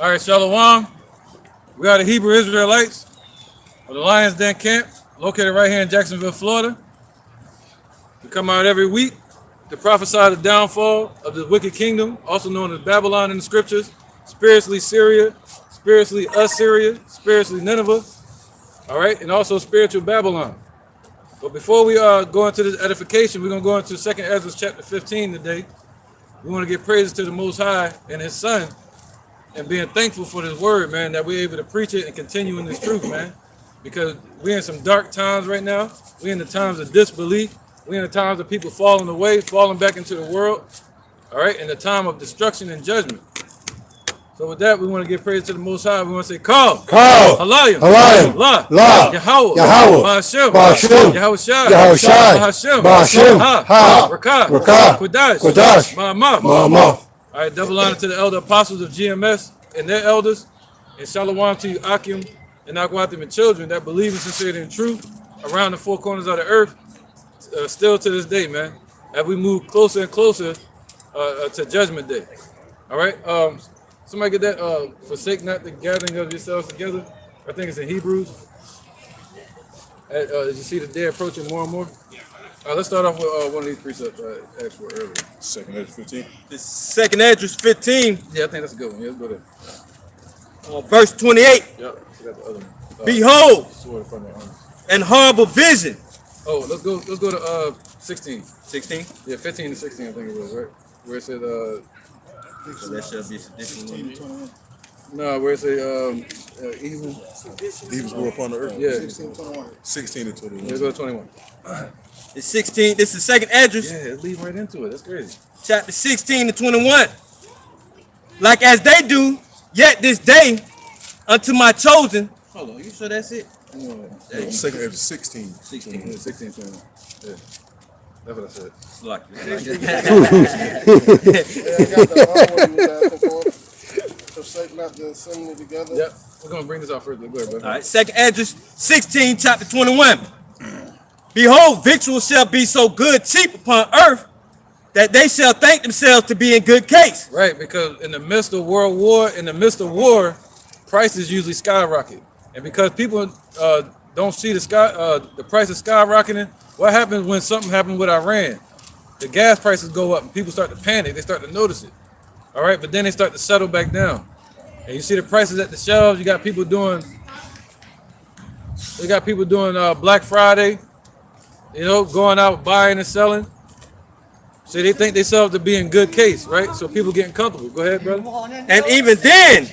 All right, Shalom. We are the Hebrew Israelites of the Lions Den camp, located right here in Jacksonville, Florida. We come out every week to prophesy the downfall of the wicked kingdom, also known as Babylon in the scriptures, spiritually Syria, spiritually Assyria, spiritually Nineveh, all right, and also spiritual Babylon. But before we go into this edification, we're going to go into 2nd Edras chapter 15 today. We want to give praises to the Most High and His Son, and being thankful for this word, man, that we're able to preach it and continue in this truth, man. Because we're in some dark times right now. We're in the times of disbelief. We're in the times of people falling away, falling back into the world. All right, in the time of destruction and judgment. So with that, we want to give praise to the Most High. We want to say, Call, Halayim, La, Yahweh, Ba'ashem, Yahweh Shai, Ba'ashem, Ha, Rakah, Kodash, Ma'amah. All right, double honor to the elder apostles of GMS and their elders, and shalom to you, Akim and Akwatim and children that believe in sincerity and truth around the four corners of the earth, still to this day, man, as we move closer and closer to Judgment Day. All right, somebody get that, forsake not the gathering of yourselves together. I think it's in Hebrews. As you see the day approaching more and more. Let's start off with one of these precepts I asked for earlier. 2nd Edras 15. The 2nd Edras 15. Yeah, I think that's a good one. Yeah, let's go there. Verse 28. Yep, forgot the other one. Behold, Sword in front of the and horrible vision. Oh, let's go to 16. 16. Yeah, 15 to 16, I think it was, right? Where it said, So that shall be traditional. no, where it say, evil. Evils go upon the earth. Yeah. 16 to 21. Let's go to 21. It's 16. This is 2nd Edras, Yeah, let's lead right into it. That's crazy. chapter 16 to 21. Like as they do, yet this day unto my chosen. Hold on, you sure that's it? Yeah, 2nd Edras 16. 16. 16, 21. Yeah, that's what I said. Like Yeah, I got the one you was asking for. Forsake not the assembly together. Yep, we're going to bring this out first. Go ahead, brother. All right, 2nd Edras 16, chapter 21. Behold, victuals shall be so good, cheap upon earth, that they shall think themselves to be in good case. Right, because in the midst of world war, prices usually skyrocket. And because people don't see the prices skyrocketing, what happens when something happens with Iran? The gas prices go up and people start to panic. They start to notice it. All right, but then they start to settle back down. And you see the prices at the shelves. You got people doing Black Friday, going out buying and selling. So they think they sell to be in good case, right? So people getting comfortable. Go ahead, brother. And even then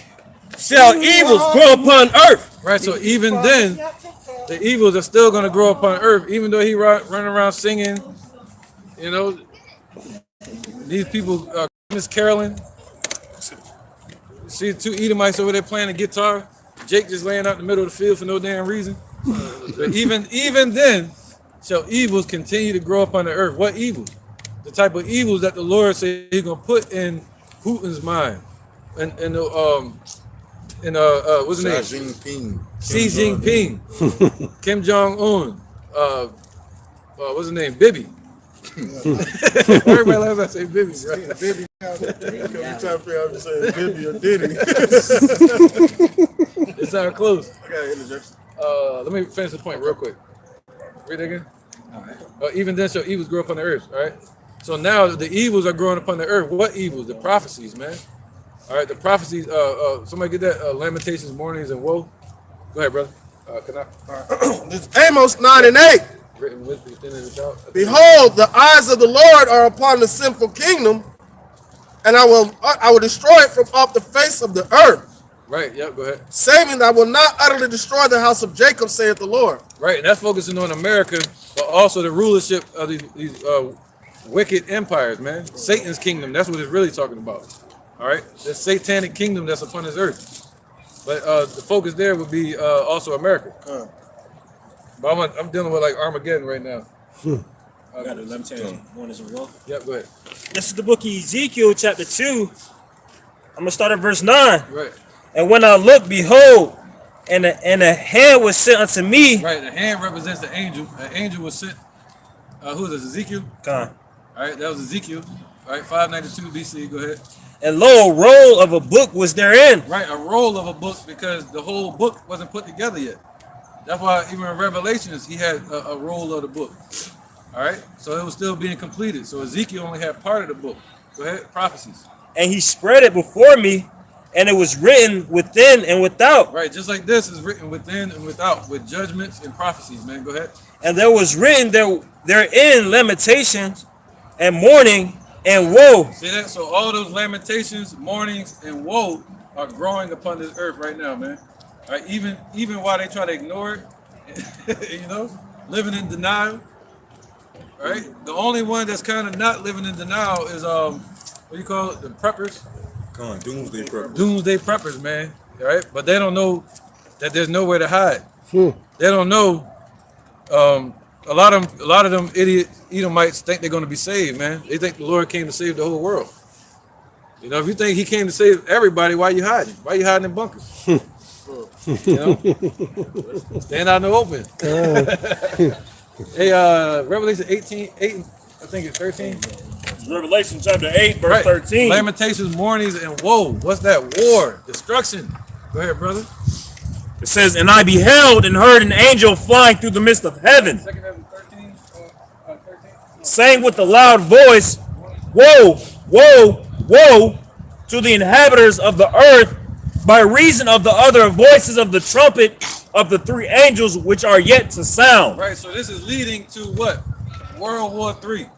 shall evils grow upon earth. Right, so even then, the evils are still going to grow upon earth, even though he running around singing, these people, Miss Carolyn, see two Edomites over there playing the guitar, Jake just laying out in the middle of the field for no damn reason. But even then, shall evils continue to grow upon the earth. What evils? The type of evils that the Lord said He's gonna put in Putin's mind, and what's his name? Xi Jinping, Kim Jong Un, what's his name? Bibi. Everybody laughs. I say Bibi, right? Baby, I'm trying to figure out if you say Bibby or Diddy. It's not close. I got an interjection. Let me finish the point real quick. Read that again. All right. Even then shall evils grow upon the earth. All right. So now the evils are growing upon the earth. What evils? The prophecies, man. All right. The prophecies. Somebody get that. Lamentations, mournings, and woe. Go ahead, brother. Can I? This is Amos 9 and 8. Written with within and without. Behold, the eyes of the Lord are upon the sinful kingdom, and I will destroy it from off the face of the earth. Right. Yep. Go ahead. Saving, I will not utterly destroy the house of Jacob, saith the Lord. Right, and that's focusing on America, but also the rulership of these wicked empires, man. Satan's kingdom. That's what it's really talking about. All right, the satanic kingdom that's upon this earth. But the focus there would be also America. But I'm dealing with like Armageddon right now. I got it. Let me tell you one as well. Yep, go ahead. This is the book of Ezekiel, chapter 2. I'm going to start at verse 9. Right. And when I looked, behold, and a hand was sent unto me. Right, the hand represents the angel. The angel was sent. Who is this? Ezekiel? Con. All right, that was Ezekiel. All right, 592 BC. Go ahead. and lo, a roll of a book was therein. Right, a roll of a book because the whole book wasn't put together yet. That's why even in Revelations he had a roll of the book. All right, so it was still being completed. So Ezekiel only had part of the book. Go ahead, prophecies. And he spread it before me, and it was written within and without. Right, just like this is written within and without, with judgments and prophecies, man. Go ahead. And there was written therein lamentations and mourning and woe. See that? So all those lamentations, mournings, and woe are growing upon this earth right now, man. All right, even while they try to ignore it, you know, living in denial. All right, the only one that's kind of not living in denial is what do you call it? The preppers. Come on, doomsday preppers. Doomsday preppers, man. All right, but they don't know that there's nowhere to hide. They don't know. A lot of them idiot Edomites think they're going to be saved, man. They think the Lord came to save the whole world. You know, if you think He came to save everybody, why you hiding? Why you hiding in bunkers? You know, stand out in the open. Hey, Revelation 18, 8, I think it's 13. Revelation chapter 8, verse Right. 13. Lamentations, mournings, and woe. What's that? War, destruction. Go ahead, brother. It says, and I beheld and heard an angel flying through the midst of heaven, Second Ezra 13, 13. saying with a loud voice, woe, woe, woe to the inhabitants of the earth by reason of the other voices of the trumpet of the three angels which are yet to sound. Right, so this is leading to what? World War III.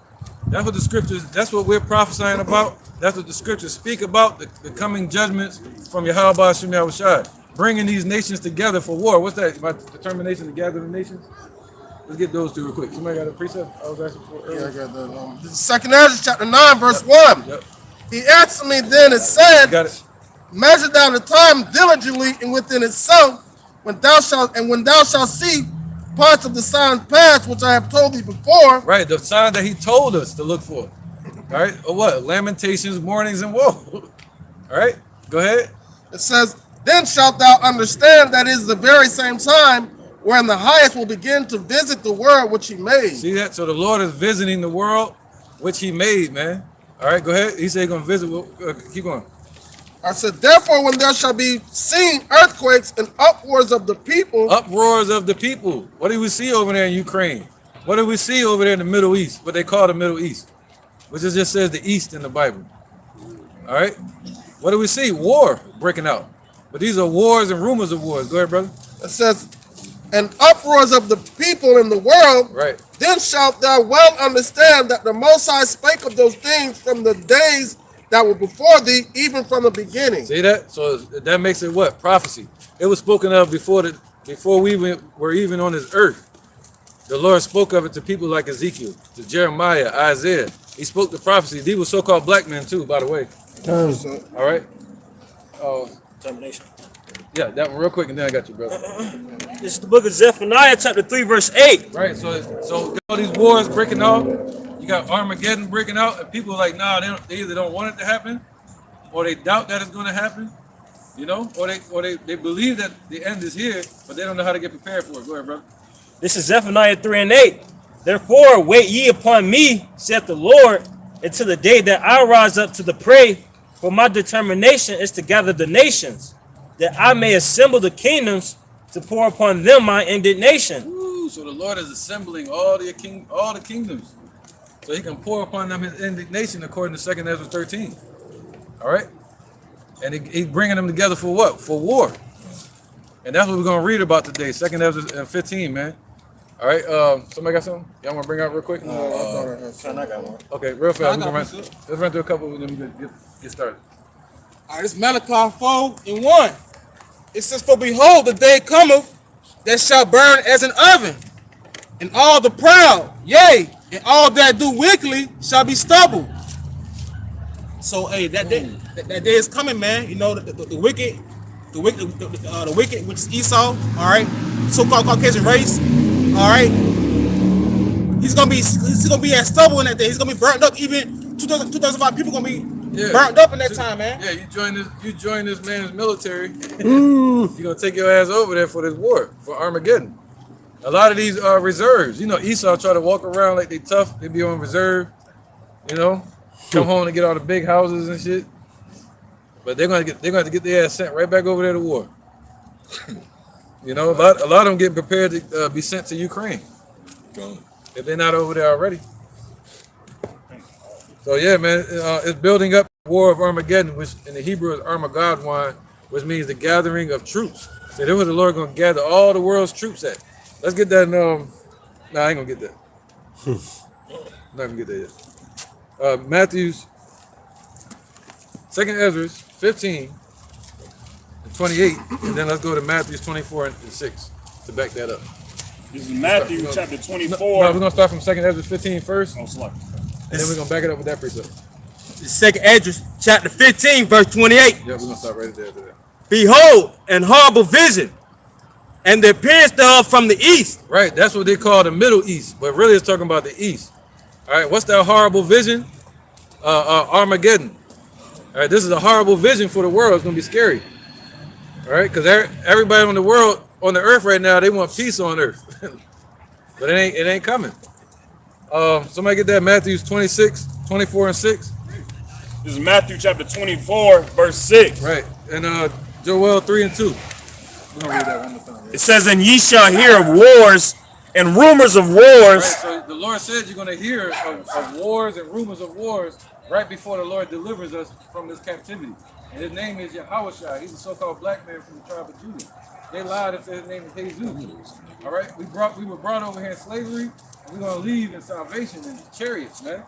That's what the scriptures, that's what we're prophesying about. That's what the scriptures speak about, the coming judgments from Yahweh Hashem Yahushua. Bringing these nations together for war. What's that? My determination to gather the nations? Let's get those two real quick. Somebody got a precept I was asking for Yeah, I earlier? got that. This is 2 Ezra chapter 9, verse 1. Yep. He answered me then and said, Got it. measure thou the time diligently and within itself, when thou shalt see parts of the signs past, which I have told thee before. Right, the sign that He told us to look for. All right, or what? Lamentations, mournings, and woe. All right, go ahead. It says, then shalt thou understand that it is the very same time wherein the highest will begin to visit the world which He made. See that? So the Lord is visiting the world which He made, man. All right, go ahead. He said He's going to visit. Keep going. I said, therefore, when there shall be seen earthquakes and uproars of the people. Uproars of the people. What do we see over there in Ukraine? What do we see over there in the Middle East? What they call the Middle East, which it just says the East in the Bible. All right. What do we see? War breaking out. But these are wars and rumors of wars. Go ahead, brother. It says, and uproars of the people in the world. Right. Then shalt thou well understand that the Most High spake of those things from the days that were before thee, even from the beginning. See that? So that makes it what? Prophecy. It was spoken of before we were even on this earth. The Lord spoke of it to people like Ezekiel, to Jeremiah, Isaiah. He spoke the prophecy. These were so-called black men too, by the way. All right. Termination. Yeah, that one real quick, and then I got you, brother. This is the book of Zephaniah, chapter 3, verse 8. Right. So all these wars breaking out. You got Armageddon breaking out, and people are like, nah, they either don't want it to happen, or they doubt that it's going to happen. You know, or they believe that the end is here, but they don't know how to get prepared for it. Go ahead, brother. This is Zephaniah 3 and 8. Therefore, wait ye upon me, saith the Lord, until the day that I rise up to the prey. For my determination is to gather the nations, that I may assemble the kingdoms to pour upon them my indignation. Ooh, so the Lord is assembling all the kingdoms, so He can pour upon them His indignation, according to 2 Ezra 13. All right, and He's bringing them together for what? For war. And that's what we're gonna read about today, 2 Ezra 15, man. All right, somebody got something y'all want to bring out real quick? I got one. Okay, real fast. I got Let's run through a couple of them. Get started. All right, it's Malachi 4 and 1. It says, for behold, the day cometh that shall burn as an oven, and all the proud, yea, and all that do wickedly shall be stubble. So, hey, that day is coming, man. You know, the wicked, the wicked, which is Esau, all right, so-called Caucasian race, all right. He's gonna be as stubble in that day. He's gonna be burnt up. Even 2,005 people gonna be burnt up in that time, man. Yeah, you join this man's military. You're gonna take your ass over there for this war, for Armageddon. A lot of these are reserves. You know, Esau try to walk around like they tough. They be on reserve. You know, come home and get all the big houses and shit. but they're gonna have to get their ass sent right back over there to war. You know, a lot of them getting prepared to be sent to Ukraine if they're not over there already. So yeah, man, it's building up the war of Armageddon, which in the Hebrew is Armageddon, which means the gathering of troops. So there was the Lord gonna gather all the world's troops at. Let's get that. Nah, I ain't gonna get that. Not gonna get that yet. Matthew's 2nd Edras 15 and 28, and then let's go to Matthew's 24 and 6 to back that up. This is Matthew chapter 24. No, we're gonna start from 2nd Edras 15 first, Oh, sorry. and then we're gonna back it up with that precept. The 2nd Edras, chapter 15, verse 28. Yeah, we're gonna start right there. Behold, an horrible vision, and the appearance thereof from the east. Right, that's what they call the Middle East, but really it's talking about the East. All right, what's that horrible vision? Armageddon. All right, this is a horrible vision for the world. It's gonna be scary. All right, because everybody on the world, on the earth right now, they want peace on earth, but it ain't coming. Somebody get that Matthew's 26, 24 and 6. This is Matthew chapter 24, verse 6. Right, and Joel 3 and 2. We're gonna read that one more time. Right? It says, and ye shall hear of wars and rumors of Right, wars. so the Lord said you're gonna hear of wars and rumors of wars right before the Lord delivers us from this captivity. And his name is Yahushua. He's a so-called black man from the tribe of Judah. They lied and said his name is Jesus. All right, we were brought over here in slavery, and we're gonna leave in salvation in chariots, man.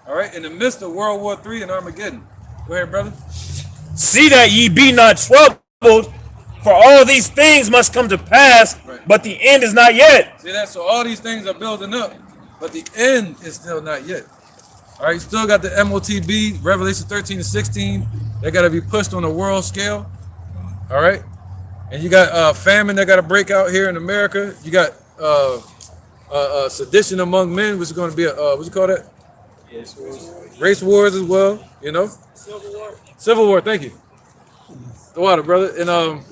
All right, in the midst of World War III and Armageddon. Go ahead, brother. See that ye be not troubled, for all these things must come to pass, Right. but the end is not yet. See that? So all these things are building up, but the end is still not yet. All right, you still got the MOTB, Revelation 13 and 16. They got to be pushed on a world scale. All right, and you got famine that got to break out here in America. You got sedition among men, which is going to be a what you call that? Race wars as well. You know, Civil War. Thank you. The water, brother. And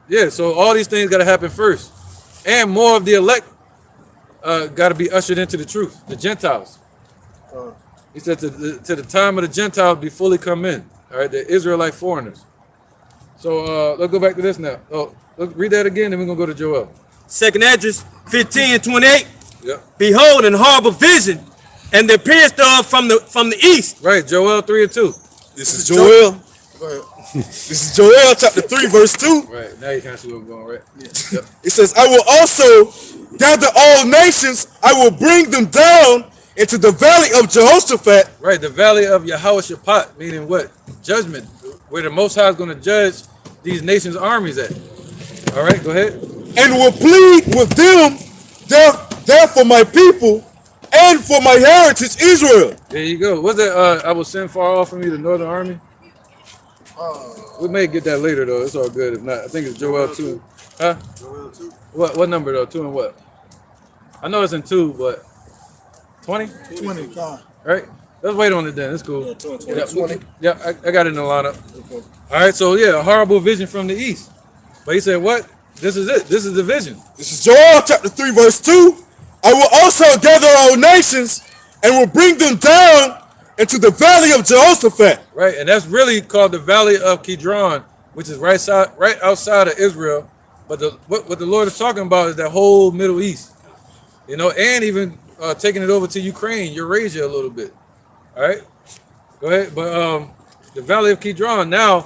yeah. So all these things got to happen first, and more of the elect got to be ushered into the truth. The Gentiles. He said to the time of the Gentiles be fully come in. All right, the Israelite foreigners. So let's go back to this now. Oh, let's read that again, and we're gonna go to Joel. 2nd Edras 15 and 28. Yep. Behold, an horrible vision, and the appearance thereof from the east. Right, Joel 3 and 2. This is Joel. This is Joel chapter 3, verse 2. Right, now you kind of see where I'm going, right? Yep. It says, I will also gather all nations, I will bring them down into the valley of Jehoshaphat. Right, the valley of Yahushua, meaning what? Judgment, where the Most High is going to judge these nations' armies at. All right, go ahead. And will plead with them there for my people and for my heritage Israel. There you go. What's that? I will send far off from you the northern army. We may get that later though. It's all good. If not, I think it's Joel 2. Huh? Joel 2. What number though? 2 and what? I know it's in 2, but 20? 20. Right? Let's wait on it then. It's cool. 20. Yeah, I got it in the lineup. All right, so yeah, a horrible vision from the east. But he said, what? This is it. This is the vision. This is Joel chapter 3, verse 2. I will also gather all nations and will bring them down into the valley of Jehoshaphat. Right, and that's really called the Valley of Kidron, which is right outside of Israel. But what the Lord is talking about is that whole Middle East, you know, and even taking it over to Ukraine, Eurasia a little bit. All right, go ahead. But the Valley of Kidron, now,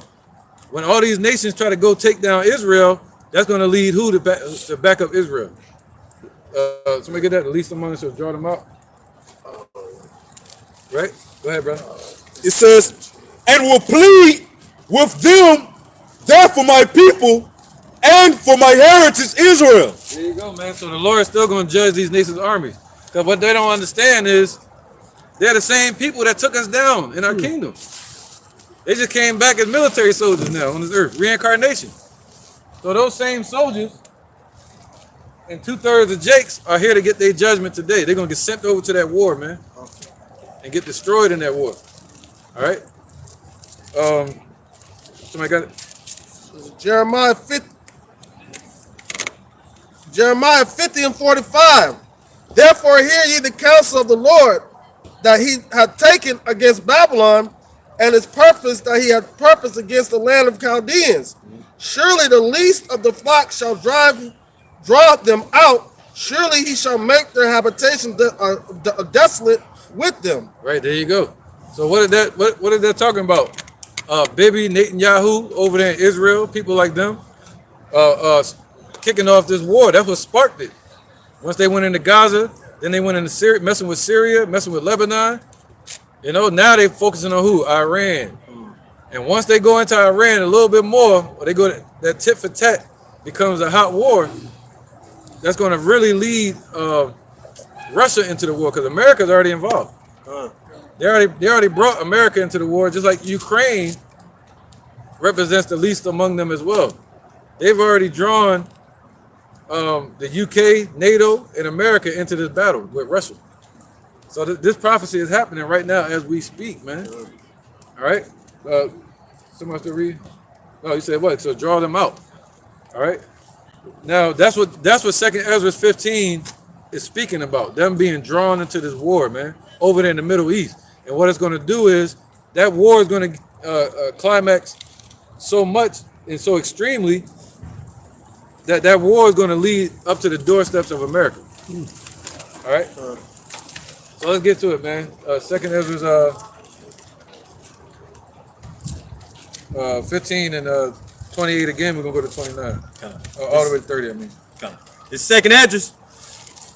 when all these nations try to go take down Israel, that's going to lead who to back up Israel? Somebody get that? The least among us will draw them out. Right? Go ahead, brother. It says, and will plead with them there for my people and for my heritage Israel. There you go, man. So the Lord is still going to judge these nations' armies. Because what they don't understand is they're the same people that took us down in our kingdom. They just came back as military soldiers now on this earth. Reincarnation. So those same soldiers and 2/3 of Jakes are here to get their judgment today. They're going to get sent over to that war, man. And get destroyed in that war. All right? Somebody got it? Jeremiah 50. Jeremiah 50 and 45. Therefore hear ye the counsel of the Lord that he hath taken against Babylon, and his purpose that he had purpose against the land of Chaldeans. Surely the least of the flock shall draw them out. Surely he shall make their habitation desolate with them. Right, there you go. So what is that talking about? Bibi, Netanyahu over there in Israel, people like them, kicking off this war. That's what sparked it. Once they went into Gaza, then they went into Syria, messing with Syria, messing with Lebanon. You know, now they're focusing on who? Iran. And once they go into Iran a little bit more, or they go to that tit for tat becomes a hot war, that's going to really lead Russia into the war because America's already involved. They already brought America into the war, just like Ukraine represents the least among them as well. They've already drawn the UK, NATO, and America into this battle with Russia. So this prophecy is happening right now as we speak, man. All right. Someone else to read? Oh, you said what? So draw them out. All right. Now that's what 2nd Ezra 15 is speaking about. Them being drawn into this war, man, over there in the Middle East. And what it's going to do is that war is going to climax so much and so extremely that war is going to lead up to the doorsteps of America. All right. So let's get to it, man. 2nd Ezra's 15 and 28 again. We're gonna go to 29. All the way to 30. I mean. It's 2nd Edras,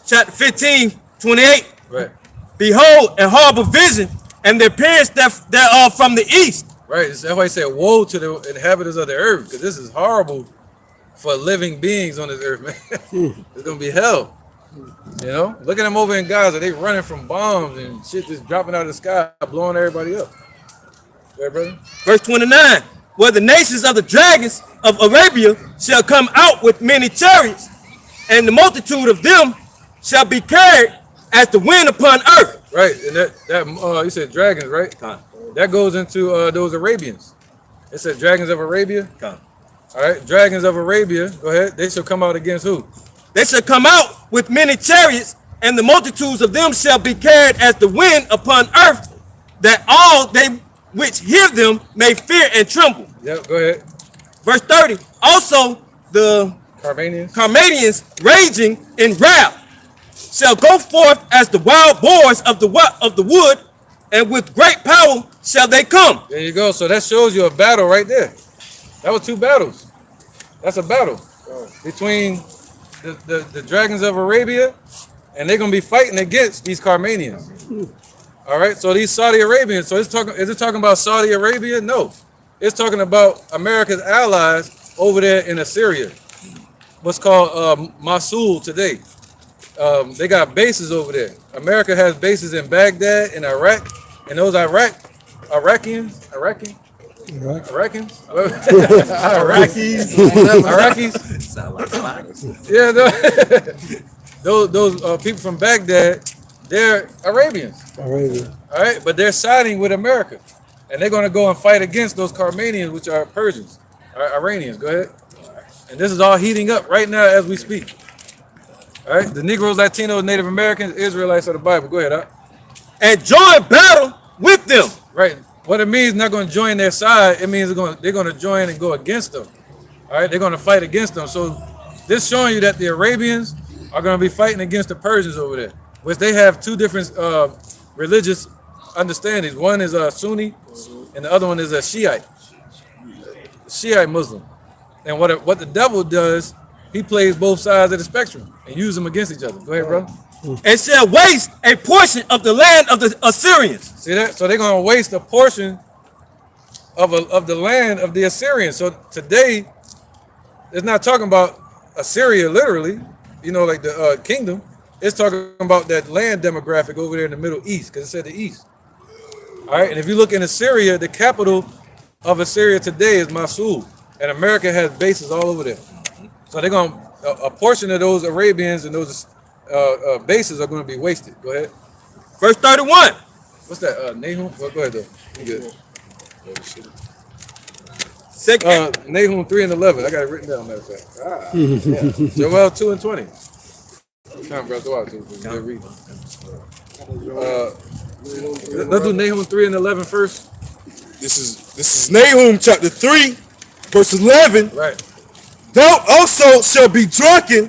chapter 15, 28. Right. Behold, a horrible vision, and the appearance that are from the east. Right. That's why he said, "Woe to the inhabitants of the earth," because this is horrible for living beings on this earth, man. It's gonna be hell. You know, look at them over in Gaza. They running from bombs and shit just dropping out of the sky, blowing everybody up. Yeah, brother. Verse 29. Where the nations of the dragons of Arabia shall come out with many chariots, and the multitude of them shall be carried as the wind upon earth. Right, and that you said dragons, right? That goes into those Arabians. It said dragons of Arabia. All right, dragons of Arabia. Go ahead. They shall come out against who? They shall come out with many chariots, and the multitudes of them shall be carried as the wind upon earth, that all they which hear them may fear and tremble. Yep, go ahead. Verse 30. Also the Carmanians raging in wrath shall go forth as the wild boars of the wood, and with great power shall they come. There you go. So that shows you a battle right there. That was 2 battles. That's a battle between the dragons of Arabia, and they're gonna be fighting against these Carmanians. All right. So these Saudi Arabians. So is it talking about Saudi Arabia? No. It's talking about America's allies over there in Assyria. What's called Mosul today. They got bases over there. America has bases in Baghdad and Iraq, and those Iraqis. Yeah, those people from Baghdad, they're Arabians. All right, but they're siding with America, and they're going to go and fight against those Carmanians, which are Persians, Iranians. Go ahead. And this is all heating up right now as we speak. All right, the Negroes, Latinos, Native Americans, Israelites of the Bible. Go ahead, huh? And join battle with them. Right. What it means, not going to join their side. It means they're going to join and go against them. All right, they're going to fight against them. So this showing you that the Arabians are going to be fighting against the Persians over there, which they have 2 different religious understandings. One is a Sunni, and the other one is a Shiite Muslim. And what the devil does, he plays both sides of the spectrum and use them against each other. Go ahead, bro. And shall waste a portion of the land of the Assyrians. See that? So they're going to waste a portion of the land of the Assyrians. So today, it's not talking about Assyria literally, you know, like the kingdom. It's talking about that land demographic over there in the Middle East, because it said the East. All right, and if you look in Assyria, the capital of Assyria today is Mosul, and America has bases all over there. So they're going to, a portion of those Arabians and those bases are going to be wasted. Go ahead. Verse 31. What's that? Nahum? Well, go ahead, though. You good. Nahum 3 and 11. I got it written down, matter of fact. Yeah. Joel 2 and 20. Come, bro. Go out to good reading. Let's do Nahum 3 and 11 first. This is Nahum chapter 3, verse 11. Right. Thou also shalt be drunken,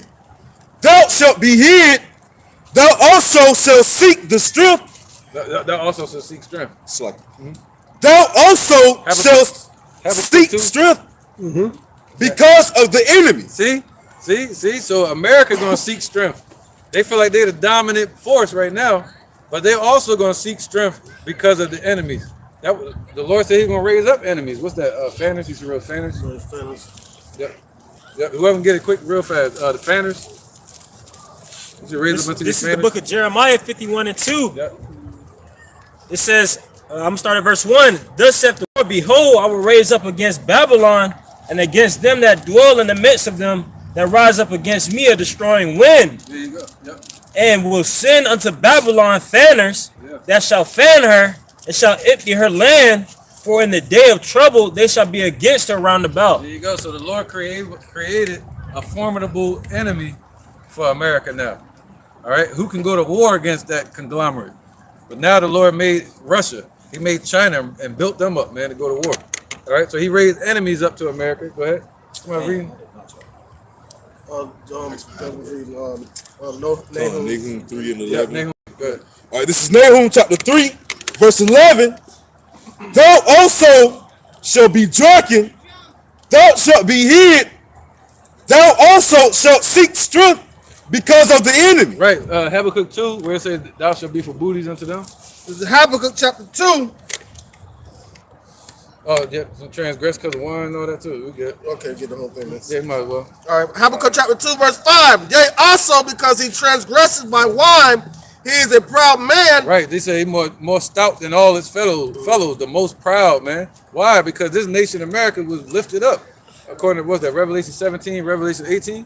thou shalt be hid, thou also shalt seek the strength. That also should seek strength. It's like, thou also shalt seek 2. strength because of the enemy. See? So America gonna seek strength. They feel like they're the dominant force right now, but they're also gonna seek strength because of the enemies. The Lord said He's gonna raise up enemies. What's that? Fanners? You see real fanners? Yep. Whoever can get it quick, real fast. The fanners. You should raise up unto This these is the fanners. book of Jeremiah 51 and 2. Yep. It says, I'm going to start at verse 1. Thus saith the Lord, behold, I will raise up against Babylon and against them that dwell in the midst of them that rise up against me a destroying wind. There you go. Yep. And will send unto Babylon fanners that shall fan her and shall empty her land. For in the day of trouble they shall be against her round about. There you go. So the Lord created a formidable enemy for America now. All right. Who can go to war against that conglomerate? But now the Lord made Russia. He made China and built them up, man, to go to war. All right. So He raised enemies up to America. Go ahead. Come on, reading. Nahum 3 and 11. Yeah, Nahum. Go ahead. All right, this is Nahum chapter 3, verse 11. Thou also shalt be drunken, thou shalt be hid, thou also shalt seek strength because of the enemy. Right. Habakkuk 2, where it says, thou shalt be for booties unto them. This is Habakkuk chapter 2. Oh, yeah. Some transgress because of wine and all that too. We get. Okay, get the whole thing. Yeah, might as well. All right, Habakkuk chapter 2, verse 5. Yea, also because he transgresses by wine, he is a proud man. Right. They say he more stout than all his fellows, the most proud, man. Why? Because this nation, America, was lifted up. According to what's that, Revelation 17, Revelation 18?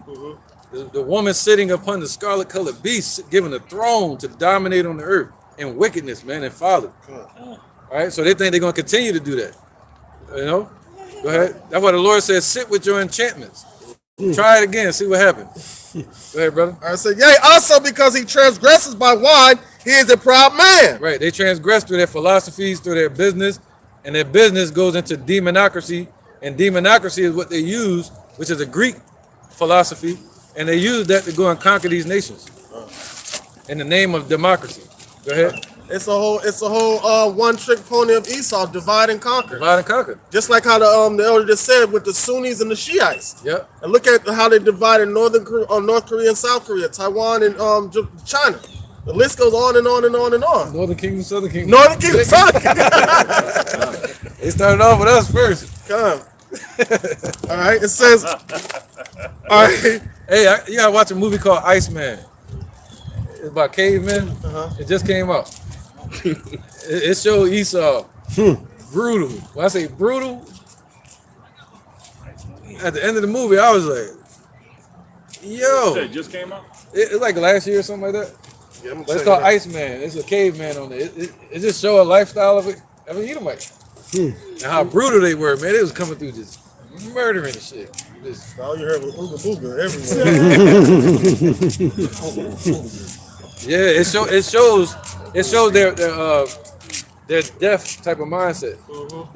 The woman sitting upon the scarlet colored beast, given a throne to dominate on the earth in wickedness, man, and folly. All right, so they think they're going to continue to do that. You know? Go ahead. That's why the Lord says, sit with your enchantments. Try it again, see what happens. Go ahead, brother. I said, yea, also because he transgresses by wine, he is a proud man. Right, they transgress through their philosophies, through their business, and their business goes into demonocracy, and demonocracy is what they use, which is a Greek philosophy, and they use that to go and conquer these nations in the name of democracy. Go ahead. It's a whole one trick pony of Esau, divide and conquer. Divide and conquer. Just like how the elder just said with the Sunnis and the Shiites. Yep. And look at how they divided North Korea and South Korea, Taiwan and China. The list goes on and on and on and on. Northern Kingdom, Southern Kingdom. Northern Kingdom, Southern Kingdom. They started off with us first. Come. All right, it says. All right. Hey, you gotta watch a movie called Iceman. It's about cavemen. It just came out. It showed Esau brutal. When I say brutal, at the end of the movie, I was like, yo. It just came out? It's like last year or something like that. Yeah, But it's called Iceman. It's a caveman on it. It just show a lifestyle of an Edomite. And how brutal they were, man. They was coming through just murdering shit. Just, All you heard was ooga booga everywhere. yeah, it shows their deaf type of mindset.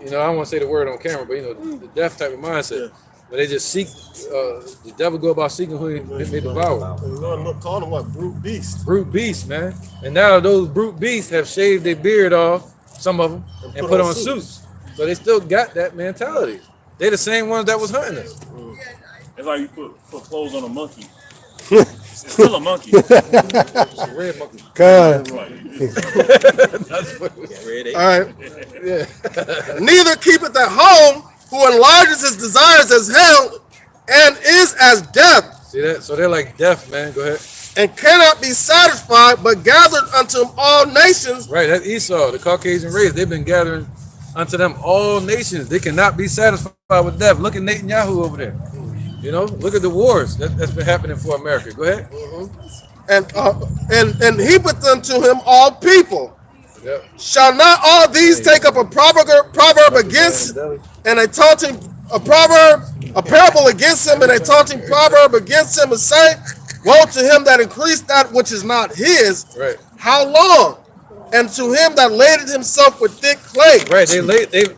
You know, I don't want to say the word on camera, but you know, the deaf type of mindset. But they just seek, the devil go about seeking who he may devour. Look, call them what? Brute beast. Brute beasts, man. And now those brute beasts have shaved their beard off, some of them, and put on suits. So they still got that mentality. They the same ones that was hunting us. It's like you put clothes on a monkey. It's still a monkey. It's a red monkey. God. Right. All right. Neither keepeth at home who enlarges his desires as hell and is as death. See that? So they're like deaf, man. Go ahead. And cannot be satisfied, but gathered unto him all nations. Right, that's Esau, the Caucasian race. They've been gathering unto them all nations. They cannot be satisfied with death. Look at Netanyahu over there. You know, look at the wars that's been happening for America. Go ahead. And heapeth unto him all people. Yep. Shall not all these take up a proverb against and a taunting a parable against him and a taunting proverb against him and say, woe to him that increased that which is not his. Right. How long? and to him that laded himself with thick clay. Right,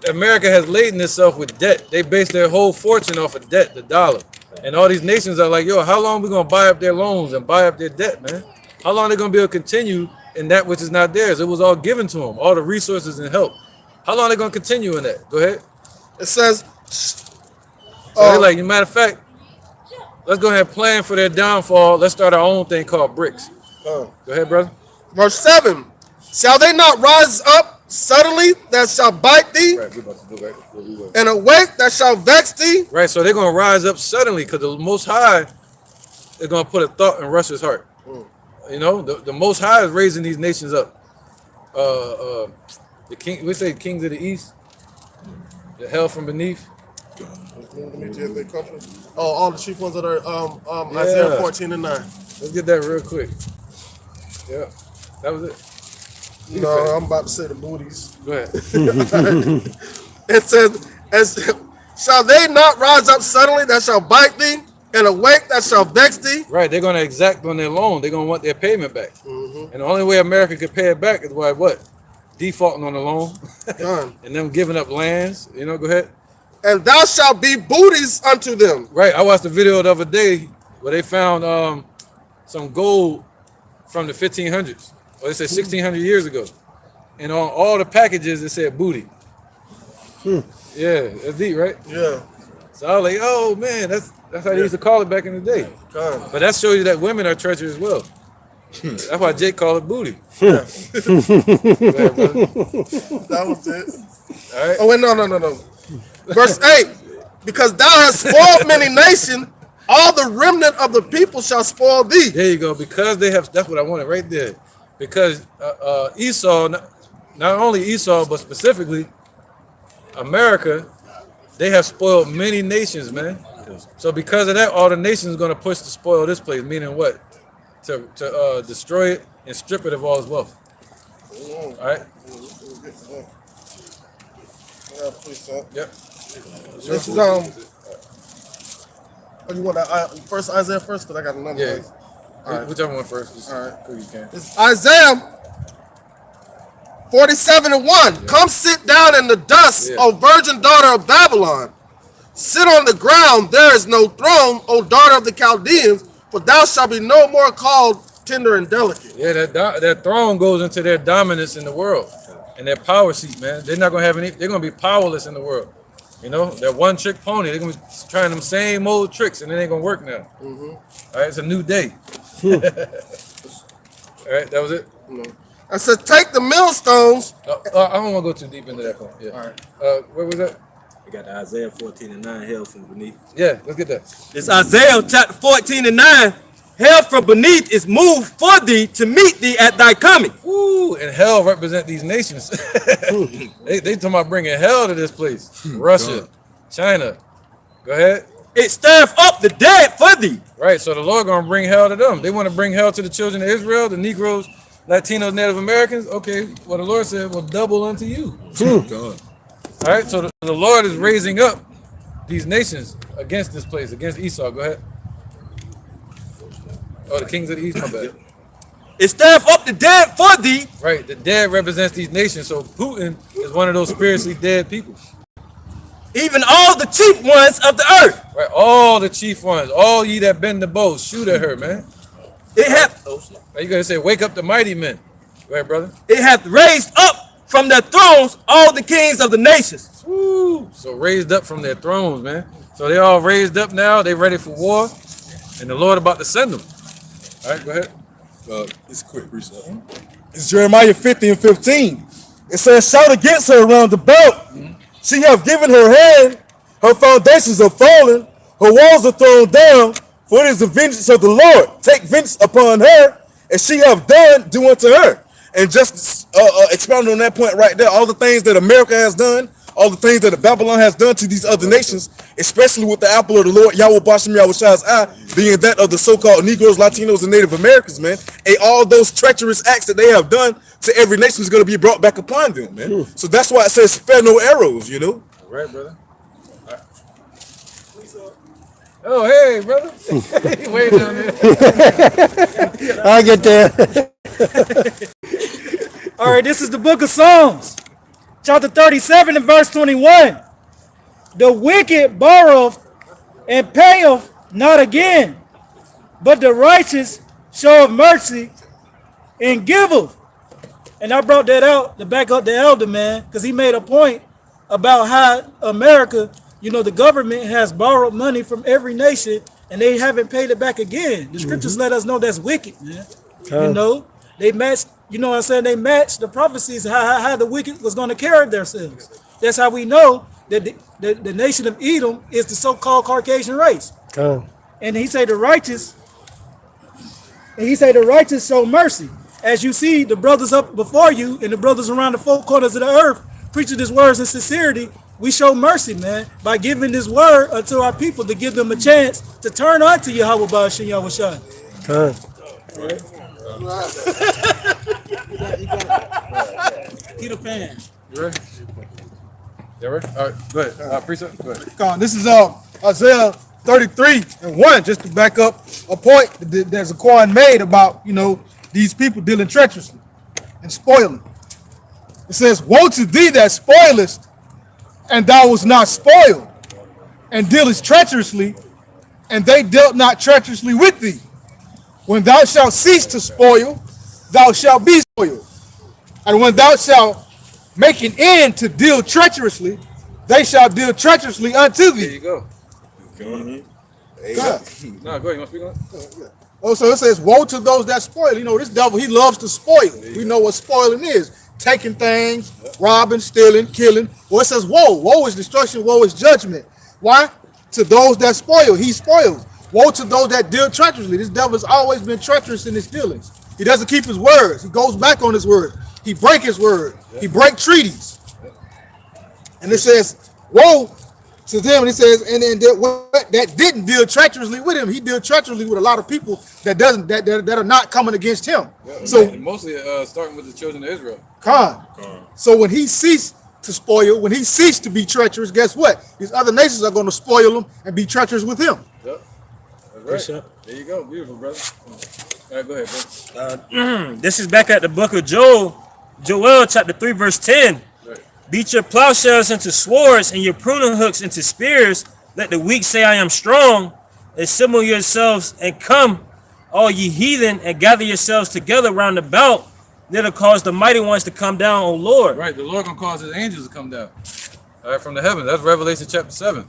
America has laden itself with debt. They base their whole fortune off of debt, the dollar. And all these nations are like, yo, how long we gonna buy up their loans and buy up their debt, man? How long they gonna be able to continue in that which is not theirs? It was all given to them, all the resources and help. How long they gonna continue in that? Go ahead. It says, So they're like, matter of fact, let's go ahead and plan for their downfall. Let's start our own thing called BRICS. Go ahead, brother. verse 7, shall they not rise up suddenly that shall bite thee, Right, we're about to go back where we were. and awake that shall vex thee? Right, so they're gonna rise up suddenly because the Most High is gonna put a thought in Russia's heart. You know, the Most High is raising these nations up. The king, we say kings of the east, the hell from beneath. Oh, all the chief ones that are Isaiah 14 and 9. Let's get that real quick. Yeah, that was it. No, I'm about to say the booties. Go ahead. It says, shall they not rise up suddenly that shall bite thee, and awake that shall vex thee? Right, they're gonna exact on their loan. They're gonna want their payment back. And the only way America could pay it back is by what? Defaulting on the loan and them giving up lands. You know, go ahead. And thou shalt be booties unto them. Right, I watched a video the other day where they found some gold from the 1500s, or they said 1600 years ago, and on all the packages it said booty. Yeah, that's deep, right? Yeah. So I was like, oh man, that's how they used to call it back in the day. But that shows you that women are treacherous as well. That's why Jake called it booty. Go ahead, brother. That was it. All right. Oh, wait, no. Verse 8, because thou hast spoiled many nations, all the remnant of the people shall spoil thee. There you go. Because they have, that's what I wanted right there. Because Esau, not only Esau, but specifically America, they have spoiled many nations, man. So because of that, all the nations are going to push to spoil this place, meaning what? To destroy it and strip it of all its wealth. All right? Yep. This is, you want that first Isaiah first? Because I got another Yeah. one. All right. Whichever one first. Just All right. cool, you can. It's Isaiah 47 and 1. Come sit down in the dust, O virgin daughter of Babylon. Sit on the ground, there is no throne, O daughter of the Chaldeans, for thou shalt be no more called tender and delicate. Yeah, that throne goes into their dominance in the world and their power seat, man. They're not gonna have any. They're gonna be powerless in the world. You know, that one trick pony. They're gonna be trying them same old tricks, and it ain't gonna work now. All right, it's a new day. All right, that was it. I said, take the millstones. I don't want to go too deep into that one. Yeah. All right. Where was that? We got the Isaiah 14 and 9, hell from beneath. Yeah, let's get that. It's Isaiah chapter 14 and 9. Hell from beneath is moved for thee to meet thee at thy coming. Ooh, and hell represent these nations. they talking about bringing hell to this place. Russia, China. Go ahead. It stirreth up the dead for thee. Right, so the Lord gonna bring hell to them. They want to bring hell to the children of Israel, the Negroes, Latinos, Native Americans. Okay, well the Lord said, "Will double unto you." All right, so the Lord is raising up these nations against this place, against Esau. Go ahead. Oh, the kings of the east. My bad. It stirreth up the dead for thee. Right, the dead represents these nations. So Putin is one of those spiritually dead people. Even all the chief ones of the earth. Right, all the chief ones, all ye that bend the bow, shoot at her, man. It hath, Now you gotta say, wake up the mighty men. Go ahead, brother. it hath raised up from their thrones all the kings of the nations. Woo. So raised up from their thrones, man. So they all raised up now. They ready for war, and the Lord about to send them. All right, go ahead. It's quick reset. It's Jeremiah 50 and 15. It says, shout against her around about. She have given her hand, her foundations are fallen, her walls are thrown down, for it is the vengeance of the Lord. Take vengeance upon her, and she have done, do unto her. And just expounding on that point right there, all the things that America has done, all the things that Babylon has done to these other nations, especially with the apple of the Lord, Yahweh Bashem Yahweh's eye, being that of the so-called Negroes, Latinos, and Native Americans, man. And all those treacherous acts that they have done to every nation is going to be brought back upon them, man. So that's why it says spare no arrows, you know. All right, brother. All right. Oh, hey, brother. Way down there. I get there. All right, this is the book of Psalms, chapter 37 and verse 21. The wicked borroweth and payeth not again, but the righteous showeth mercy and giveth. And I brought that out to back up the elder, man, because he made a point about how America, the government has borrowed money from every nation and they haven't paid it back again. The scriptures let us know that's wicked, man. They matched, they matched the prophecies, how the wicked was going to carry themselves. That's how we know that the nation of Edom is the so-called Caucasian race. And he said the righteous show mercy. As you see, the brothers up before you and the brothers around the four corners of the earth preaching his words in sincerity, we show mercy, man, by giving this word unto our people to give them a chance to turn unto Yahweh Ba'ashem Yahushua. Peter Pan. You ready? Yeah, ready? All right, go ahead. Precept, go ahead. This is Isaiah 33 and 1, just to back up a point that Zaquan made about, these people dealing treacherously and spoiling. It says, woe to thee that spoilest, and thou wast not spoiled, and dealest treacherously, and they dealt not treacherously with thee. When thou shalt cease to spoil, thou shalt be spoiled. And when thou shalt make an end to deal treacherously, they shall deal treacherously unto thee. There you go. No, go ahead. You want to speak on it? Oh, so it says, woe to those that spoil. This devil, he loves to spoil. We know what spoiling is. Taking things, robbing, stealing, killing. Well, it says, woe. Woe is destruction. Woe is judgment. Why? To those that spoil. He spoils. Woe to those that deal treacherously. This devil has always been treacherous in his dealings. He doesn't keep his words. He goes back on his word. He break his word. He break treaties. And it says, woe to them, and he says, and that didn't deal treacherously with him. He dealt treacherously with a lot of people that are not coming against him. Yeah, so mostly starting with the children of Israel. So when he ceased to spoil, when he ceased to be treacherous, guess what? These other nations are going to spoil him and be treacherous with him. Yep. That's right. There you go. Beautiful, brother. All right, go ahead, bro. This is back at the book of Joel chapter 3 verse 10. Beat your plowshares into swords and your pruning hooks into spears. Let the weak say, I am strong. Assemble yourselves and come, all ye heathen, and gather yourselves together round about. That'll cause the mighty ones to come down, O Lord. Right, the Lord gonna cause his angels to come down. All right, from the heavens. That's Revelation chapter 7.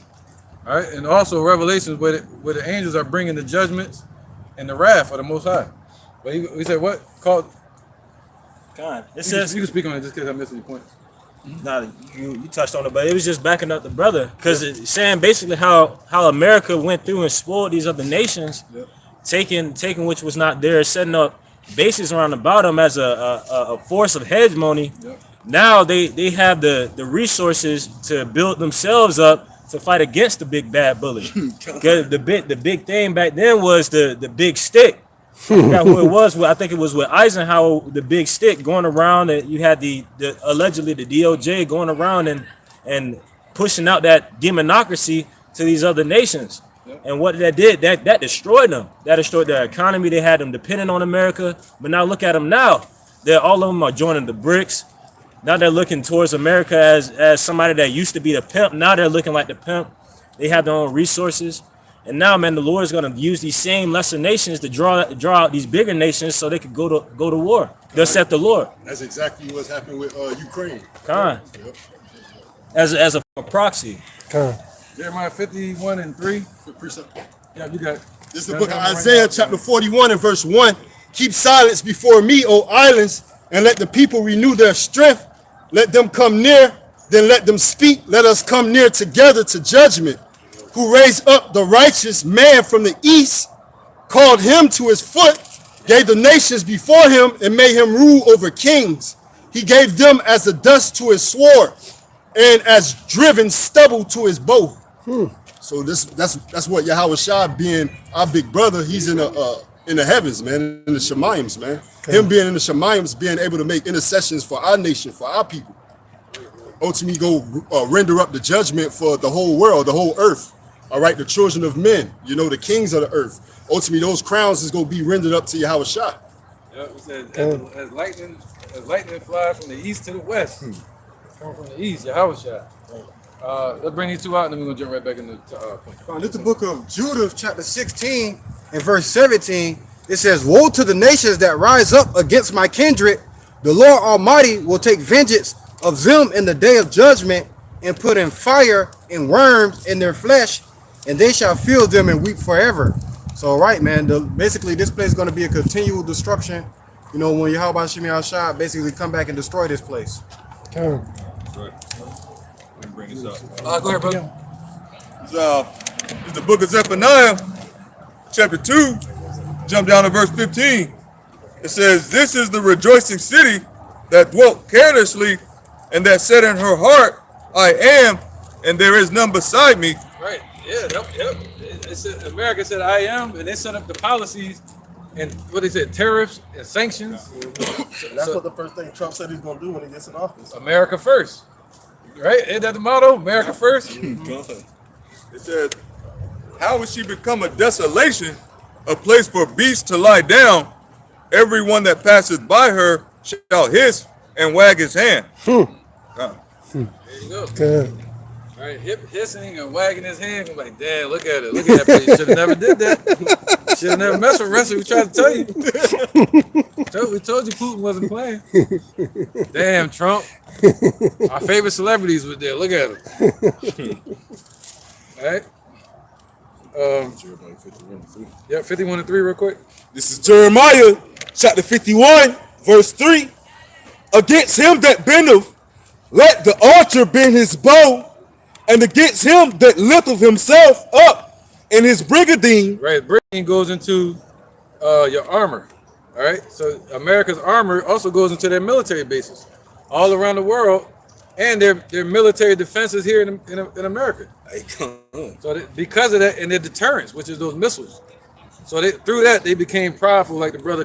All right, and also Revelation where the angels are bringing the judgments and the wrath of the Most High. But he said what? Called. God, it says you can speak on it just because I'm missing your point. Nah, you touched on it, but it was just backing up the brother because it's saying basically how America went through and spoiled these other nations, taking which was not there, setting up bases around about them as a force of hegemony. Now they have the resources to build themselves up to fight against the big bad bully. the big thing back then was the big stick. I forgot who it was. I think it was with Eisenhower, the big stick going around, and you had the allegedly the DOJ going around and pushing out that demonocracy to these other nations. And what that did, that destroyed them. That destroyed their economy. They had them dependent on America. But now look at them now. All of them are joining the BRICS. Now they're looking towards America as somebody that used to be the pimp. Now they're looking like the pimp. They have their own resources. And now, man, the Lord is going to use these same lesser nations to draw out these bigger nations so they could go to war. They'll set the Lord. That's exactly what's happening with Ukraine. As a proxy. Jeremiah 51 and 3. Yeah, you got it. This is the book of Isaiah, chapter 41 and verse 1. Keep silence before me, O islands, and let the people renew their strength. Let them come near, then let them speak. Let us come near together to judgment. Who raised up the righteous man from the east, called him to his foot, gave the nations before him, and made him rule over kings. He gave them as the dust to his sword, and as driven stubble to his bow. So that's what Yahweh Shai, being our big brother, he's in the heavens, man, in the Shemaims, man. Him being in the Shemaims, being able to make intercessions for our nation, for our people. Ultimately go render up the judgment for the whole world, the whole earth. All right, the children of men, the kings of the earth. Ultimately, those crowns is going to be rendered up to Yahweh Shai. It says, as lightning flies from the east to the west. Come from the east, Yahushua. Let's bring these two out, and then we're gonna jump right back into point. This is the book of Judah, chapter 16, and verse 17. It says, "Woe to the nations that rise up against my kindred. The Lord Almighty will take vengeance of them in the day of judgment, and put in fire and worms in their flesh, and they shall feel them and weep forever." So, right, man. Basically, this place is going to be a continual destruction. You know, when Yahweh Shemi Al-Shah basically come back and destroy this place. Okay. Bring this up. Go ahead, brother. It's the book of Zephaniah, chapter 2. Jump down to verse 15. It says, "This is the rejoicing city that dwelt carelessly, and that said in her heart, I am, and there is none beside me." Right. Yeah. Yep. It said, America said, "I am," and they set up the policies and what they said, tariffs and sanctions. That's what the first thing Trump said he's gonna do when he gets in office. America first. Right? Ain't that the motto? America first. It says, "How would she become a desolation, a place for beasts to lie down? Everyone that passes by her shall hiss and wag his hand." There you go. Okay. Right, hissing and wagging his hand. I'm like, damn, look at it. Look at that place. Should have never did that. Should have never messed with wrestling. We tried to tell you. We told you Putin wasn't playing. Damn, Trump. Our favorite celebrities were there. Look at him. All right. Yeah, 51 and 3 real quick. This is Jeremiah, chapter 51, verse 3. "Against him that bendeth, let the archer bend his bow, and against him that lifteth himself up in his brigandine." Right, brigandine goes into your armor. All right, so America's armor also goes into their military bases all around the world, and their military defenses here in America. So because of that, and their deterrence, which is those missiles. So through that, they became powerful, like the brother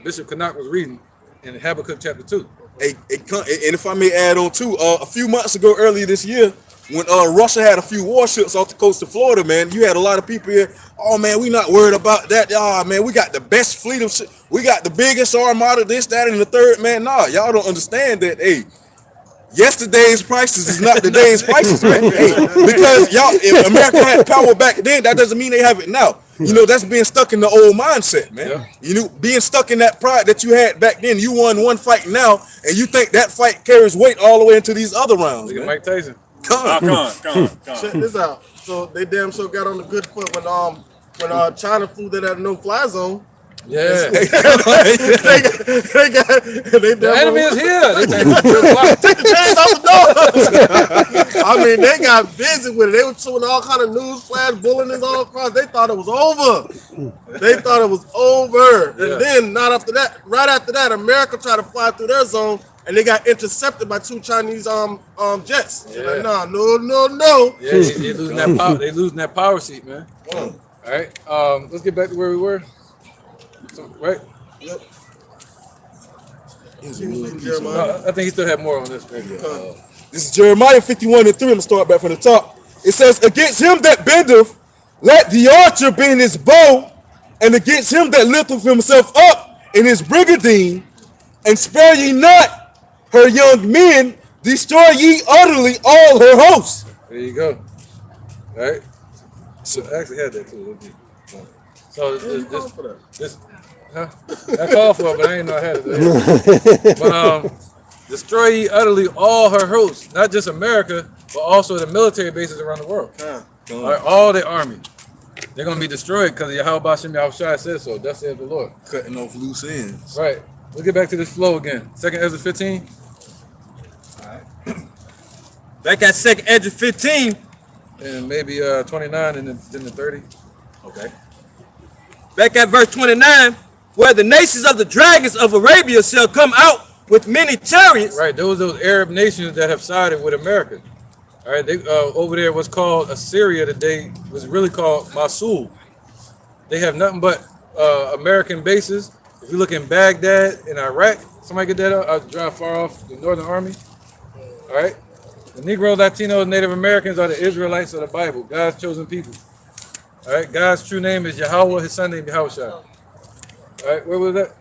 Bishop Kanak was reading in Habakkuk chapter 2. And if I may add on too, a few months ago, earlier this year, when Russia had a few warships off the coast of Florida, man, you had a lot of people here. "Oh man, we not worried about that. Ah man, we got the best fleet of shit. We got the biggest armada, this, that, and the third." Man, nah, y'all don't understand that. Hey, yesterday's prices is not today's prices, man. Hey, because y'all, if America had power back then, that doesn't mean they have it now. You know, that's being stuck in the old mindset, man. Yeah. You know, being stuck in that pride that you had back then. You won one fight now, and you think that fight carries weight all the way into these other rounds. Look at Man. Mike Tyson. Come on. Check this out. So they damn sure got on the good foot when China flew that at a no-fly zone. Yeah. They The enemy is here. They take the chains off the door. I mean, they got busy with it. They were showing all kind of news flash bulletins all across. They thought it was over. Yeah. And then right after that, America tried to fly through their zone, and they got intercepted by two Chinese jets. Yeah. Like, no. Yeah, they losing that power. They losing that power seat, man. All right. Let's get back to where we were. So, right. Yep. I think he still had more on this. This is Jeremiah 51 and 3. I'm going to start back from the top. It says, "Against him that bendeth, let the archer bend his bow, and against him that lifteth himself up in his brigandine, and spare ye not her young men, destroy ye utterly all her hosts." There you go. All right. So I actually had that too. So this I called for it, but I didn't know I had it. But destroy ye utterly all her hosts, not just America, but also the military bases around the world. All right, all their army. They're gonna be destroyed because Yahweh Bashem Yahushua says so. Thus saith the Lord. Cutting off loose ends. Right. We'll get back to this flow again. 2nd Ezra 15. Back at 2nd Edge 15. And maybe 29 and then the 30. Okay. Back at verse 29, "Where the nations of the dragons of Arabia shall come out with many chariots." Right, those Arab nations that have sided with America. All right, they over there what's called Assyria today was really called Mosul. They have nothing but American bases. If you look in Baghdad in Iraq, somebody get that up? I'll drive far off the Northern Army. All right, the Negro, Latinos, Native Americans are the Israelites of the Bible, God's chosen people. All right, God's true name is Yahweh. His son name Yahushua. All right, where was that?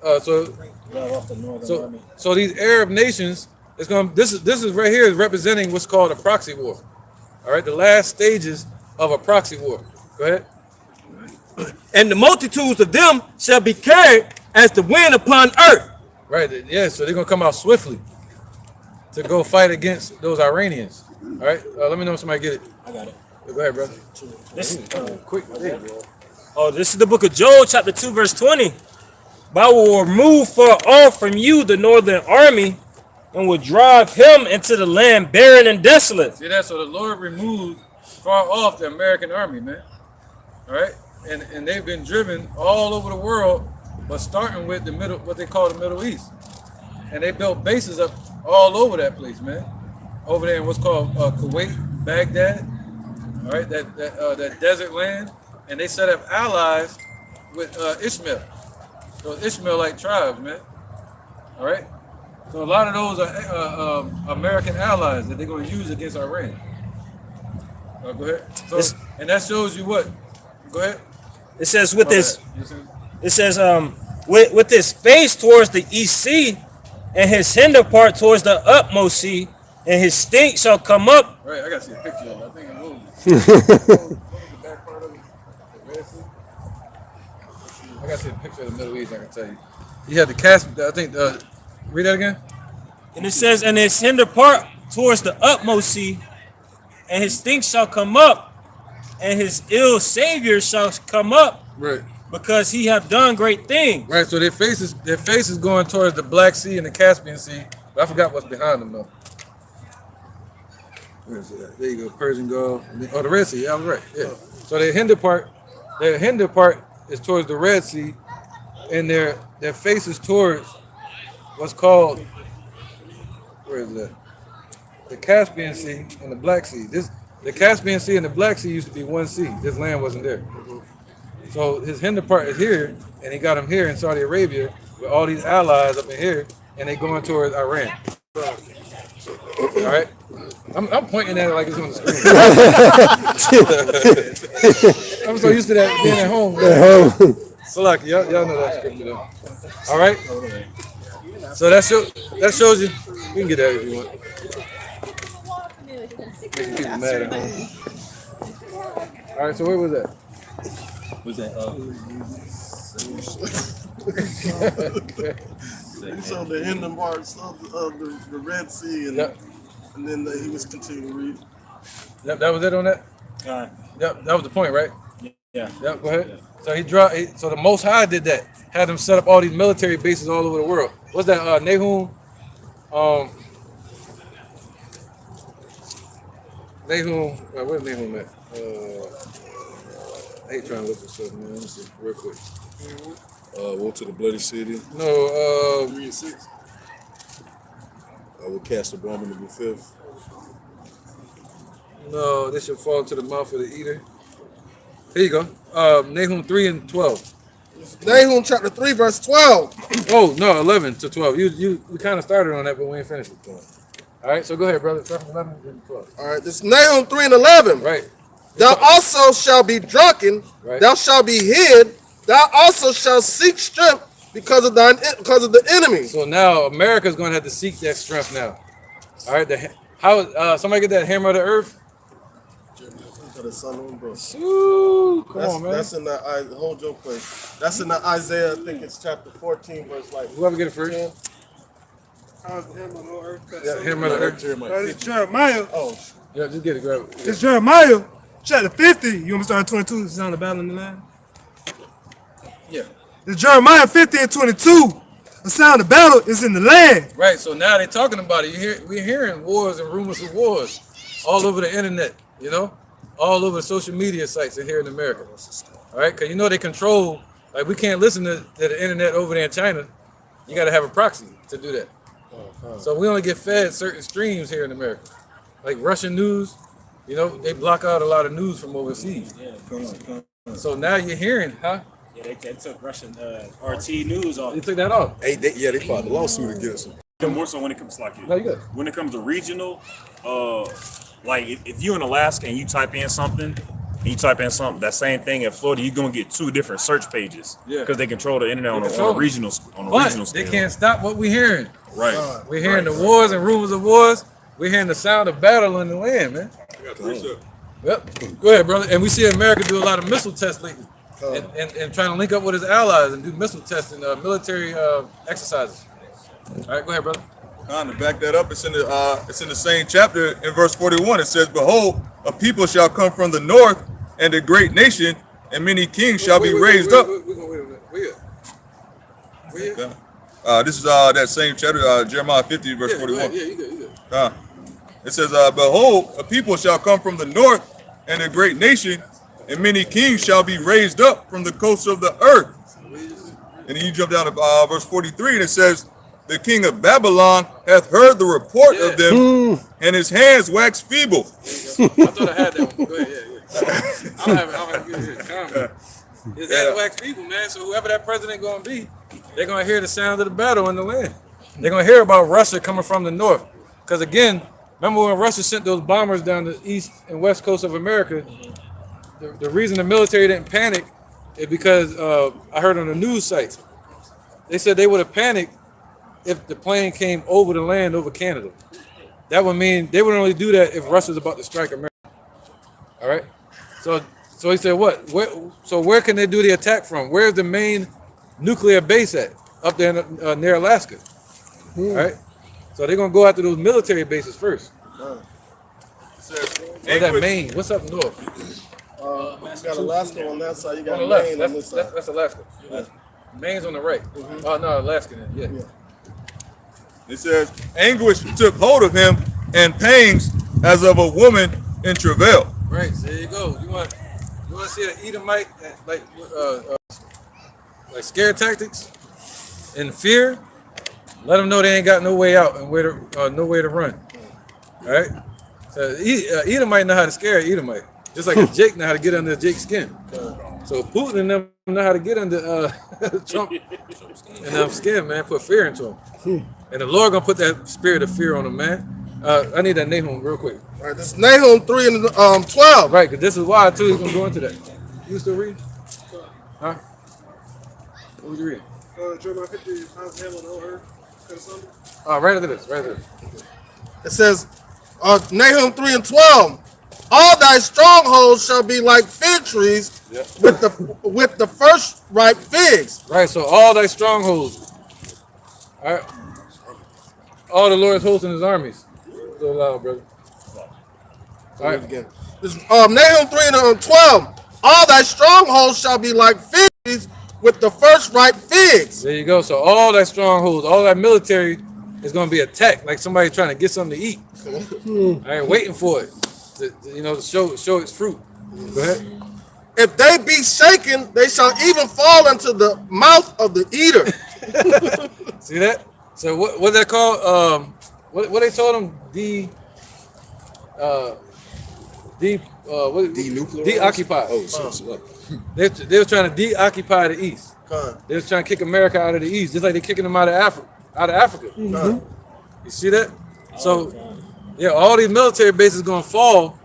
So these Arab nations, it's going. This is right here is representing what's called a proxy war. All right, the last stages of a proxy war. Go ahead. And the multitudes of them shall be carried as the wind upon earth. Right. Yeah. So they're gonna come out swiftly to go fight against those Iranians. All right. Let me know if somebody get it. I got it. Go ahead, brother. This, Quick. There you go. this is the book of Joel, chapter 2, verse 20. But I will remove far off from you the northern army and will drive him into the land barren and desolate. See that? So the Lord removed far off the American army, man. All right. And they've been driven all over the world, but starting with the middle, what they call the Middle East. And they built bases up all over that place, man. Over there in what's called Kuwait, Baghdad, all right, that desert land. And they set up allies with Ishmael, those Ishmaelite tribes, man. All right. So a lot of those are American allies that they're going to use against Iran. Go ahead. So, and that shows you what? Go ahead. It says with this, with his face towards the east sea, and his hinder part towards the utmost sea, and his stink shall come up. Right, I gotta see a picture of it. I think it moved. I gotta see a picture of the Middle East. I can tell you. You had the cast. I think. Read that again. And it says, and his hinder part towards the utmost sea, and his stink shall come up, and his ill savior shall come up, Right. because he have done great things. Right. So their faces going towards the Black Sea and the Caspian Sea. But I forgot what's behind them though. Where is it at? There you go. Persian Gulf. Oh, the Red Sea. Yeah, I was right. Yeah. So their hinder part is towards the Red Sea, and their face is towards what's called, where is that? The Caspian Sea and the Black Sea. The Caspian Sea and the Black Sea used to be one sea. This land wasn't there. So his hinder part is here, and he got him here in Saudi Arabia with all these allies up in here, and they going towards Iran. All right? I'm pointing at it like it's on the screen. I'm so used to that being at home. So like y'all know that scripture though. All right? So that shows you. You can get that if you want. Making people mad at home. All right, so where was that? Was that It's on the end of parts of the Red Sea, and, Yep. and then he was continuing to read. Yep, that was it on that? Yep, that was the point, right? yeah. Yep, go ahead. So so the Most High did that. Had them set up all these military bases all over the world. What's that, Nahum? Nahum, where's Nahum at? I hate trying to look this up, man. Let me see, real quick. Woe to the bloody city. No, 3 and 6. I will cast a bomb into the fifth. no, this should fall to the mouth of the eater. Here you go. Nahum 3 and 12. Nahum chapter 3, verse 12. Oh, no, 11 to 12. We kind of started on that, but we ain't finished it. All right, so go ahead, brother. Start from 11 to 12. All right, this is Nahum 3 and 11. Right. Thou also shalt be drunken, Right. thou shalt be hid, thou also shalt seek strength because of the enemy. So now America's going to have to seek that strength now. All right. Somebody get that hammer of the earth? Ooh, come on, man. That's in the hold your place. That's in the Isaiah, I think it's chapter 14, verse like. Whoever get it first. 10. Yeah, hammer of the earth. It's Jeremiah. Oh, Yeah, just get it, grab it. It's Jeremiah, chapter 50. You want me to start at 22? It's on the battle in the land. Yeah. It's Jeremiah 50 and 22. The sound of battle is in the land. Right. So now they're talking about it. We're hearing wars and rumors of wars all over the internet, all over the social media sites in here in America. All right. Because they control, like we can't listen to the internet over there in China. You got to have a proxy to do that. So we only get fed certain streams here in America. Like Russian news, they block out a lot of news from overseas. So now you're hearing, huh? Yeah, they took Russian RT news off. You took that off. Hey, they filed a lawsuit against them. More so when it comes to No, you good. when it comes to regional, like if you're in Alaska and you type in something You type in something, that same thing in Florida, you're gonna get 2 different search pages. Yeah. Because they control the internet on control a regional But scale. they can't stop what we're hearing. Right. We're hearing the wars and rumors of wars. We're hearing the sound of battle in the land, man. Yep. Go ahead, brother. And we see America do a lot of missile tests lately, and trying to link up with his allies and do missile tests and military exercises. All right, go ahead, brother. To back that up, it's in the same chapter in verse 41. It says, "Behold, a people shall come from the north, and a great nation, and many kings shall be raised up." We're gonna wait a minute. Where you? This is that same chapter, Jeremiah 50, verse 41. Yeah, you good. It says, "Behold, a people shall come from the north, and a great nation, and many kings shall be raised up from the coasts of the earth." And then you jump down to verse 43, and it says, "The king of Babylon hath heard the report of them, and his hands wax feeble." I thought I had that one. Go ahead. I don't have it. His hands wax feeble, man. So whoever that president gonna be, they're gonna hear the sound of the battle in the land. They're gonna hear about Russia coming from the north. Because again, remember when Russia sent those bombers down the east and west coast of America? The reason the military didn't panic is because I heard on the news sites, they said they would have panicked if the plane came over the land over Canada. That would mean they would only do that if Russia's about to strike America. All right. So he said, what? Where can they do the attack from? Where's the main nuclear base at? Up there near Alaska. All right. So they're gonna go after those military bases first. What's that Maine? What's up north? You got Alaska on that side. You got On the left. Maine on this side. That's Alaska. Maine's on the right. Oh no, Alaska then. Yeah. It says, "Anguish took hold of him, and pangs as of a woman in travail." Right. So there you go. You want to see an Edomite like scare tactics and fear? Let them know they ain't got no way out and no way to run. All right. So Edomite know how to scare Edomite, just like a Jake know how to get under Jake's skin. So Putin and them know how to get under Trump and I'm scared, man. Put fear into him, and the Lord gonna put that spirit of fear on him, man. I need that Nahum real quick. All right, this is Nahum 3 and 12. Right, because this is why too he's gonna go into that. You still read? Huh? What was you reading? Jeremiah 50, how's heaven on earth? Right after this, right after this. It says, Nahum 3 and 12. All thy strongholds shall be like fig trees with the first ripe figs. Right, so all thy strongholds. All right. All the Lord's hosts and his armies. A little loud, brother. All right. Again. This, Nahum 3 and 12. All thy strongholds shall be like fig trees with the first ripe figs. There you go. So all that strongholds, all that military is going to be attacked like somebody trying to get something to eat. I ain't waiting for it. To show its fruit. Go ahead. If they be shaken, they shall even fall into the mouth of the eater. See that? So what they call what they told them deoccupy. They were trying to deoccupy the East. They was trying to kick America out of the East, just like they're kicking them out of Africa. You see that? So yeah, all these military bases gonna fall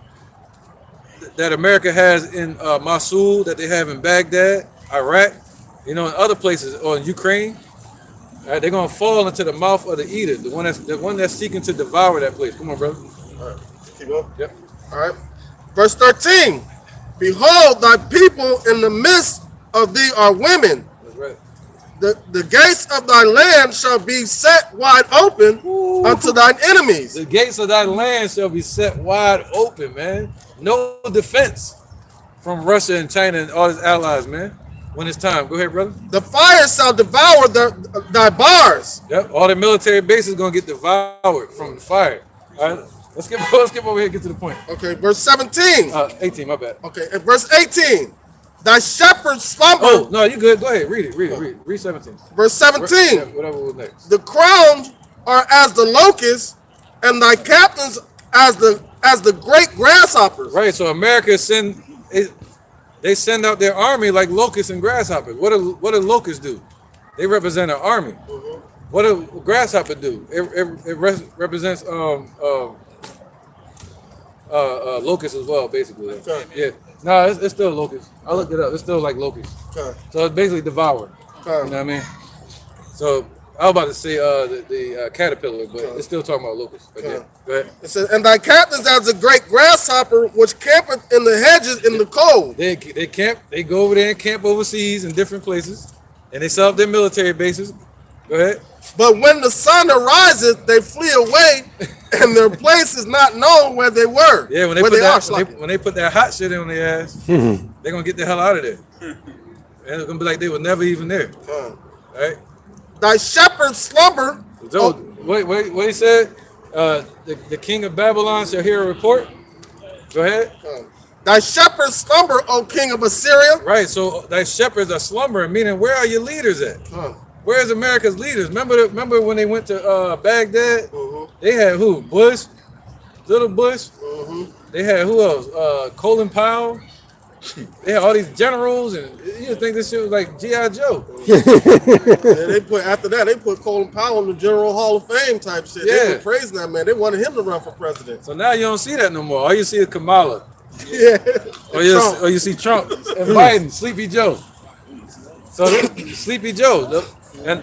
that America has in Mosul, that they have in Baghdad, Iraq, and other places, or in Ukraine. All right, they're gonna fall into the mouth of the eater, the one that's seeking to devour that place. Come on, brother. All right, keep going. Yep. All right. Verse 13. Behold, thy people in the midst of thee are women. That's right. The gates of thy land shall be set wide open unto thine enemies. The gates of thy land shall be set wide open, man. No defense from Russia and China and all its allies, man. When it's time. Go ahead, brother. The fire shall devour thy bars. Yep. All the military bases gonna get devoured from the fire. All right. Let's skip over here and get to the point. Okay, verse 17. 18, my bad. Okay, and verse 18. Thy shepherds slumber. Oh, no, you good. Go ahead. Read it. Read 17. Verse 17. Whatever was next. The crowns are as the locusts, and thy captains as the great grasshoppers. Right. So America send out their army like locusts and grasshoppers. What do locusts do? They represent an army. What do grasshopper do? It represents locusts as well, basically. Yeah. No, it's still locust. I looked it up. It's still like locust. Okay. So it's basically devour. Okay. You know what I mean? So I was about to say the caterpillar, but it's still talking about locust. But yeah, go ahead. It says, and thy captains as a great grasshopper which campeth in the hedges in the cold. They camp. They go over there and camp overseas in different places, and they set up their military bases. Go ahead. But when the sun arises, they flee away, and their place is not known where they were. Yeah, when they put that hot shit on their ass, they're gonna get the hell out of there. And it's gonna be like they were never even there. Right? Thy shepherds slumber. So, what he said? The king of Babylon shall hear a report. Go ahead. Thy shepherds slumber, O king of Assyria. Right. So thy shepherds are slumbering, meaning where are your leaders at? Where's America's leaders? Remember when they went to Baghdad? They had who? Bush, Little Bush. They had who else? Colin Powell. They had all these generals, and you think this shit was like G.I. Joe. They put after that. They put Colin Powell in the General Hall of Fame type shit. Yeah. They were praising that man. They wanted him to run for president. So now you don't see that no more. All you see is Kamala. Yeah. Or you see Trump and Biden, Sleepy Joe. So Sleepy Joe, and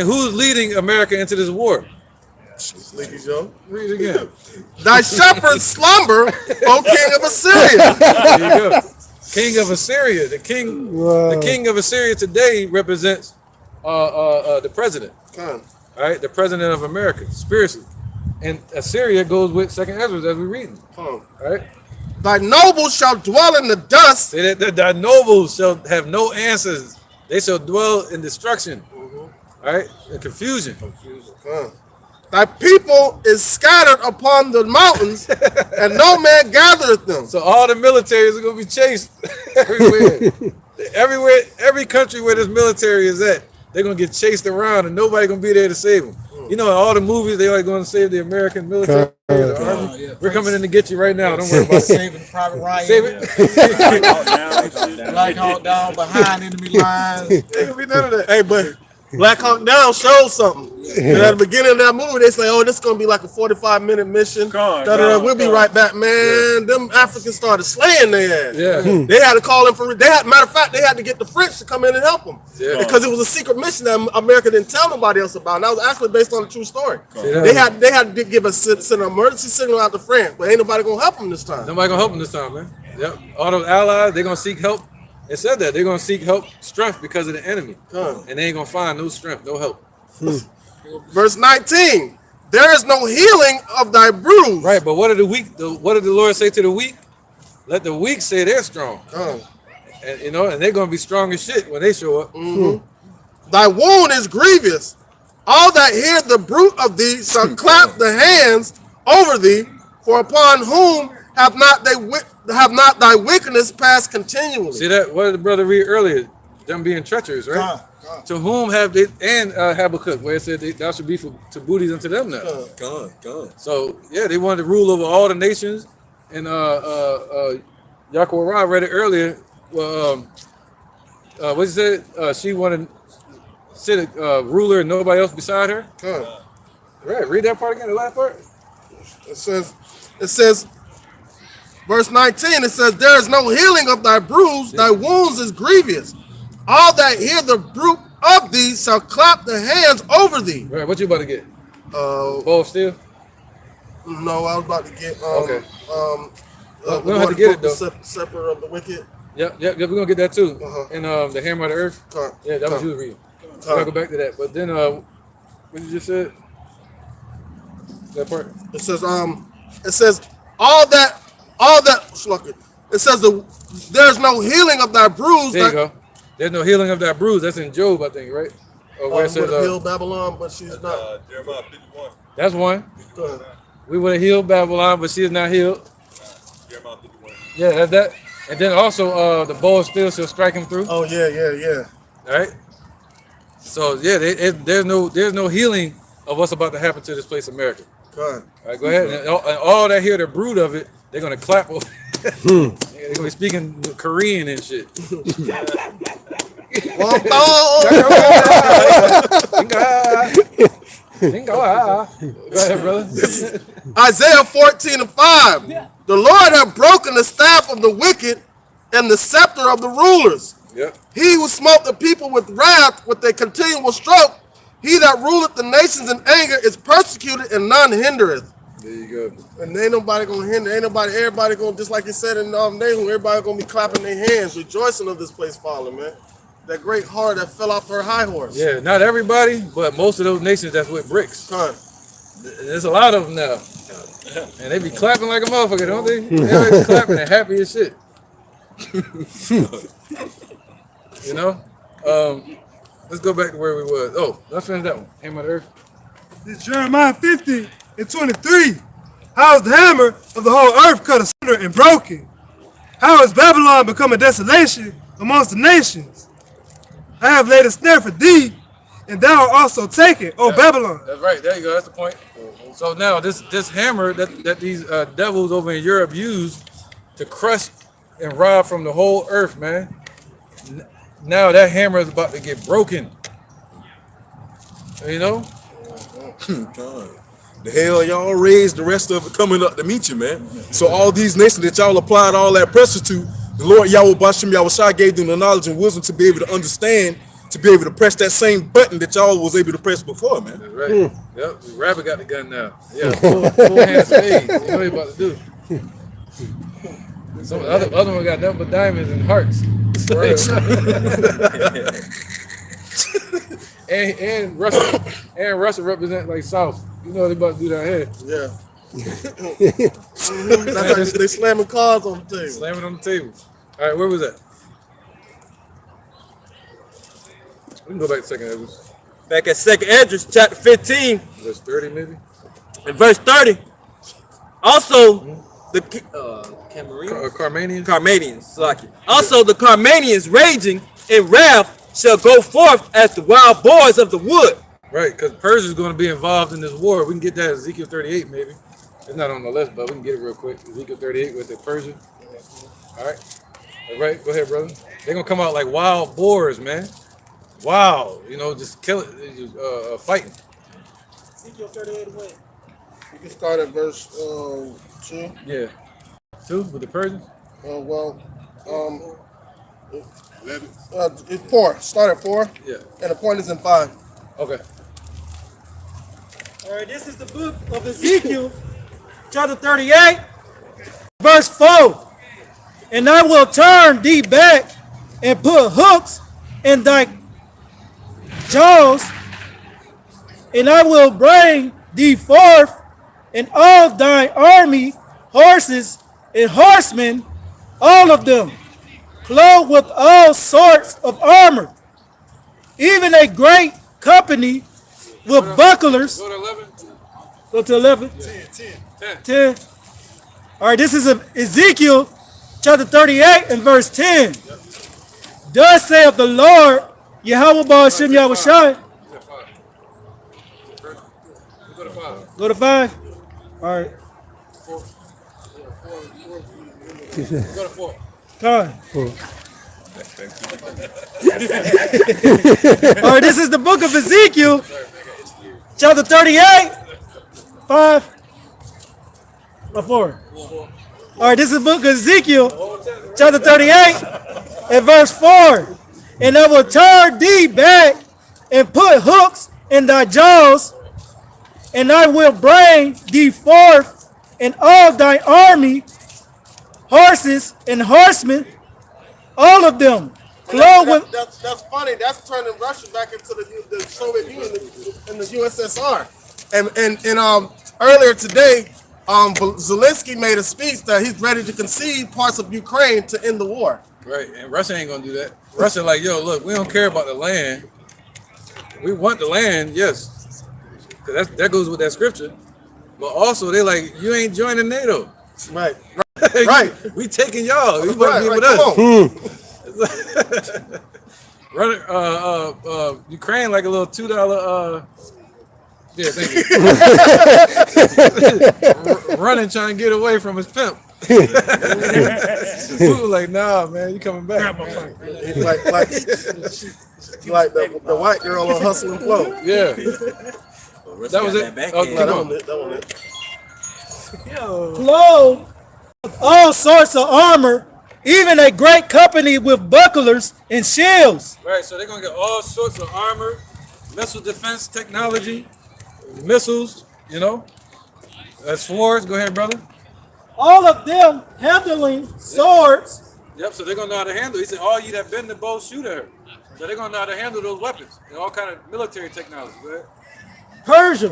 who's leading America into this war? Sleepy Joe. Read it again. Thy shepherds slumber, O king of Assyria. There you go. King of Assyria. The king of Assyria today represents the president. All right, the president of America, spiritually. And Assyria goes with Second Edras as we read. All right. Thy nobles shall dwell in the dust. Say that thy nobles shall have no answers. They shall dwell in destruction. All right, in confusion. Thy people is scattered upon the mountains, and no man gathereth them. So all the militaries are gonna be chased everywhere. Every country where this military is at, they're gonna get chased around, and nobody gonna be there to save them. You know, in all the movies, they always going to save the American military. The army. Yeah, we're coming in to get you right now. Don't worry about it. Saving Private Ryan. Save it. Black Hawk Down behind enemy lines. Ain't gonna be none of that. Hey, but Black Hawk Down showed something. And at the beginning of that movie, they say, "Oh, this is gonna be like a 45-minute mission." We'll be right back, man. Them Africans started slaying their ass. Yeah, they had to call in for. Matter of fact, they had to get the French to come in and help them because it was a secret mission that America didn't tell nobody else about. And that was actually based on a true story. They had to give send an emergency signal out to France, but ain't nobody gonna help them this time. Nobody gonna help them this time, man. Yep, all those allies, they're gonna seek help. It said that they're gonna seek help, strength because of the enemy, and they ain't gonna find no strength, no help. Verse 19: There is no healing of thy bruise. Right, but what did the weak? What did the Lord say to the weak? Let the weak say they're strong, and and they're gonna be strong as shit when they show up. Thy wound is grievous. All that hear the bruit of thee shall clap the hands over thee. For upon whom have not thy wickedness passed continually? See that? What did the brother read earlier? Them being treacherous, right? To whom have they, and Habakkuk, where it said thou should be to booties unto them now. So yeah, they wanted to rule over all the nations, and Yaakov Ra read it earlier. Well, what he said? She wanted to sit a ruler and nobody else beside her. Right, read that part again. The last part. It says, verse 19. It says, there is no healing of thy bruise; thy wounds is grievous. All that hear the bruit of thee shall clap the hands over thee. Right, what you about to get? Bow of steel? No, I was about to get we don't have to get it though. Separate of the wicked. Yep, we're gonna get that too. And the hammer of the earth. Yeah, that was you reading. I'll go back to that. But then what you just said? That part. It says all that it says there's no healing of thy bruise. There you go. There's no healing of that bruise. That's in Job, I think, right? Or where it says heal Babylon, but she's not. Jeremiah 51. That's one. We would have healed Babylon, but she is not healed. Jeremiah 51. Yeah, that's that. And then also the bow of steel shall strike him through. Oh yeah. All right. So yeah, there's no healing of what's about to happen to this place, America. All right, go ahead. And all that hear the brood of it, they're gonna clap. They're gonna be speaking Korean and shit. Go ahead, brother. Isaiah 14:5. The Lord hath broken the staff of the wicked and the scepter of the rulers. Yep. He who smote the people with wrath with a continual stroke, he that ruleth the nations in anger is persecuted and none hindereth. There you go. And ain't nobody gonna hinder, everybody gonna, just like it said in Nahum, everybody gonna be clapping their hands, rejoicing of this place falling, man. That great heart that fell off her high horse. Yeah, not everybody, but most of those nations that's with bricks. There's a lot of them now. And they be clapping like a motherfucker, don't they? They be clapping and happy as shit. You know? Let's go back to where we was. Oh, let's finish that one. Hammer of the earth. This Jeremiah 50 and 23. How is the hammer of the whole earth cut asunder and broken? How is Babylon become a desolation amongst the nations? I have laid a snare for thee, and thou art also taken, O Babylon. That's right. There you go. That's the point. So now this hammer that these devils over in Europe use to crush and rob from the whole earth, man. Now that hammer is about to get broken. You know? The hell y'all raised the rest of it coming up to meet you, man. So all these nations that y'all applied all that pressure to, the Lord Yahweh Bashem Yahushua gave them the knowledge and wisdom to be able to understand, to be able to press that same button that y'all was able to press before, man. That's right. Yep. The rabbit got the gun now. Yeah. Full hand spades. You know what he about to do. Some of the other one got nothing but diamonds and hearts. and Russia represent like South. You know what they about to do down here. Yeah. That's like they slamming cards on the table. Slamming on the table. All right, where was that? We can go back to second Edras. Back at 2nd Edras, chapter 15, Verse 30 maybe? and verse 30. Also, the Carmanians, Salaki. Also, the Carmanians raging in wrath shall go forth as the wild boars of the wood. Right, because Persia is going to be involved in this war. We can get that Ezekiel 38 maybe. It's not on the list, but we can get it real quick. Ezekiel 38 with the Persia. All right. All right, go ahead, brother. They're going to come out like wild boars, man. Wow. You know, just killing, fighting. Ezekiel 38 when? You can start at verse 2. Yeah. 2 with the Persians? It's 4. Start at 4. Yeah. And the point is in 5. Okay. All right, this is the book of Ezekiel, chapter 38, verse 4. And I will turn thee back and put hooks in thy jaws, and I will bring thee forth and all thy army, horses and horsemen, all of them, clothed with all sorts of armor, even a great company with bucklers. Go to 11. Go to 11. 10. All right, this is Ezekiel chapter 38 and verse 10. Thus saith the Lord, Yahweh Ba'ashem Yahushai. Go to 5. Go to 5. All right. Go to 4. Come on. All right, this is the book of Ezekiel, chapter 38, 5 or 4. All right, this is the book of Ezekiel, chapter 38, and verse 4. And I will turn thee back and put hooks in thy jaws, and I will bring thee forth and all thy army, horses and horsemen, all of them. That's funny. That's turning Russia back into the Soviet Union and the USSR. And earlier today, Zelensky made a speech that he's ready to concede parts of Ukraine to end the war. Right, and Russia ain't gonna do that. Russia like, yo, look, we don't care about the land. We want the land, yes, because that goes with that scripture. But also, they like, you ain't joining NATO. Right. Right. We taking y'all. You Right, be right, with us. Run, Ukraine like a little $2. Yeah, thank you. Running, trying to get away from his pimp. People like, nah, man, you coming back? like the white girl on Hustle and Flow. Yeah. That was it. That one it. Clothed all sorts of armor, even a great company with bucklers and shields. Right, so they're gonna get all sorts of armor, missile defense technology, missiles, you know, swords. Go ahead, brother. All of them handling swords. Yep, so they're gonna know how to handle. He said, all you that bend the bow, shoot at her. So they're gonna know how to handle those weapons and all kind of military technology. Go ahead. Persia,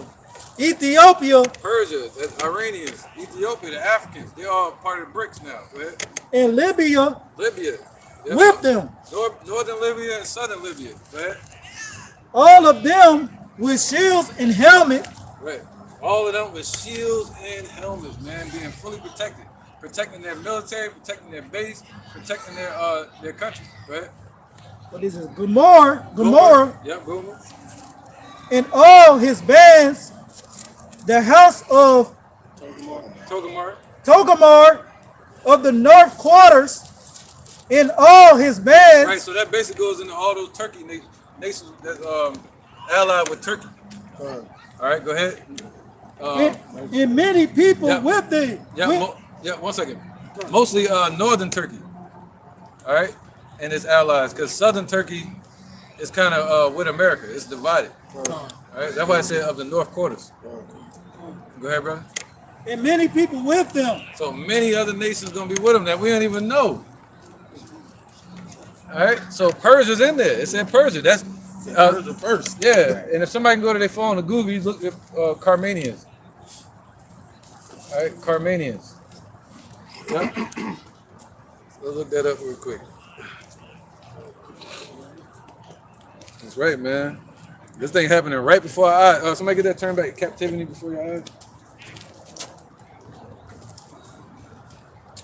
Ethiopia, Persia, the Iranians, Ethiopia, the Africans, they're all part of the BRICS now. Go ahead. and Libya Libya. Yep. with them. Northern Libya and Southern Libya. Go ahead. All of them with shields and helmets. Right. All of them with shields and helmets, man, being fully protected. Protecting their military, protecting their base, protecting their country. Go ahead. What is it? Gomorrah, Yep, Gomer. and all his bands, the house of Togarmah. of the north quarters, and all his bands. Right, so that basically goes into all those Turkey nations that's allied with Turkey. All right, go ahead. And many people Yep. with them. Yeah, 1 second. Mostly northern Turkey. All right, and its allies, because southern Turkey is kind of with America. It's divided. All right, that's why I said of the north quarters. Go ahead, brother. And many people with them. So many other nations gonna be with them that we don't even know. All right, so Persia's in there. It said Persia. That's Persia first. yeah. And if somebody can go to their phone and Google, you look at Carmanians. All right, Carmanians. Yep. Let's look that up real quick. That's right, man. This thing happening right before our eyes. Somebody get that turned back. Captivity before your eyes.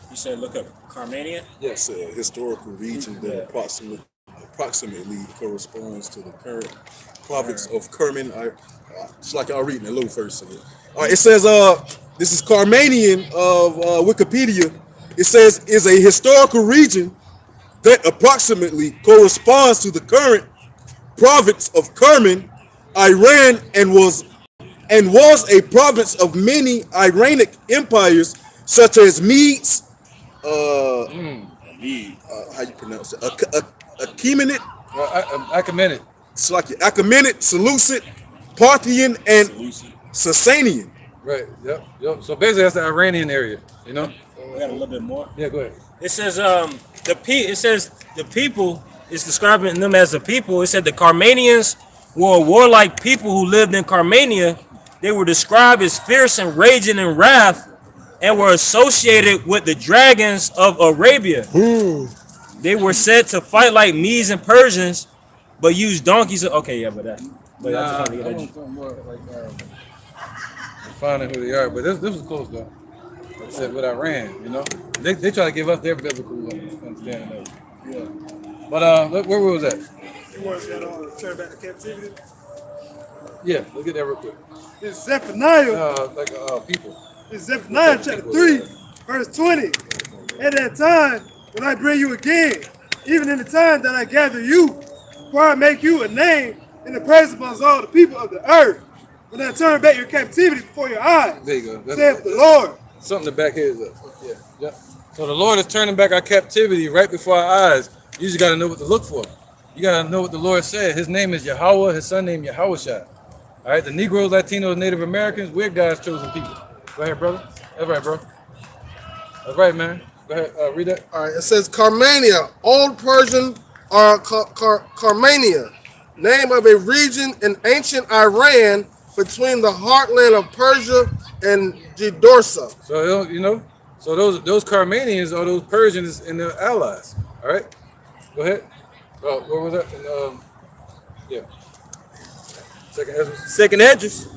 You said look up Carmania? Yes, a historical region that approximately corresponds to the current province of Kerman. It's like I'll read in a little first. All right, it says, this is Carmanian of Wikipedia. It says, is a historical region that approximately corresponds to the current province of Kerman, Iran, and was a province of many Iranic empires, such as Medes, how you pronounce it? Achaemenid, Achaemenid. it's like Achaemenid, Seleucid, Parthian, and Sasanian. Right. Yep. So basically, that's the Iranian area. You know. We got a little bit more. Yeah. Go ahead. It says the people is describing them as a people. It said the Carmanians were a warlike people who lived in Carmania. They were described as fierce and raging in wrath, and were associated with the dragons of Arabia. They were said to fight like Medes and Persians, but used donkeys. Okay, yeah, but that. But I just wanted to get that. something more like finding who they are, but this was close though. Like I said, with Iran, you know, they try to give us their biblical understanding of it. Yeah. But where was that? You want to turn back to captivity? Yeah, look at that real quick. It's Zephaniah. People. It's Zephaniah chapter 3, verse 20. At that time, when I bring you again, even in the time that I gather you, for I make you a name in the praise amongst all the people of the earth, when I turn back your captivity before your eyes, There you go. saith the Lord. Something to back his up. Yeah. Yep. So the Lord is turning back our captivity right before our eyes. You just got to know what to look for. You got to know what the Lord said. His name is Yahweh. His son named Yahushua. All right. The Negroes, Latinos, Native Americans, we're God's chosen people. Go ahead, brother. That's right, bro. That's right, man. Go ahead. Read that. All right, it says Carmania, Old Persian or Carmania, name of a region in ancient Iran between the heartland of Persia and Gedorsa. So you know, so those Carmanians are those Persians and their allies. All right. Go ahead. Where was that? Yeah. Second Edras,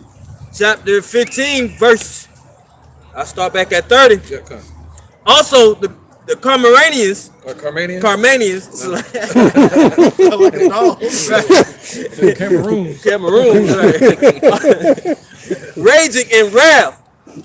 chapter 15, verse. I start back at 30. Yeah, come. Also, the Carmanians, Carmanians. Cameroon, right. Raging in wrath,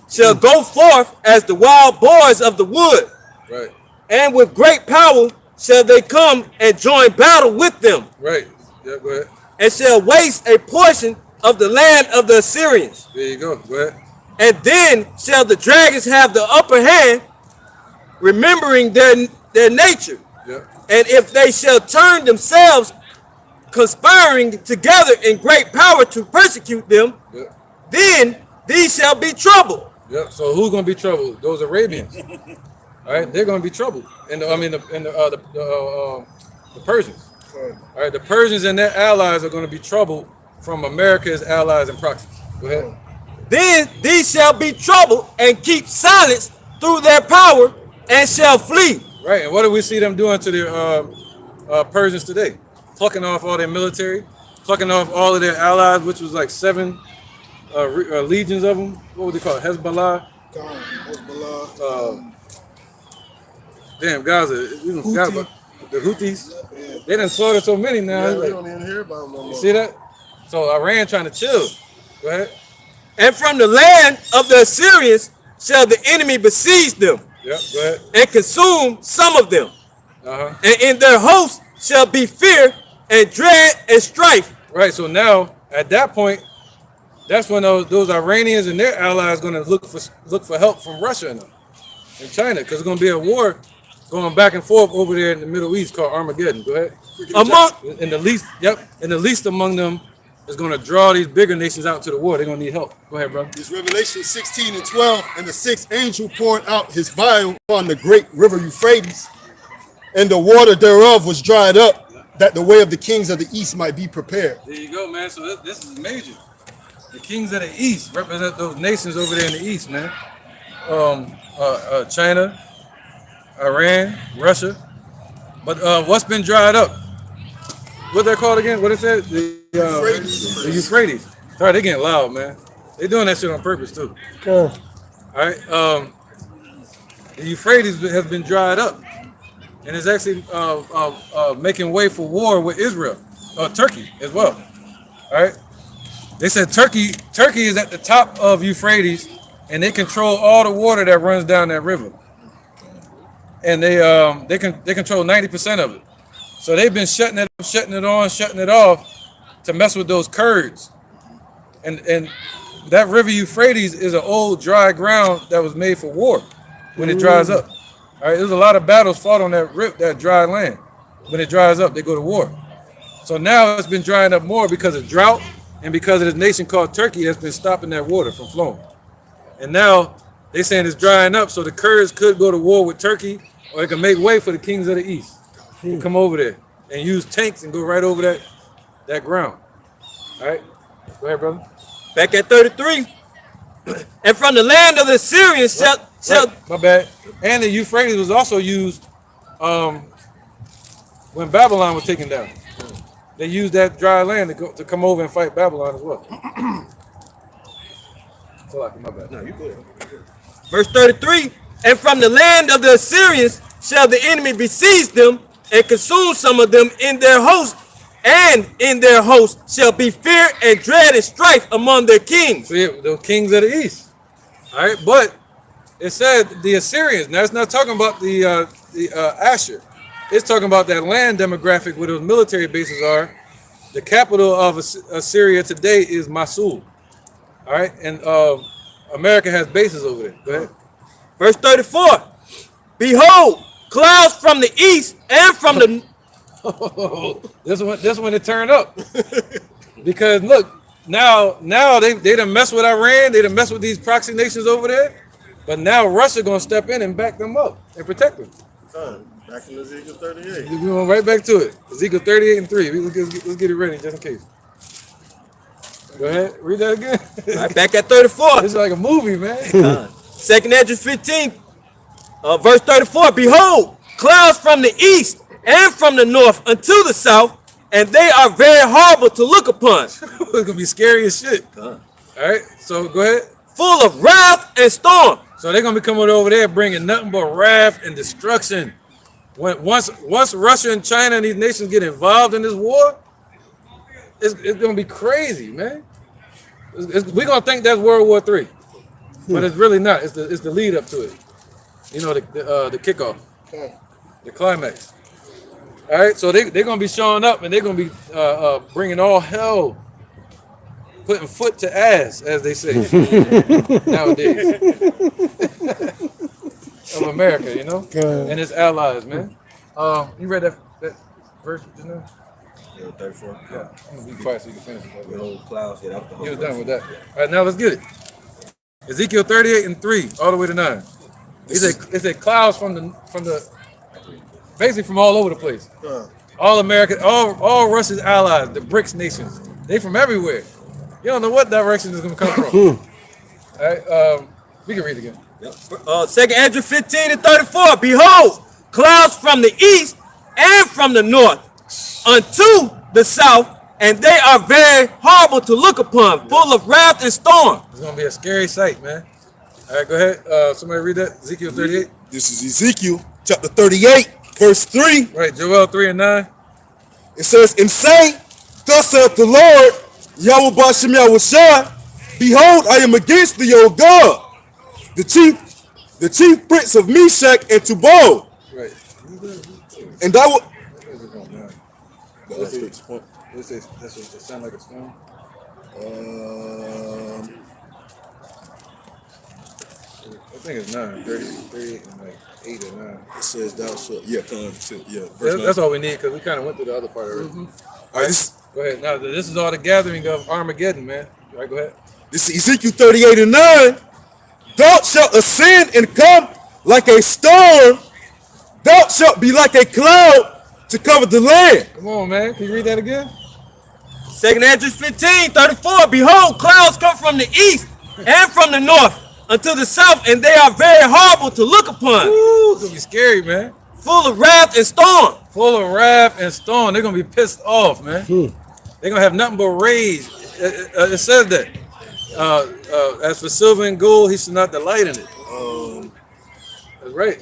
shall go forth as the wild boars of the wood. Right. And with great power shall they come and join battle with them. Right. Yeah, go ahead. And shall waste a portion of the land of the Assyrians. There you go. Go ahead. And then shall the dragons have the upper hand, remembering their nature. Yep. And if they shall turn themselves, conspiring together in great power to persecute them, Yep. then these shall be troubled. Yep. So who's gonna be troubled? Those Arabians. All right, they're gonna be troubled. And the Persians. All right, the Persians and their allies are gonna be troubled from America's allies and proxies. Go ahead. Then these shall be troubled and keep silence through their power and shall flee. Right, and what do we see them doing to the Persians today? Plucking off all their military, plucking off all of their allies, which was like 7 legions of them. What would they call it? Hezbollah. Damn, Gaza. We don't forgot about the Houthis. They done slaughtered so many now. Yeah, we like, don't even hear about them no more. you see that? So Iran trying to chill. Go ahead. And from the land of the Assyrians shall the enemy besiege them Yep, go ahead. and consume some of them. Uh-huh. And in their host shall be fear and dread and strife. Right, so now at that point, that's when those Iranians and their allies going to look for help from Russia and China, because it's going to be a war going back and forth over there in the Middle East called Armageddon. Go ahead. And the least among them is going to draw these bigger nations out to the war. They're going to need help. Go ahead, brother. It's Revelation 16:12, and the sixth angel poured out his vial on the great river Euphrates, and the water thereof was dried up, that the way of the kings of the east might be prepared. There you go, man. So this is major. The kings of the east represent those nations over there in the east, man. China, Iran, Russia. But what's been dried up? What they're called again? What is that? The Euphrates. Sorry, they getting loud, man. They doing that shit on purpose too. Sure. All right. The Euphrates has been dried up, and it's actually making way for war with Israel, Turkey as well. All right. They said Turkey is at the top of Euphrates, and they control all the water that runs down that river. And they control 90% of it. So they've been shutting it up, shutting it on, shutting it off to mess with those Kurds. And that river Euphrates is an old dry ground that was made for war when it dries up. All right, there's a lot of battles fought on that dry land. When it dries up, they go to war. So now it's been drying up more because of drought and because of this nation called Turkey that's been stopping that water from flowing. And now they saying it's drying up, so the Kurds could go to war with Turkey, or they can make way for the kings of the east to come over there and use tanks and go right over that ground. All right, go ahead, brother. Back at 33. And from the land of the Assyrians shall Right. My bad. And the Euphrates was also used when Babylon was taken down. They used that dry land to come over and fight Babylon as well. My bad. No, you good. Verse 33. And from the land of the Assyrians shall the enemy besiege them and consume some of them in their host, and in their host shall be fear and dread and strife among their kings. See, the kings of the east. All right, but it said the Assyrians. Now it's not talking about the Asher. It's talking about that land demographic where those military bases are. The capital of Assyria today is Mosul. All right, and America has bases over there. Go ahead. Verse 34. Behold, clouds from the east and from the this one it turned up. Because look, now they done mess with Iran, they done mess with these proxy nations over there, but now Russia gonna step in and back them up and protect them. Back in Ezekiel 38. We're going right back to it. Ezekiel 38 and 3. Let's get it ready just in case. Go ahead, read that again. Right, back at 34. This is like a movie, man. Second Edras 15, verse 34. Behold, clouds from the east and from the north unto the south, and they are very horrible to look upon. It's gonna be scary as shit. All right, so go ahead. Full of wrath and storm. So they're gonna be coming over there bringing nothing but wrath and destruction. Once Russia and China and these nations get involved in this war, it's gonna be crazy, man. We're gonna think that's World War III, but it's really not. It's the lead up to it. You know, the kickoff, the climax. All right, so they're gonna be showing up and they're gonna be bringing all hell, putting foot to ass, as they say nowadays. of America, you know, God. and its allies, man. You read that verse just now? Yeah, 34. Yeah. I'm gonna be quiet so you can finish it. Behold, clouds. Yeah, that was the whole You was verse. done with that. All right, now let's get it. Ezekiel 38 and 3, all the way to 9. It's a clouds from the basically from all over the place. All America, all Russia's allies, the BRICS nations, they from everywhere. You don't know what direction it's gonna come from. All right, we can read again. Second Edras 15 and 34. Behold, clouds from the east and from the north unto the south, and they are very horrible to look upon, full of wrath and storm. It's gonna be a scary sight, man. All right, go ahead. Somebody read that. Ezekiel 38. This is Ezekiel chapter 38, verse 3. Right, Joel 3 and 9. It says, and say, thus saith the Lord, Yahweh Bashem Yahushua, behold, I am against thee, O God, the chief prince of Meshach and Tubal. Right. And I will. Does it sound like a storm? I think it's 9, 38 and like 8 or 9. It says thou shalt. Yeah, That's all we need because we kind of went through the other part already. All right, Go ahead. Now, this is all the gathering of Armageddon, man. All right, go ahead. this is Ezekiel 38 and 9. Thou shalt ascend and come like a storm. Thou shalt be like a cloud to cover the land. Come on, man. Can you read that again? Second Edras 15, 34. Behold, clouds come from the east and from the north unto the south, and they are very horrible to look upon. Ooh, it's gonna be scary, man. Full of wrath and storm. Full of wrath and storm. They're gonna be pissed off, man. They're gonna have nothing but rage. It says that. As for silver and gold, he should not delight in it. That's right.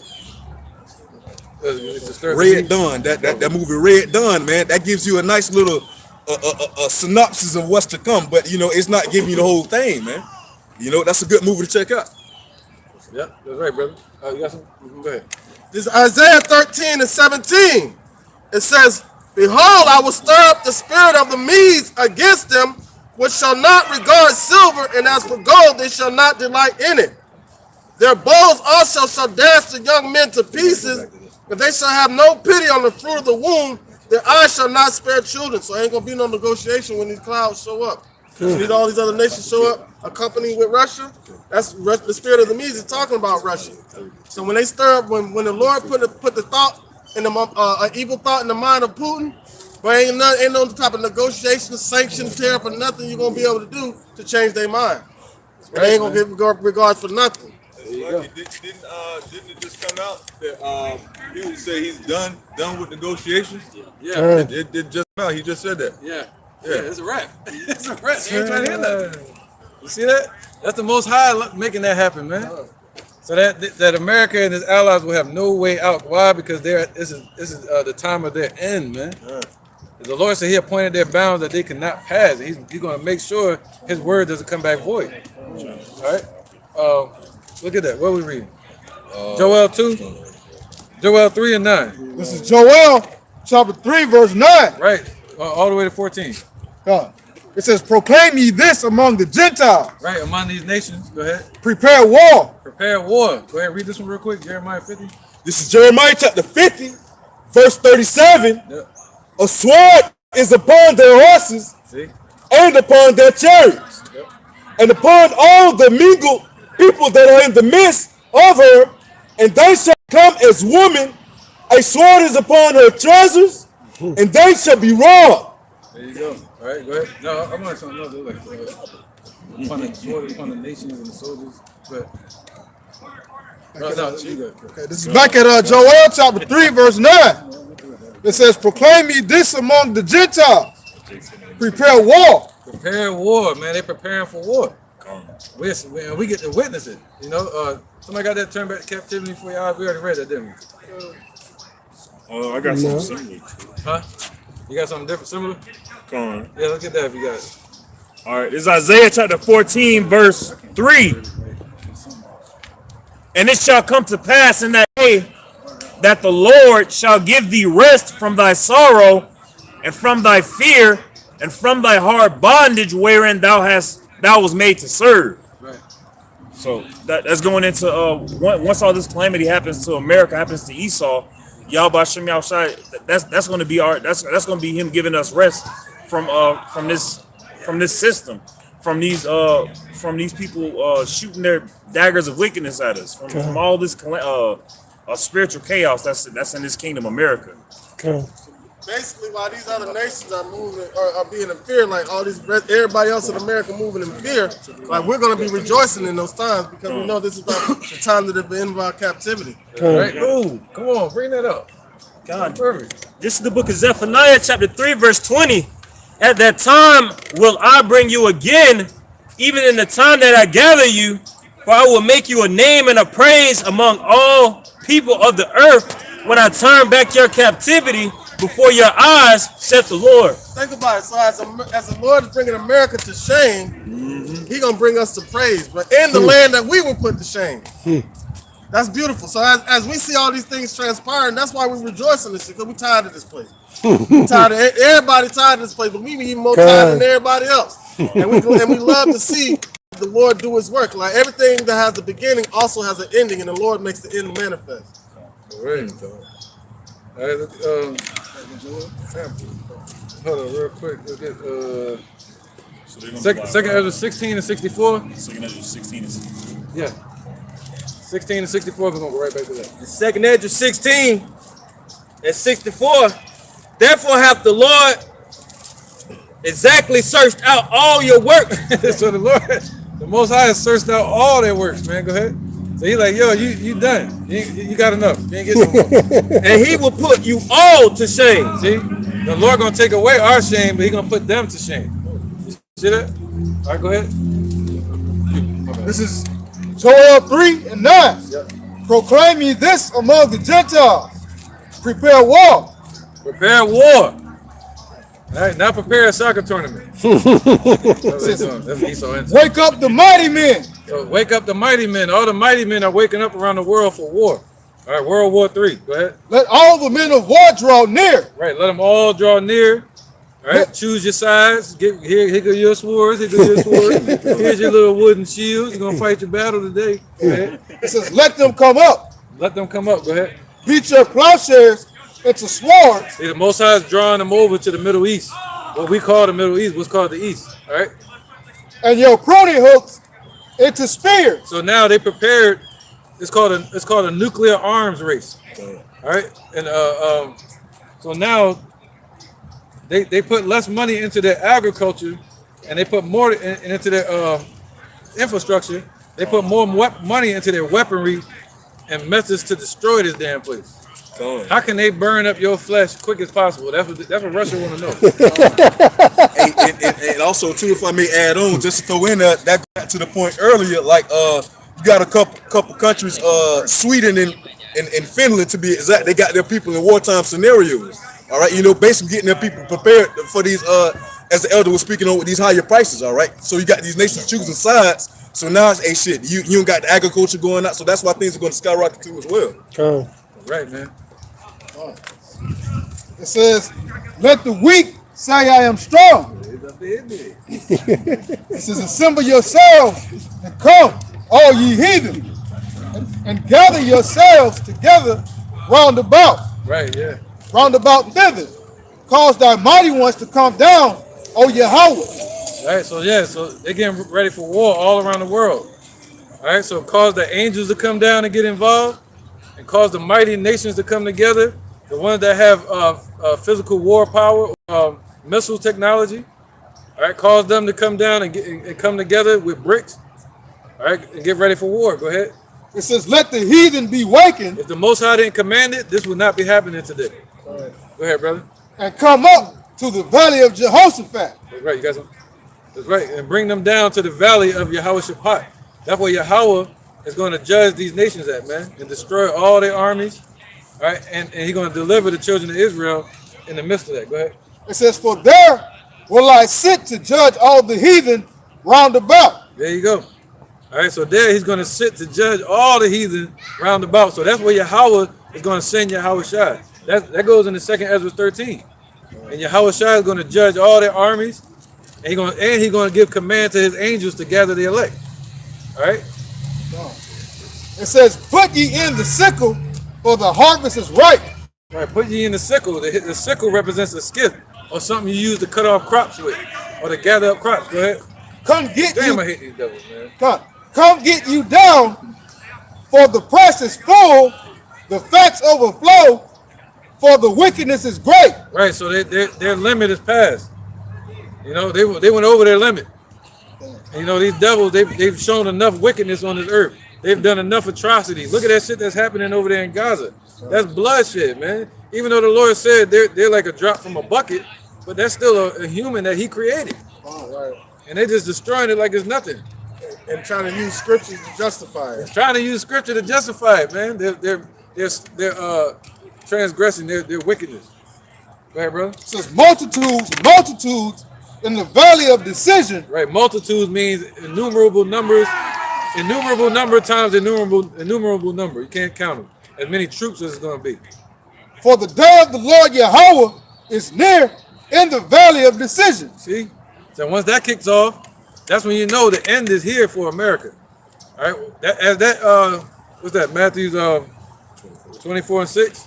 Red Dawn, that movie Red Dawn, man, that gives you a nice little a synopsis of what's to come, but you know it's not giving you the whole thing, man. You know that's a good movie to check out. Yeah, that's right, brother. You got some? Go ahead. This is Isaiah 13 and 17. It says, behold, I will stir up the spirit of the Medes against them, which shall not regard silver, and as for gold, they shall not delight in it. Their bows also shall dash the young men to pieces, but they shall have no pity on the fruit of the womb. Their eyes shall not spare children. So ain't gonna be no negotiation when these clouds show up. All these other nations show up, accompanied with Russia. That's the spirit of the Medes is talking about Russia. So when they stir up, when the Lord put the thought in the an evil thought in the mind of Putin, but ain't no type of negotiation, sanction, tariff, or nothing you're gonna be able to do to change their mind. They ain't gonna get regard for nothing. Didn't it just come out that he would say he's done with negotiations? Yeah. It just come out. He just said that. Yeah, it's a wrap. It's a wrap. You ain't trying to hear that. You see that? That's the Most High making that happen, man. So that America and its allies will have no way out. Why? Because this is the time of their end, man. The Lord said He appointed their bounds that they cannot pass. He's going to make sure His word doesn't come back void. All right. Look at that. What are we reading? Joel 2, Joel 3 and 9. This is Joel chapter 3, verse 9. Right. All the way to 14. God. It says, proclaim ye this among the Gentiles. Right, among these nations. Go ahead. Prepare war. Prepare war. Go ahead, read this one real quick. Jeremiah 50. This is Jeremiah chapter 50, verse 37. Yep. A sword is upon their horses See? and upon their chariots, Yep. and upon all the mingled people that are in the midst of her, and they shall come as women. A sword is upon her trousers, and they shall be robbed. There you go. All right, go ahead. No, I'm on something else. Like upon the sword, upon the nations and the soldiers. But no, you go. Okay, this is back at Joel chapter 3, verse 9. It says, proclaim ye this among the Gentiles. Prepare war. Prepare war, man. They preparing for war. We get to witness it. You know, somebody got that turn back to captivity for your eyes. We already read that, didn't we? I got something similar. Huh? You got something different, similar? Come on. Yeah, let's get that if you got it. All right, this is Isaiah chapter 14, verse 3. And it shall come to pass in that day that the Lord shall give thee rest from thy sorrow and from thy fear and from thy hard bondage wherein thou was made to serve. Right. So that's going into once all this calamity happens to America, happens to Esau, Yahweh Shem Yahushai, that's going to be that's going to be him giving us rest from this system, from these people shooting their daggers of wickedness at us, from all this spiritual chaos that's in this kingdom, America. Basically, while these other nations are moving or are being in fear, like everybody else in America moving in fear, like we're going to be rejoicing in those times because we know this is the time that the end of our captivity. Right? Ooh, come on, bring that up. God, Perfect. this is the book of Zephaniah, chapter 3, verse 20. At that time will I bring you again, even in the time that I gather you, for I will make you a name and a praise among all people of the earth when I turn back your captivity before your eyes, saith the Lord. Think about it. So as the Lord is bringing America to shame, He gonna bring us to praise, but in the land that we were put to shame. That's beautiful. So as we see all these things transpiring, that's why we rejoice in this shit, because we tired of this place. Everybody tired of this place, but we even more tired than everybody else. And we love to see the Lord do His work. Like everything that has a beginning also has an ending, and the Lord makes the end manifest. Great. All right, hold on real quick. Let's get second Edras 16 and 64. Second Edras 16 and 64. Yeah. 16 and 64, we're gonna go right back to that. The second Edras 16 and 64. Therefore hath the Lord exactly searched out all your works. So the Most High has searched out all their works, man. Go ahead. So he's like, yo, you done. You got enough. You ain't getting no more. And He will put you all to shame. See? The Lord gonna take away our shame, but He gonna put them to shame. You see that? All right, go ahead. This is Joel 3 and 9. Yep. Proclaim ye this among the Gentiles. Prepare war. Prepare war. All right, now prepare a soccer tournament. That's what Esau into. Wake up the mighty men. So wake up the mighty men. All the mighty men are waking up around the world for war. All right, World War III. Go ahead. Let all the men of war draw near. Right, let them all draw near. All right, choose your sides. Here go your swords. Here go your swords. Here's your little wooden shields. You're gonna fight your battle today. Go ahead. It says, let them come up. Let them come up. Go ahead. Beat your plowshares into swords. See, the Most High is drawing them over to the Middle East. What we call the Middle East, what's called the East. All right. And your pruning hooks into spears. So now they prepared. It's called a nuclear arms race. All right. And so now they put less money into their agriculture, and they put more into their infrastructure. They put more money into their weaponry and methods to destroy this damn place. How can they burn up your flesh quick as possible? That's what Russia want to know. And also too, if I may add on, just to throw in that got to the point earlier, like you got a couple countries, Sweden and Finland to be exact, they got their people in wartime scenarios. All right, basically getting their people prepared for these, as the elder was speaking on, with these higher prices. All right, so you got these nations choosing sides. So now it's shit. You don't got the agriculture going out, so that's why things are going to skyrocket too as well. Right, man. It says, let the weak say I am strong. It says, assemble yourselves and come, all ye heathen, and gather yourselves together round about. Right, yeah. Round about thither. Cause thy mighty ones to come down, O Yahweh. All right, so yeah, so they're getting ready for war all around the world. All right, so cause the angels to come down and get involved, and cause the mighty nations to come together, the ones that have physical war power, missile technology. All right, cause them to come down and come together with bricks. All right, and get ready for war. Go ahead. It says, let the heathen be wakened. If the Most High didn't command it, this would not be happening today. Go ahead, brother. And come up to the valley of Jehoshaphat. That's right, you guys. That's right, and bring them down to the valley of Yahweh. That's where Yahweh is going to judge these nations at, man, and destroy all their armies. All right, and He's going to deliver the children of Israel in the midst of that. Go ahead. It says, for there will I sit to judge all the heathen round about. There you go. All right, so there He's going to sit to judge all the heathen round about. So that's where Yahweh is going to send Yahweh Shai. That goes in the second Ezra 13. And Yahweh Shai is going to judge all their armies, and He's going to give command to His angels to gather the elect. All right. It says, put ye in the sickle, for the harvest is ripe. Right, put ye in the sickle. The sickle represents a skiff or something you use to cut off crops with or to gather up crops. Go ahead. Come get Damn, you. I hate these devils, man. Come get you down, for the press is full, the fats overflow, for the wickedness is great. Right, so their limit is past. You know, they went over their limit. And, you know, these devils, they've shown enough wickedness on this earth. They've done enough atrocities. Look at that shit that's happening over there in Gaza. That's bloodshed, man. Even though the Lord said they're like a drop from a bucket, but that's still a human that He created. And they just destroying it like it's nothing. And trying to use scriptures to justify it. Trying to use scripture to justify it, man. They're transgressing their wickedness. Go ahead, brother. It says multitudes in the valley of decision. Right, multitudes means innumerable numbers. Innumerable number times innumerable number. You can't count them. As many troops as it's going to be. For the day of the Lord Yahweh is near in the valley of decision. See? So once that kicks off, that's when you know the end is here for America. All right? What's that? Matthew's 24 and 6?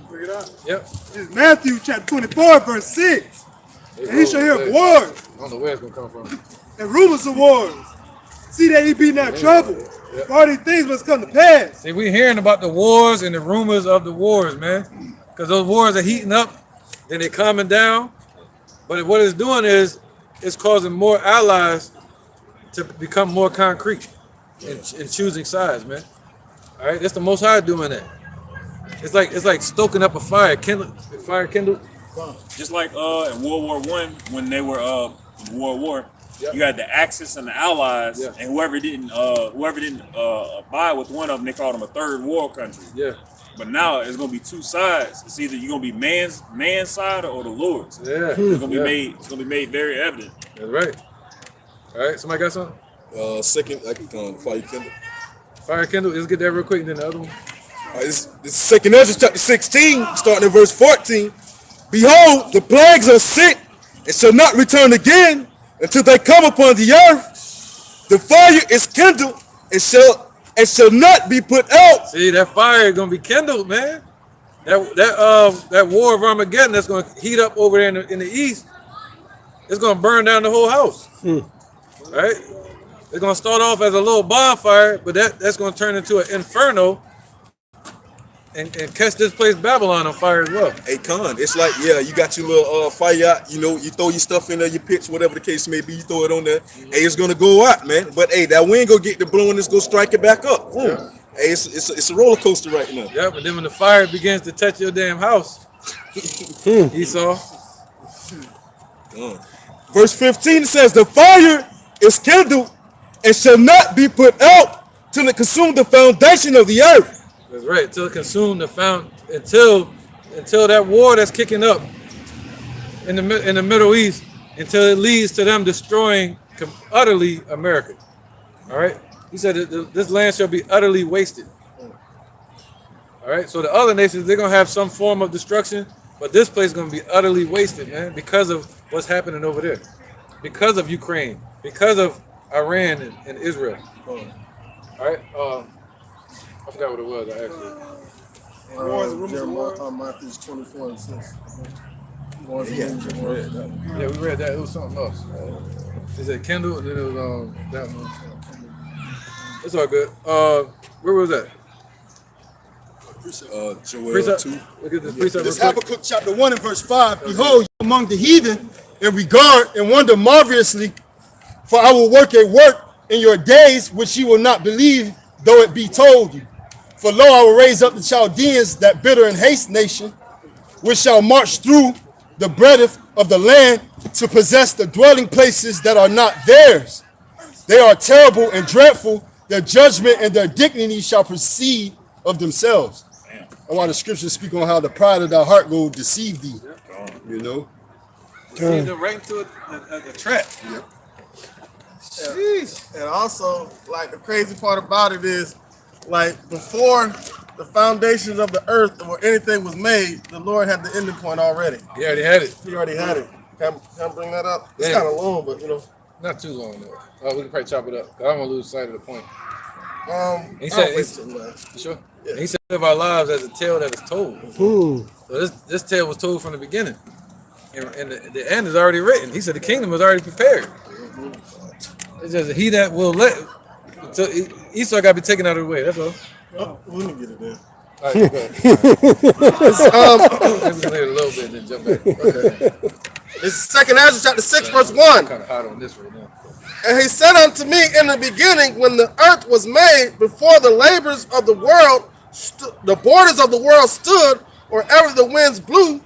Bring it out. Yep. It's Matthew chapter 24, verse 6. And he shall hear of wars. I don't know where it's going to come from. And rumors of wars. See that he be not troubled. Yep. All these things must come to pass. See, we're hearing about the wars and the rumors of the wars, man. Because those wars are heating up, then they're calming down. But what it's doing is it's causing more allies to become more concrete in choosing sides, man. All right, that's the Most High doing that. It's like stoking up a fire, fire kindled. Just like in World War I, when they were in World War, you had the Axis and the Allies, and whoever didn't abide with one of them, they called them a third world country. Yeah. But now it's gonna be two sides. It's either you're gonna be man's side or the Lord's. Yeah. It's gonna be made. It's gonna be made very evident. That's right. All right. Somebody got something? Second, I can call fire kindle. Fire kindle. Let's get that real quick. And then the other one. This is Second Edras chapter 16, starting at verse 14. Behold, the plagues are sent and shall not return again until they come upon the earth. The fire is kindled and shall not be put out. See, that fire is gonna be kindled, man. That war of Armageddon that's gonna heat up over there in the east. It's gonna burn down the whole house. Right? It's gonna start off as a little bonfire, but that's gonna turn into an inferno and catch this place Babylon on fire as well. Hey, Con, it's like, you got your little fire out, you know, you throw your stuff in there, your pitch, whatever the case may be, you throw it on there. Hey, it's gonna go out, man. But hey, that wind go get the blowing, it's gonna strike it back up. Yeah. Hey, it's a roller coaster right now. Yeah, but then when the fire begins to touch your damn house, Esau. Verse 15 says, the fire is kindled and shall not be put out till it consume the foundation of the earth. That's right. Until it consume until that war that's kicking up in the Middle East, until it leads to them destroying utterly America. All right. He said that this land shall be utterly wasted. All right. So the other nations, they're gonna have some form of destruction, but this place is gonna be utterly wasted, man, because of what's happening over there, because of Ukraine, because of Iran and Israel. All right. I forgot what it was. I actually. Jeremiah, Matthew 24 and 6. Yeah, we read that. It was something else. It said Kindle, and then it was that one. It's all good. Where was that? Joel Precept. 2. Look at this precept. This real quick. Habakkuk chapter 1 and verse 5. Behold, among the heathen, and regard and wonder marvelously, for I will work a work in your days which you will not believe, though it be told you. For lo, I will raise up the Chaldeans, that bitter and haste nation, which shall march through the breadth of the land to possess the dwelling places that are not theirs. They are terrible and dreadful. Their judgment and their dignity shall proceed of themselves. And while the scriptures speak on how the pride of thy heart will deceive thee, you know. Deceive them right into a trap. Yep. And also, like, the crazy part about it is, like, before the foundations of the earth or anything was made, the Lord had the ending point already. He already had it. He already had it. Can I bring that up? It's Yeah. kind of long, but, you know. Not too long though. We can probably chop it up. I don't want to lose sight of the point. He said, sure. Yeah. He said, live our lives as a tale that is told. So this tale was told from the beginning. And the end is already written. He said the kingdom was already prepared. It's just he that will let. So Esau got to be taken out of the way. That's all. Oh, we can get it there. All right, go ahead. Maybe later a little bit, then jump back. Okay. It's 2nd Ezra chapter 6, verse 1. Kind of hot on this right now. And he said unto me in the beginning, when the earth was made, before the labors of the world, the borders of the world stood, or ever the winds blew,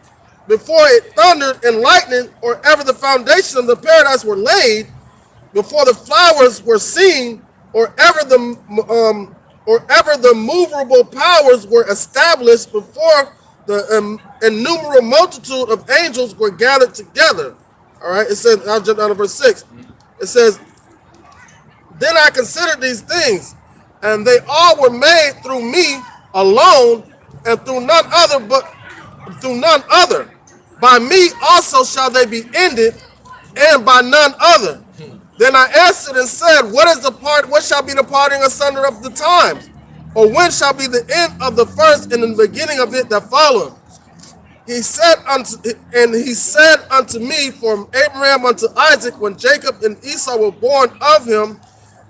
before it thundered and lightning, or ever the foundation of the paradise were laid, before the flowers were seen, or ever the movable powers were established, before the innumerable multitude of angels were gathered together. All right, it says, I'll jump down to verse 6. It says, then I considered these things, and they all were made through me alone, and through none other. By me also shall they be ended, and by none other. Then I answered and said, what shall be the parting asunder of the times? Or when shall be the end of the first and the beginning of it that followeth? He said unto me, from Abraham unto Isaac, when Jacob and Esau were born of him,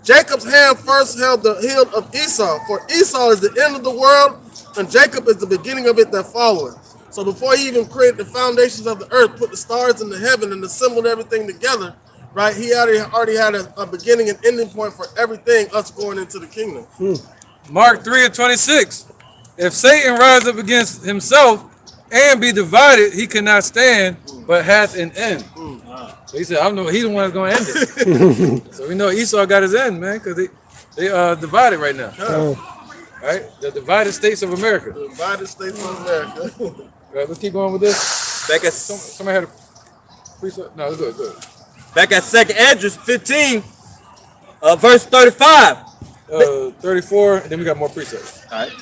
Jacob's hand first held the heel of Esau, for Esau is the end of the world, and Jacob is the beginning of it that followeth. So before he even created the foundations of the earth, put the stars in the heaven, and assembled everything together, right? He already had a beginning and ending point for everything, us going into the kingdom. Mark 3:26. If Satan rise up against himself and be divided, he cannot stand, but hath an end. So he said, I know he the one that's going to end it. So we know Esau got his end, man, because they divided right now. Right? The divided states of America. The divided states of America. Right, let's keep going with this. Back at Somebody had a precept. No, it's good. Back at 2nd Edras 15, verse 35. 34, and then we got more precepts. All right.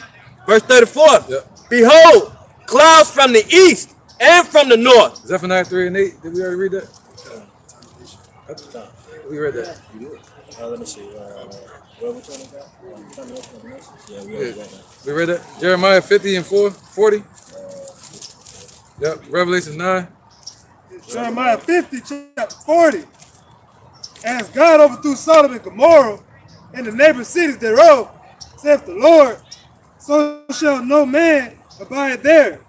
Verse 34. Yep. Behold, clouds from the east and from the north. Zephaniah 3 and 8. Did we already read that? We read that. Let me see. We read that. Jeremiah 50 and 40. Yep. Revelation 9. Jeremiah 50, chapter 40. As God overthrew Sodom and Gomorrah and the neighboring cities thereof, saith the Lord, so shall no man abide there,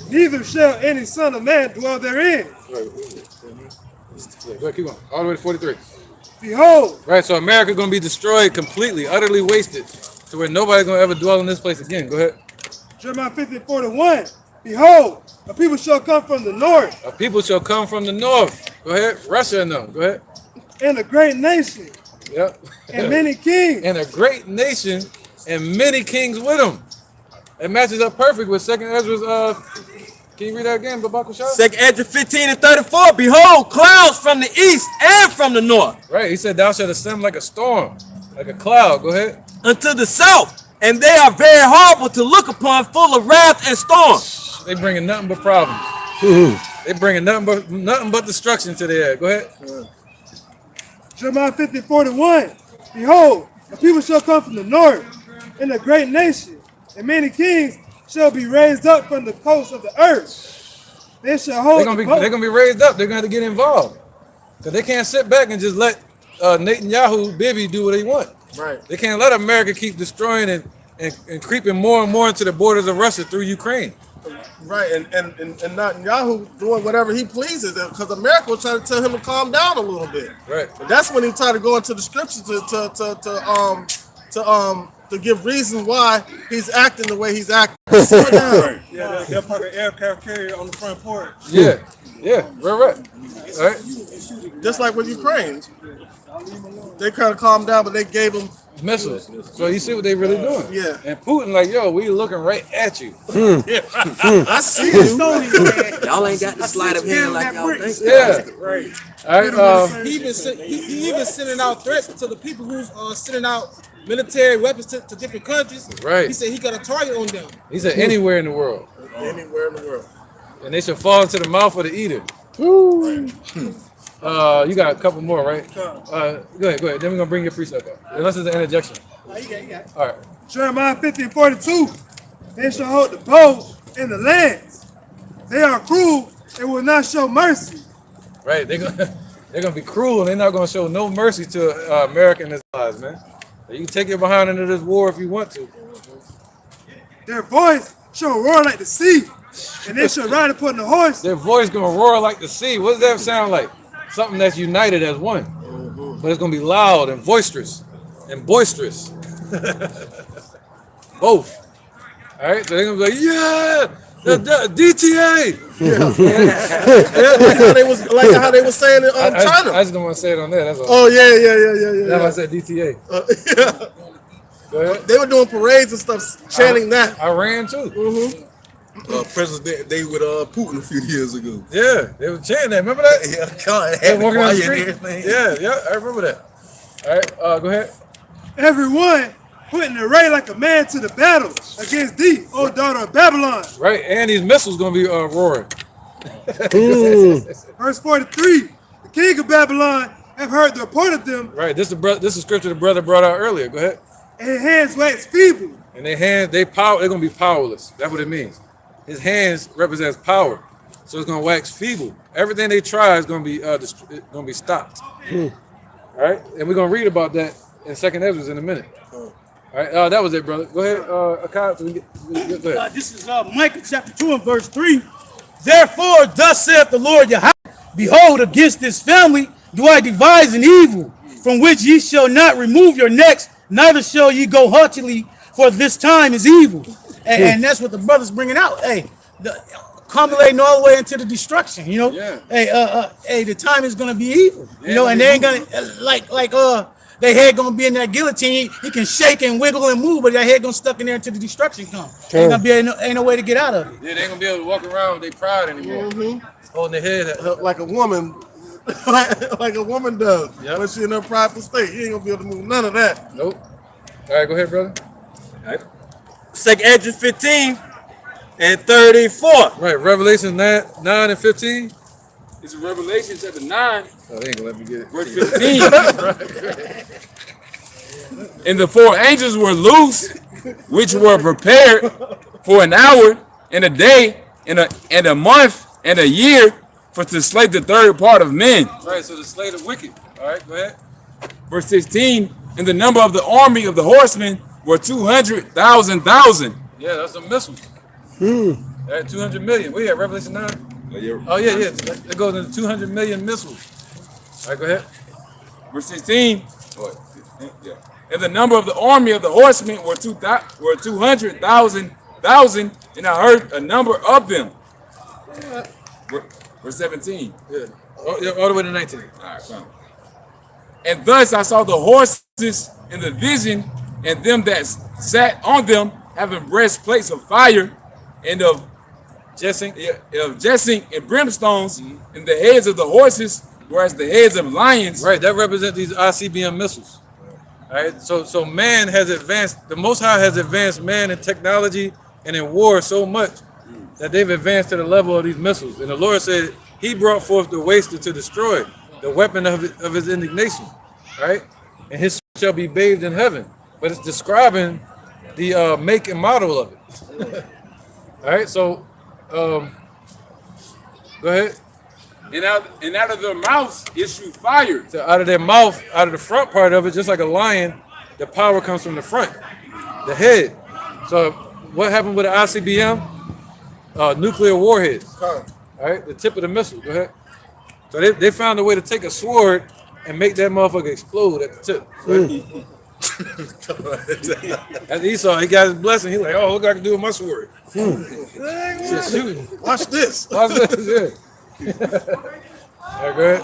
neither shall any son of man dwell therein. Go ahead, keep going. All the way to 43. Behold, Right, so America's going to be destroyed completely, utterly wasted, to where nobody's going to ever dwell in this place again. Go ahead. Jeremiah 50 and 41. Behold, a people shall come from the north, A people shall come from the north. Go ahead. Russia and them. Go ahead. and a great nation, Yep. and many kings. And a great nation and many kings with them. It matches up perfect with 2nd Ezra's. Can you read that again, Babak Shah? 2nd Edras 15 and 34. Behold, clouds from the east and from the north. Right. He said, thou shalt ascend like a storm, like a cloud. Go ahead. Unto the south, and they are very horrible to look upon, full of wrath and storm. They bringing nothing but problems. They bringing nothing but destruction to the air. Go ahead. Jeremiah 50 and 41. Behold, a people shall come from the north, and a great nation, and many kings shall be raised up from the coast of the earth. They shall hold. They're gonna be raised up. They're gonna have to get involved, because they can't sit back and just let Netanyahu Bibi do what they want. Right. They can't let America keep destroying and creeping more and more into the borders of Russia through Ukraine. Right, and Netanyahu doing whatever he pleases, because America was trying to tell him to calm down a little bit. Right. And that's when he tried to go into the scriptures to give reasons why he's acting the way he's acting. Sit down. Yeah, they'll park an aircraft carrier on the front porch. Yeah. Right. All right. Just like with Ukraine. They kind of calmed down, but they gave him Missiles. So you see what they really doing. Yeah. And Putin like, yo, we looking right at you. I see you. Y'all ain't got the sleight of hand like y'all think. Yeah. Right. All right. He even sending out threats to the people who's sending out military weapons to different countries. Right. He said he got a target on them. He said anywhere in the world. Anywhere in the world. And they should fall into the mouth of the eater. You got a couple more, right? Go ahead. Then we're gonna bring your precept up. Unless it's an interjection. All right. Jeremiah 50:42. They shall hold the bow in the lands. They are cruel and will not show mercy. Right. They're gonna be cruel and they're not gonna show no mercy to America and its allies, man. You can take your behind into this war if you want to. Their voice shall roar like the sea, and they shall ride upon the horse. Their voice gonna roar like the sea. What does that sound like? Something that's united as one. But it's gonna be loud and boisterous. Both. All right, so they're gonna be like, yeah, the DTA. like how they was saying it on China. I just don't want to say it on there. That's all. Oh yeah. That's why I said DTA. Go ahead. They were doing parades and stuff, chanting that. I ran too. President Day with Putin a few years ago. Yeah, they were chanting that. Remember that? Yeah, God, They were walking down the quiet and street. everything. Yeah, I remember that. All right, go ahead. Everyone put in array like a man to the battle against thee, O daughter of Babylon. Right, and these missiles gonna be roaring. Verse 43. The king of Babylon have heard the report of them, Right, this is scripture the brother brought out earlier. Go ahead. and his hands wax feeble. And their hands, they're gonna be powerless. That's what it means. His hands represents power, so it's gonna wax feeble. Everything they try is gonna be stopped. All right, and we're gonna read about that in 2nd Edras in a minute. All right, that was it, brother. Go ahead, Akai, so go ahead. This is Micah chapter 2 and verse 3. Therefore, thus saith the Lord Yahweh, behold, against this family do I devise an evil, from which ye shall not remove your necks, neither shall ye go haughtily, for this time is evil. And that's what the brother's bringing out. Hey, accumulating all the way into the destruction, you know? Yeah. Hey, the time is gonna be evil, you know, and they ain't gonna, their head gonna be in that guillotine. He can shake and wiggle and move, but their head gonna stuck in there until the destruction comes. Ain't gonna be ain't no way to get out of it. Yeah, they ain't gonna be able to walk around with their pride anymore. Holding their head. Like a woman, like a woman does Yep. when she in her prideful state. You ain't gonna be able to move none of that. Nope. All right, go ahead, brother. 2nd Edras 15 and 34. Right, Revelation 9 and 15. It's Revelation chapter 9, Oh, they ain't gonna let me get it. verse 15. And the 4 angels were loose, which were prepared for an hour and a day and a month and a year for to slay the third part of men. Right, so to slay the wicked. All right, go ahead. Verse 16. And the number of the army of the horsemen were 200,000. Yeah, that's some missiles. That 200 million. We at Revelation 9. Oh yeah. That goes into 200 million missiles. All right, go ahead. Verse 16. Yeah. And the number of the army of the horsemen were 200,000, and I heard a number of them. Verse 17. Yeah. All the way to 19. All right, fine. And thus I saw the horses in the vision, and them that sat on them, having breastplates of fire, and of Jessing. and brimstones, and the heads of the horses were as the heads of lions. Right, that represents these ICBM missiles. All right, so man has advanced. The Most High has advanced man in technology and in war so much that they've advanced to the level of these missiles. And the Lord said He brought forth the waster to destroy, the weapon of His indignation. Right, and His shall be bathed in heaven. But it's describing the make and model of it. All right, so go ahead. And out of their mouths issue fire. So out of their mouth, out of the front part of it, just like a lion, the power comes from the front, the head. So what happened with the ICBM? Nuclear warheads. All right, the tip of the missile. Go ahead. So they found a way to take a sword and make that motherfucker explode at the tip. Right? As Esau, he got his blessing. He's like, oh, look what I can do with my sword. Shoot. Watch this. Watch this. Yeah. All right, go ahead.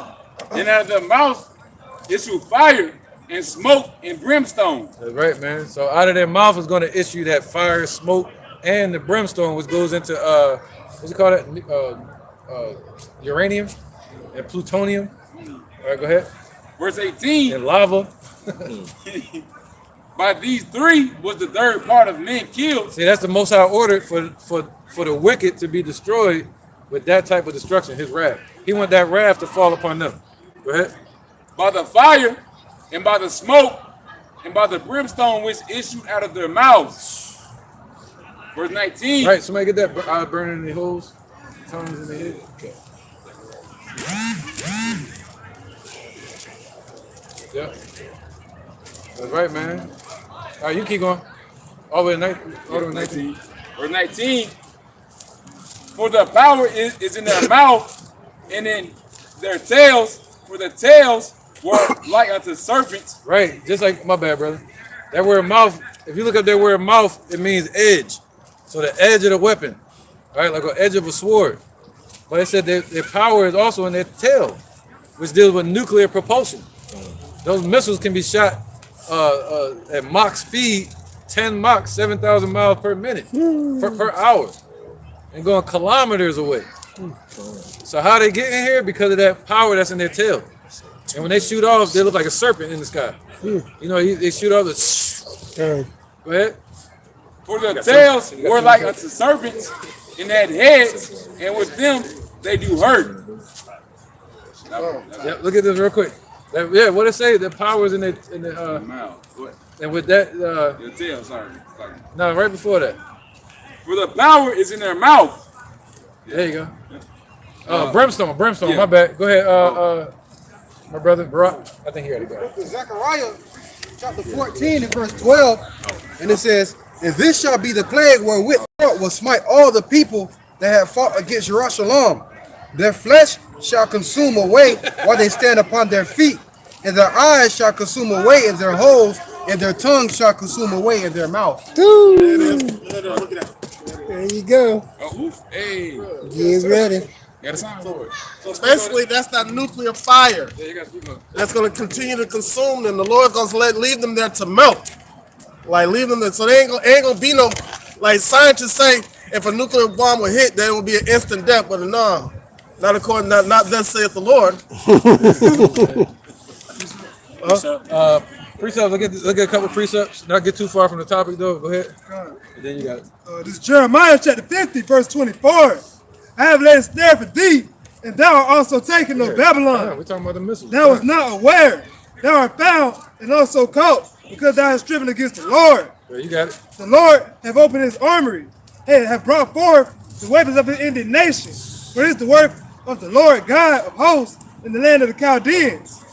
And out of their mouth issue fire and smoke and brimstone. That's right, man. So out of their mouth is going to issue that fire, smoke, and the brimstone, which goes into what's it called? Uranium and plutonium. All right, go ahead. Verse 18. And lava. By these three was the third part of men killed. See, that's the Most High ordered for the wicked to be destroyed with that type of destruction. His wrath. He want that wrath to fall upon them. Go ahead. By the fire and by the smoke and by the brimstone which issued out of their mouths. Verse 19. Right, somebody get that burning in the holes, tongues in the head. Okay. Yeah. That's right, man. All right, you keep going. All the way to 19. Verse 19. For the power is in their mouth and in their tails, for the tails were like unto serpents. Right, just like, my bad, brother. That word mouth, if you look up that word mouth, it means edge. So the edge of the weapon, right, like an edge of a sword. But it said their power is also in their tail, which deals with nuclear propulsion. Those missiles can be shot at Mach speed, 10 Mach, 7,000 miles per minute, per hour, and going kilometers away. So how they get in here? Because of that power that's in their tail. And when they shoot off, they look like a serpent in the sky. You know, they shoot off the. Go ahead. For the tails were like unto serpents, and had heads, and with them they do hurt. Yeah, look at this real quick. Yeah, what it say? The power is in the Mouth. and with that The tail, sorry. no, right before that. For the power is in their mouth. There you go. Brimstone, Yeah. my bad. Go ahead, my brother, Brock. I think he already got it. Zechariah chapter 14 and verse 12, and it says, and this shall be the plague wherewith the Lord will smite all the people that have fought against Jerusalem. Their flesh shall consume away while they stand upon their feet, and their eyes shall consume away in their holes, and their tongues shall consume away in their mouth. There you go. Oh, oof. Hey. Get ready. Got a sign for it. So basically, that's that nuclear fire Yeah, you got to speak up. that's going to continue to consume them. The Lord going to leave them there to melt. Like, leave them there. So they ain't gonna be no, like scientists say, if a nuclear bomb will hit, then it will be an instant death. But no, not according, not thus saith the Lord. Precepts. Look at a couple precepts. Not get too far from the topic though. Go ahead. And then you got it. This is Jeremiah chapter 50, verse 24. I have laid a snare for thee, and thou art also taken of Babylon. We're talking about the missiles. Thou was not aware, thou art found, and also caught, because thou hast striven against the Lord. Yeah, you got it. The Lord have opened his armory, and have brought forth the weapons of his indignation. For it is the work of the Lord God of hosts in the land of the Chaldeans.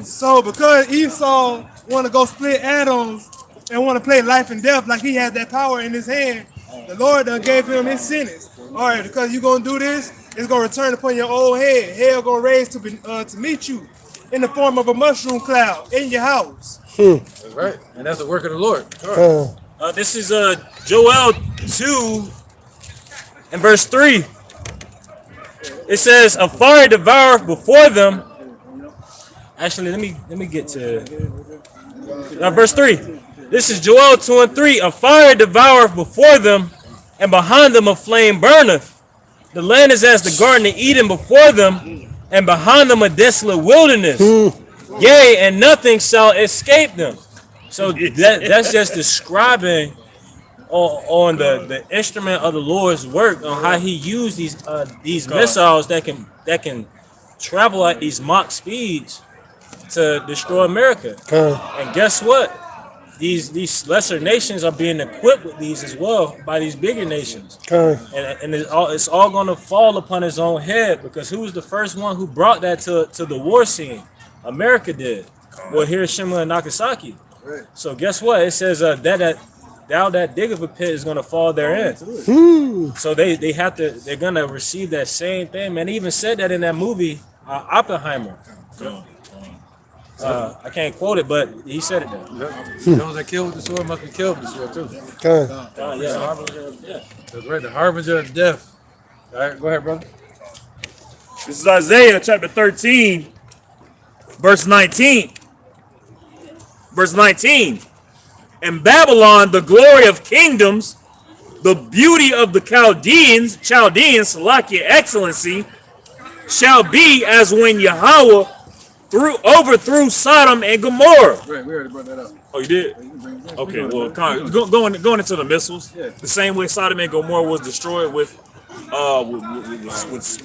So because Esau want to go split atoms and want to play life and death like he has that power in his hand, the Lord done gave him his sentence. All right, because you're going to do this, it's going to return upon your old head. Hell going to raise to meet you in the form of a mushroom cloud in your house. That's right. And that's the work of the Lord. This is Joel 2 and verse 3. It says, a fire devoureth before them. Actually, let me get to verse 3. This is Joel 2 and 3. A fire devoureth before them, and behind them a flame burneth. The land is as the garden of Eden before them, and behind them a desolate wilderness. Yea, and nothing shall escape them. So that's just describing on the instrument of the Lord's work, on how he used these missiles that can travel at these Mach speeds to destroy America. And guess what? These lesser nations are being equipped with these as well by these bigger nations. And it's all going to fall upon his own head, because who was the first one who brought that to the war scene? America did. Well, Hiroshima and Nagasaki. So guess what? It says that dig of a pit is going to fall therein. So they're going to receive that same thing. Man, they even said that in that movie, Oppenheimer. I can't quote it, but he said it there. Those that kill with the sword must be killed with the sword too. Yeah, harbinger of death. That's right, the harbinger of death. All right, go ahead, brother. This is Isaiah chapter 13, verse 19. Verse 19. In Babylon, the glory of kingdoms, the beauty of the Chaldeans, Salakia, excellency, shall be as when Yahweh overthrew Sodom and Gomorrah. Right, we already brought that up. Oh, you did? Okay, well, going into the missiles, the same way Sodom and Gomorrah was destroyed with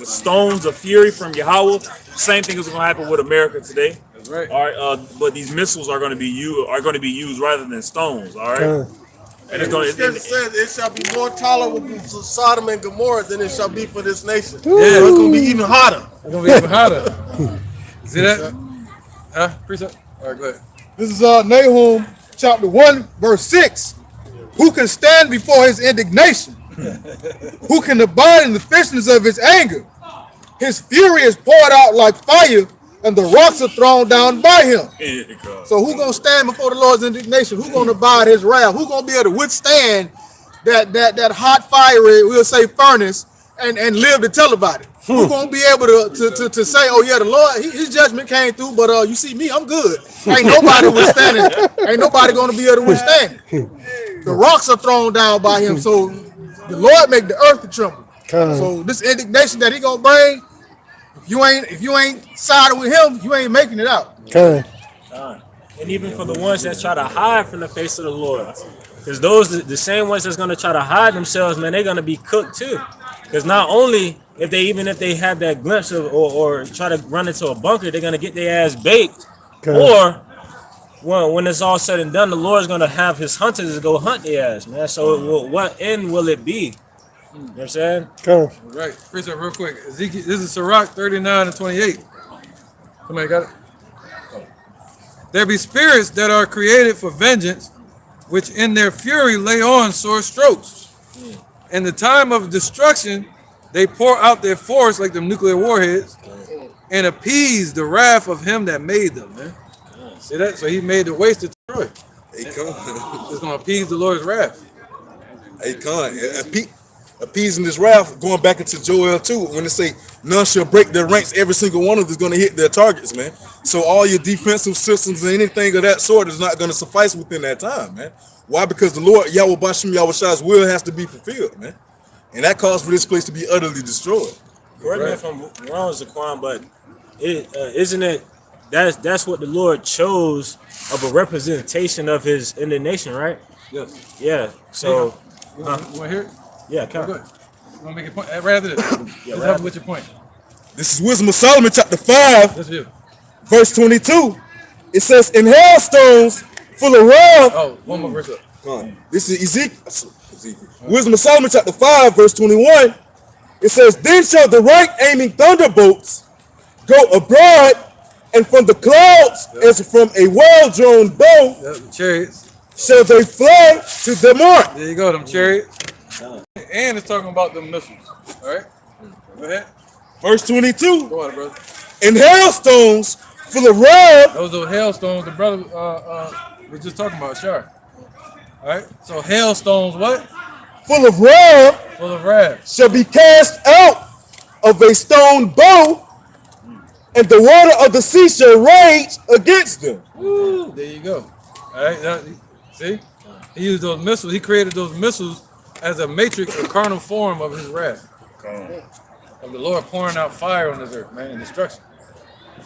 stones of fury from Yahweh, same thing is going to happen with America today. That's right. All right, but these missiles are going to be used rather than stones. All right, and it's going The scripture says it shall be more tolerable for Sodom and Gomorrah than it shall be for this nation. Yeah, it's gonna be even hotter. It's gonna be even hotter. See that? Huh? Precept? All right, go ahead. This is Nahum chapter 1, verse 6. Who can stand before his indignation? Who can abide in the fierceness of his anger? His fury is poured out like fire, and the rocks are thrown down by him. So who gonna stand before the Lord's indignation? Who gonna abide his wrath? Who gonna be able to withstand that hot fiery, we'll say, furnace, and live to tell about it? Who gonna be able to say, oh yeah, the Lord, his judgment came through, but you see me, I'm good. Ain't nobody withstanding it. Ain't nobody gonna be able to withstand it. The rocks are thrown down by him, so the Lord make the earth to tremble. So this indignation that he gonna bring, if you ain't siding with him, you ain't making it out. And even for the ones that try to hide from the face of the Lord, because those the same ones that's gonna try to hide themselves, man, they're gonna be cooked too. Because not only if they have that glimpse of or try to run into a bunker, they're gonna get their ass baked. Or when it's all said and done, the Lord's gonna have his hunters to go hunt their ass, man. So what end will it be? You know what I'm saying? All right, precept real quick. Ezekiel, this is Sirach 39 and 28. Somebody got it? Oh. There be spirits that are created for vengeance, which in their fury lay on sore strokes. In the time of destruction, they pour out their force like the nuclear warheads and appease the wrath of him that made them, man. See that? So he made the waste to destroy. Hey, come. It's going to appease the Lord's wrath. Hey, come. Appeasing this wrath, going back into Joel 2, when they say none shall break their ranks, every single one of them is going to hit their targets, man. So all your defensive systems and anything of that sort is not going to suffice within that time, man. Why? Because the Lord Yahweh Bashim Yahweh's will has to be fulfilled, man. And that calls for this place to be utterly destroyed. Correct me if I'm wrong, Zaquan, but isn't it that's what the Lord chose of a representation of his indignation, right? Yes. Yeah. So You want to hear it? yeah, come Go ahead. You want to make a point? Right after this. Let's help with your point. This is Wisdom of Solomon, chapter 5, That's you. verse 22. It says, in hailstones full of wrath. Oh, one more verse up. This is Ezekiel. Wisdom of Solomon, chapter 5, verse 21. It says, then shall the right aiming thunderbolts go abroad, and from the clouds, as from a well-drawn bow, The chariots. shall they fly to the mark. There you go, them chariots. And it's talking about the missiles. All right? Go ahead. Verse 22. Go on, brother. And hailstones full of wrath. Those are hailstones the brother we're just talking about, sure. All right? So hailstones, what? Full of wrath Full of wrath. shall be cast out of a stone bow, and the water of the sea shall rage against them. Woo, there you go. All right? See? He used those missiles. He created those missiles as a matrix, a carnal form of his wrath. Of the Lord pouring out fire on this earth, man, and destruction.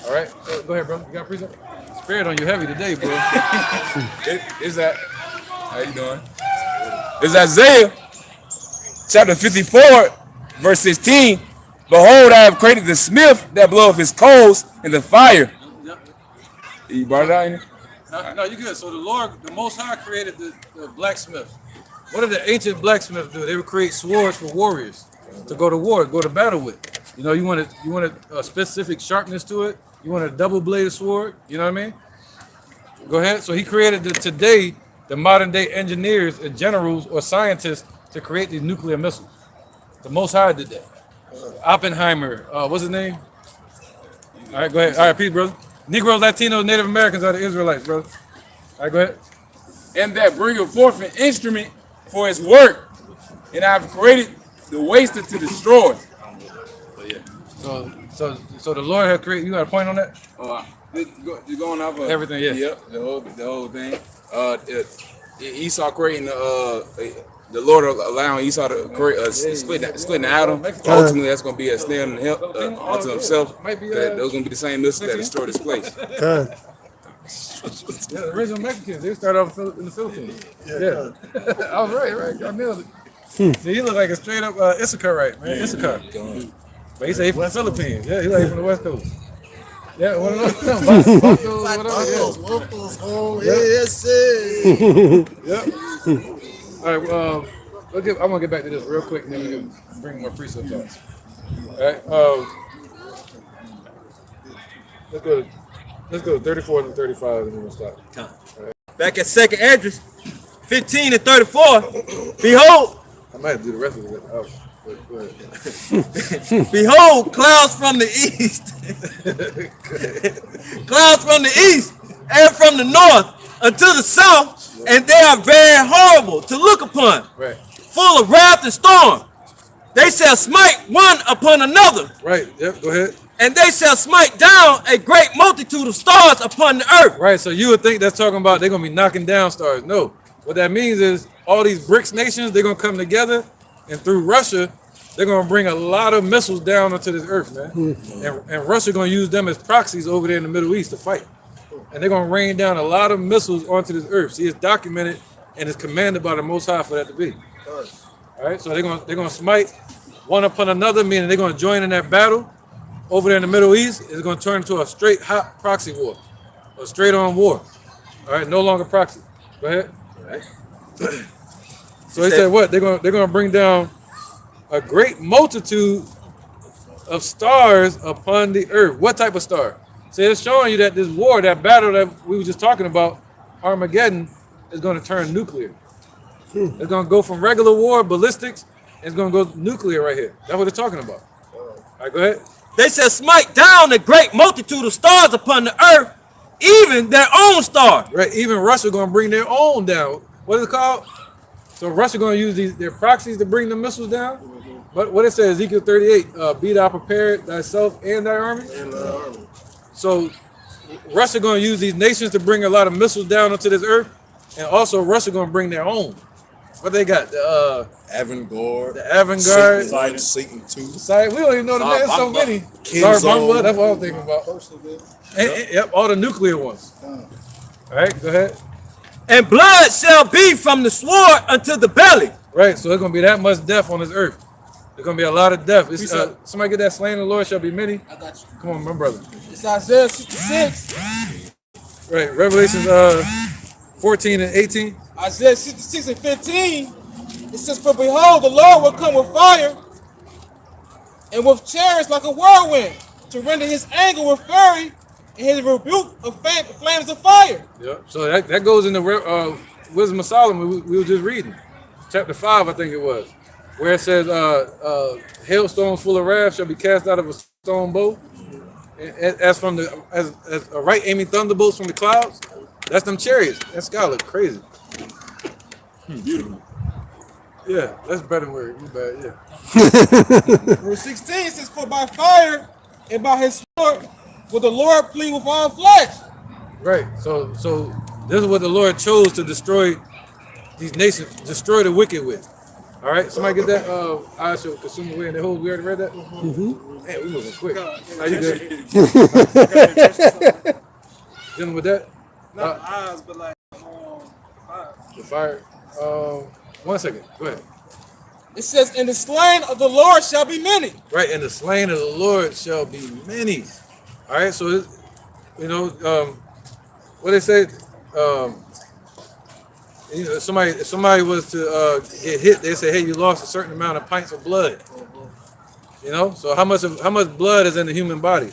All right? Go ahead, bro. You got a precept? Spirit on you heavy today, bro. Is that? How you doing? It's Isaiah chapter 54, verse 16. Behold, I have created the smith that bloweth his coals in the fire. You brought it out in here? No, you're good. So the Lord, the Most High, created the blacksmith. What did the ancient blacksmiths do? They would create swords for warriors to go to war, go to battle with. You know, you wanted a specific sharpness to it. You want a double-bladed sword. You know what I mean? Go ahead. So he created the modern-day engineers and generals or scientists to create these nuclear missiles. The Most High did that. Oppenheimer, what's his name? All right, go ahead. All right, peace, brother. Negroes, Latinos, Native Americans are the Israelites, brother. All right, go ahead. And that bringeth forth an instrument for his work, and I have created the waster to destroy. So the Lord had created. You got a point on that? You're going off of Everything, yes. Yep, the whole thing. Esau creating the Lord allowing Esau to create splitting the atom. Ultimately, that's going to be a snare unto himself. Those going to be the same missiles that destroy this place. Yeah, the original Mexicans, they started off in the Philippines. Yeah. I was right. I nailed it. See, he look like a straight up Issachar, right, man? Issachar. But he said he from the Philippines. Yeah, he like from the West Coast. Yeah, one of those. Waffles, oh, yes, sir. All right, I'm gonna get back to this real quick, and then we can bring more precepts out. All right, let's go to 34 and 35, and then we'll stop. Back at 2nd Edras, 15 and 34. Behold, I might have to do the rest of it. Oh, go ahead. behold, clouds from the east. Clouds from the east and from the north unto the south, and they are very horrible to look upon, Right, full of wrath and storm. They shall smite one upon another, right. Yep. Go ahead. and they shall smite down a great multitude of stars upon the earth. Right. So you would think that's talking about they're gonna be knocking down stars. No. What that means is all these BRICS nations, they're gonna come together, and through Russia, they're gonna bring a lot of missiles down onto this earth, man. And Russia gonna use them as proxies over there in the Middle East to fight. And they're gonna rain down a lot of missiles onto this earth. See, it's documented and it's commanded by the Most High for that to be. All right. So they're gonna smite one upon another, meaning they're gonna join in that battle over there in the Middle East. It's gonna turn into a straight hot proxy war, a straight on war. All right. No longer proxy. Go ahead. So he said what? They're gonna bring down a great multitude of stars upon the earth. What type of star? So it's showing you that this war, that battle that we were just talking about, Armageddon, is going to turn nuclear. It's going to go from regular war, ballistics, and it's going to go nuclear right here. That's what they're talking about. All right, go ahead. They shall smite down a great multitude of stars upon the earth, even their own star. Right, even Russia going to bring their own down. What is it called? So Russia going to use their proxies to bring the missiles down. But what it says, Ezekiel 38, be thou prepared thyself and thy army. So Russia going to use these nations to bring a lot of missiles down onto this earth, and also Russia going to bring their own. What they got? The Avant-garde. the avant-garde. Satan 1, Satan 2. We don't even know the name. There's so many. Zarbamba, that's what I was thinking about. Yep, all the nuclear ones. All right, go ahead. And blood shall be from the sword unto the belly. Right, so there's going to be that much death on this earth. There's going to be a lot of death. It's, somebody get that slain the Lord shall be many. I got you. Come on, my brother. It's Isaiah 66. Right, Revelations 14 and 18. Isaiah 66 and 15. It says, for behold, the Lord will come with fire and with chariots like a whirlwind, to render his anger with fury and his rebuke of flames of fire. Yep. So that goes into Wisdom of Solomon we were just reading. Chapter 5, I think it was. Where it says, hailstones full of wrath shall be cast out of a stone bow. As a right aiming thunderbolts from the clouds. That's them chariots. That sky look crazy. Beautiful. Yeah, that's a better word. You bad, yeah. Verse 16 says, for by fire and by his sword will the Lord plead with all flesh. Right. So this is what the Lord chose to destroy these nations, destroy the wicked with. All right, somebody get that. I shall consume away in the whole. We already read that. Man, we moving quick. How you good? Dealing with that? Not the eyes, but like The fire. 1 second. Go ahead. it says, and the slain of the Lord shall be many. Right, and the slain of the Lord shall be many. All right, so what they say. If somebody was to get hit, they say, hey, you lost a certain amount of pints of blood. So how much blood is in the human body?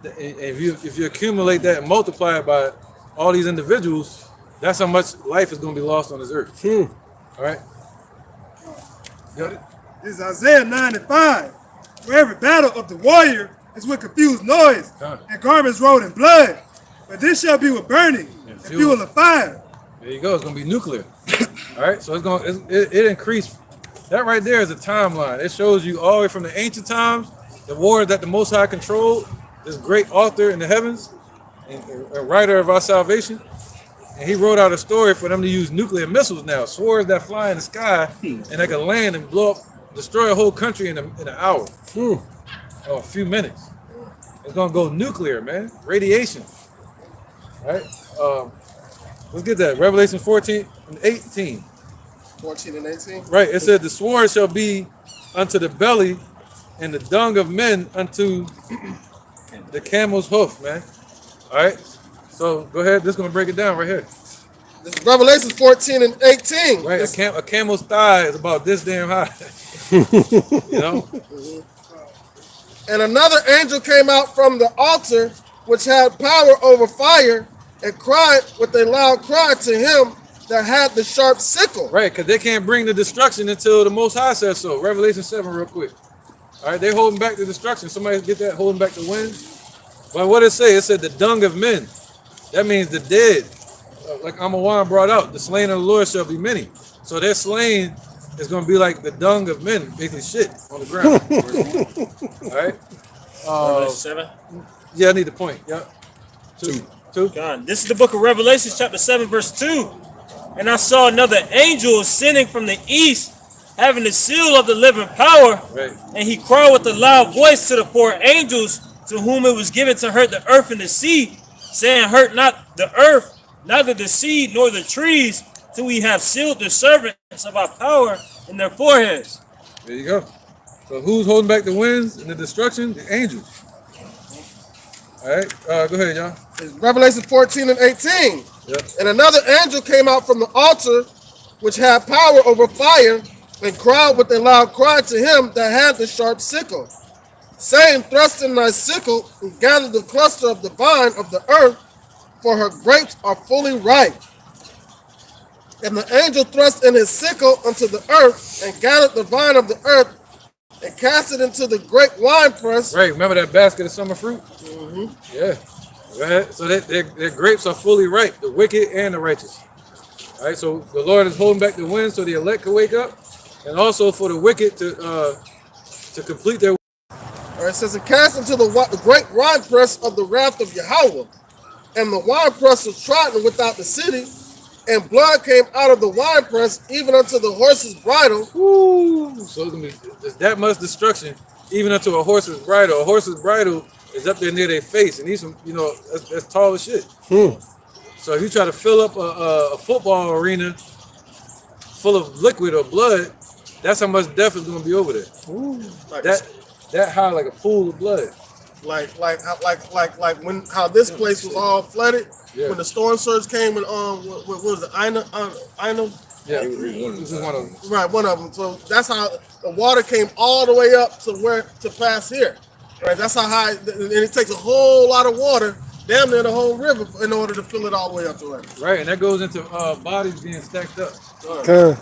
And if you accumulate that and multiply it by all these individuals, that's how much life is going to be lost on this earth. All right. Yep. This is Isaiah 9 and 5. For every battle of the warrior is with confused noise and garments rolled in blood. But this shall be with burning and fuel of fire. There you go. It's going to be nuclear. All right. So it increased. That right there is a timeline. It shows you all the way from the ancient times, the wars that the Most High controlled, this great author in the heavens, and a writer of our salvation. And he wrote out a story for them to use nuclear missiles now, swords that fly in the sky, and they can land and blow up, destroy a whole country in an hour, or a few minutes. It's gonna go nuclear, man. Radiation. All right. Let's get that. Revelation 14 and 18. 14 and 18. Right. It said the sword shall be unto the belly, and the dung of men unto the camel's hoof, man. All right. So go ahead. This is gonna break it down right here. This is Revelation 14 and 18. Right. A camel's thigh is about this damn high. You know. And another angel came out from the altar, which had power over fire, and cried with a loud cry to him that had the sharp sickle. Right, because they can't bring the destruction until the Most High says so. Revelation 7 real quick. All right, they're holding back the destruction. Somebody get that, holding back the wind. But what it say? It said the dung of men. That means the dead. Like Amawan brought out, the slain of the Lord shall be many. So their slain is going to be like the dung of men, basically shit on the ground. All right. Revelation 7. Yeah, I need the point. Yeah. Two. God, this is the book of Revelation, chapter 7, verse 2. And I saw another angel ascending from the east, having the seal of the living power. Right. And he cried with a loud voice to the four angels, to whom it was given to hurt the earth and the sea, saying, hurt not the earth, neither the sea nor the trees, till we have sealed the servants of our power in their foreheads. There you go. So who's holding back the winds and the destruction? The angels. All right. Go ahead, y'all. It's Revelation 14 and 18. Yep. And another angel came out from the altar, which had power over fire, and cried with a loud cry to him that had the sharp sickle, saying, thrust in thy sickle, and gather the cluster of the vine of the earth, for her grapes are fully ripe. And the angel thrust in his sickle unto the earth, and gathered the vine of the earth, and cast it into the great winepress. Right, remember that basket of summer fruit? Mm-hmm. Yeah. Go ahead. So their grapes are fully ripe, the wicked and the righteous. All right, so the Lord is holding back the wind so the elect can wake up, and also for the wicked to complete their. All right, it says, and cast into the great winepress of the wrath of Yahweh. And the winepress was trodden without the city, and blood came out of the winepress, even unto the horse's bridle. Woo! So it's gonna be that much destruction, even unto a horse's bridle. A horse's bridle is up there near their face, and he's, that's tall as shit. So if you try to fill up a football arena full of liquid or blood, that's how much death is gonna be over there. Like That high, like a pool of blood. like when how this place was all flooded when the storm surge came and what was it, Ina? Yeah, this is one of them. Right, one of them. So that's how the water came all the way up to where to pass here. Right, that's how high, and it takes a whole lot of water, damn near the whole river, in order to fill it all the way up to it. Right, and that goes into bodies being stacked up. Okay.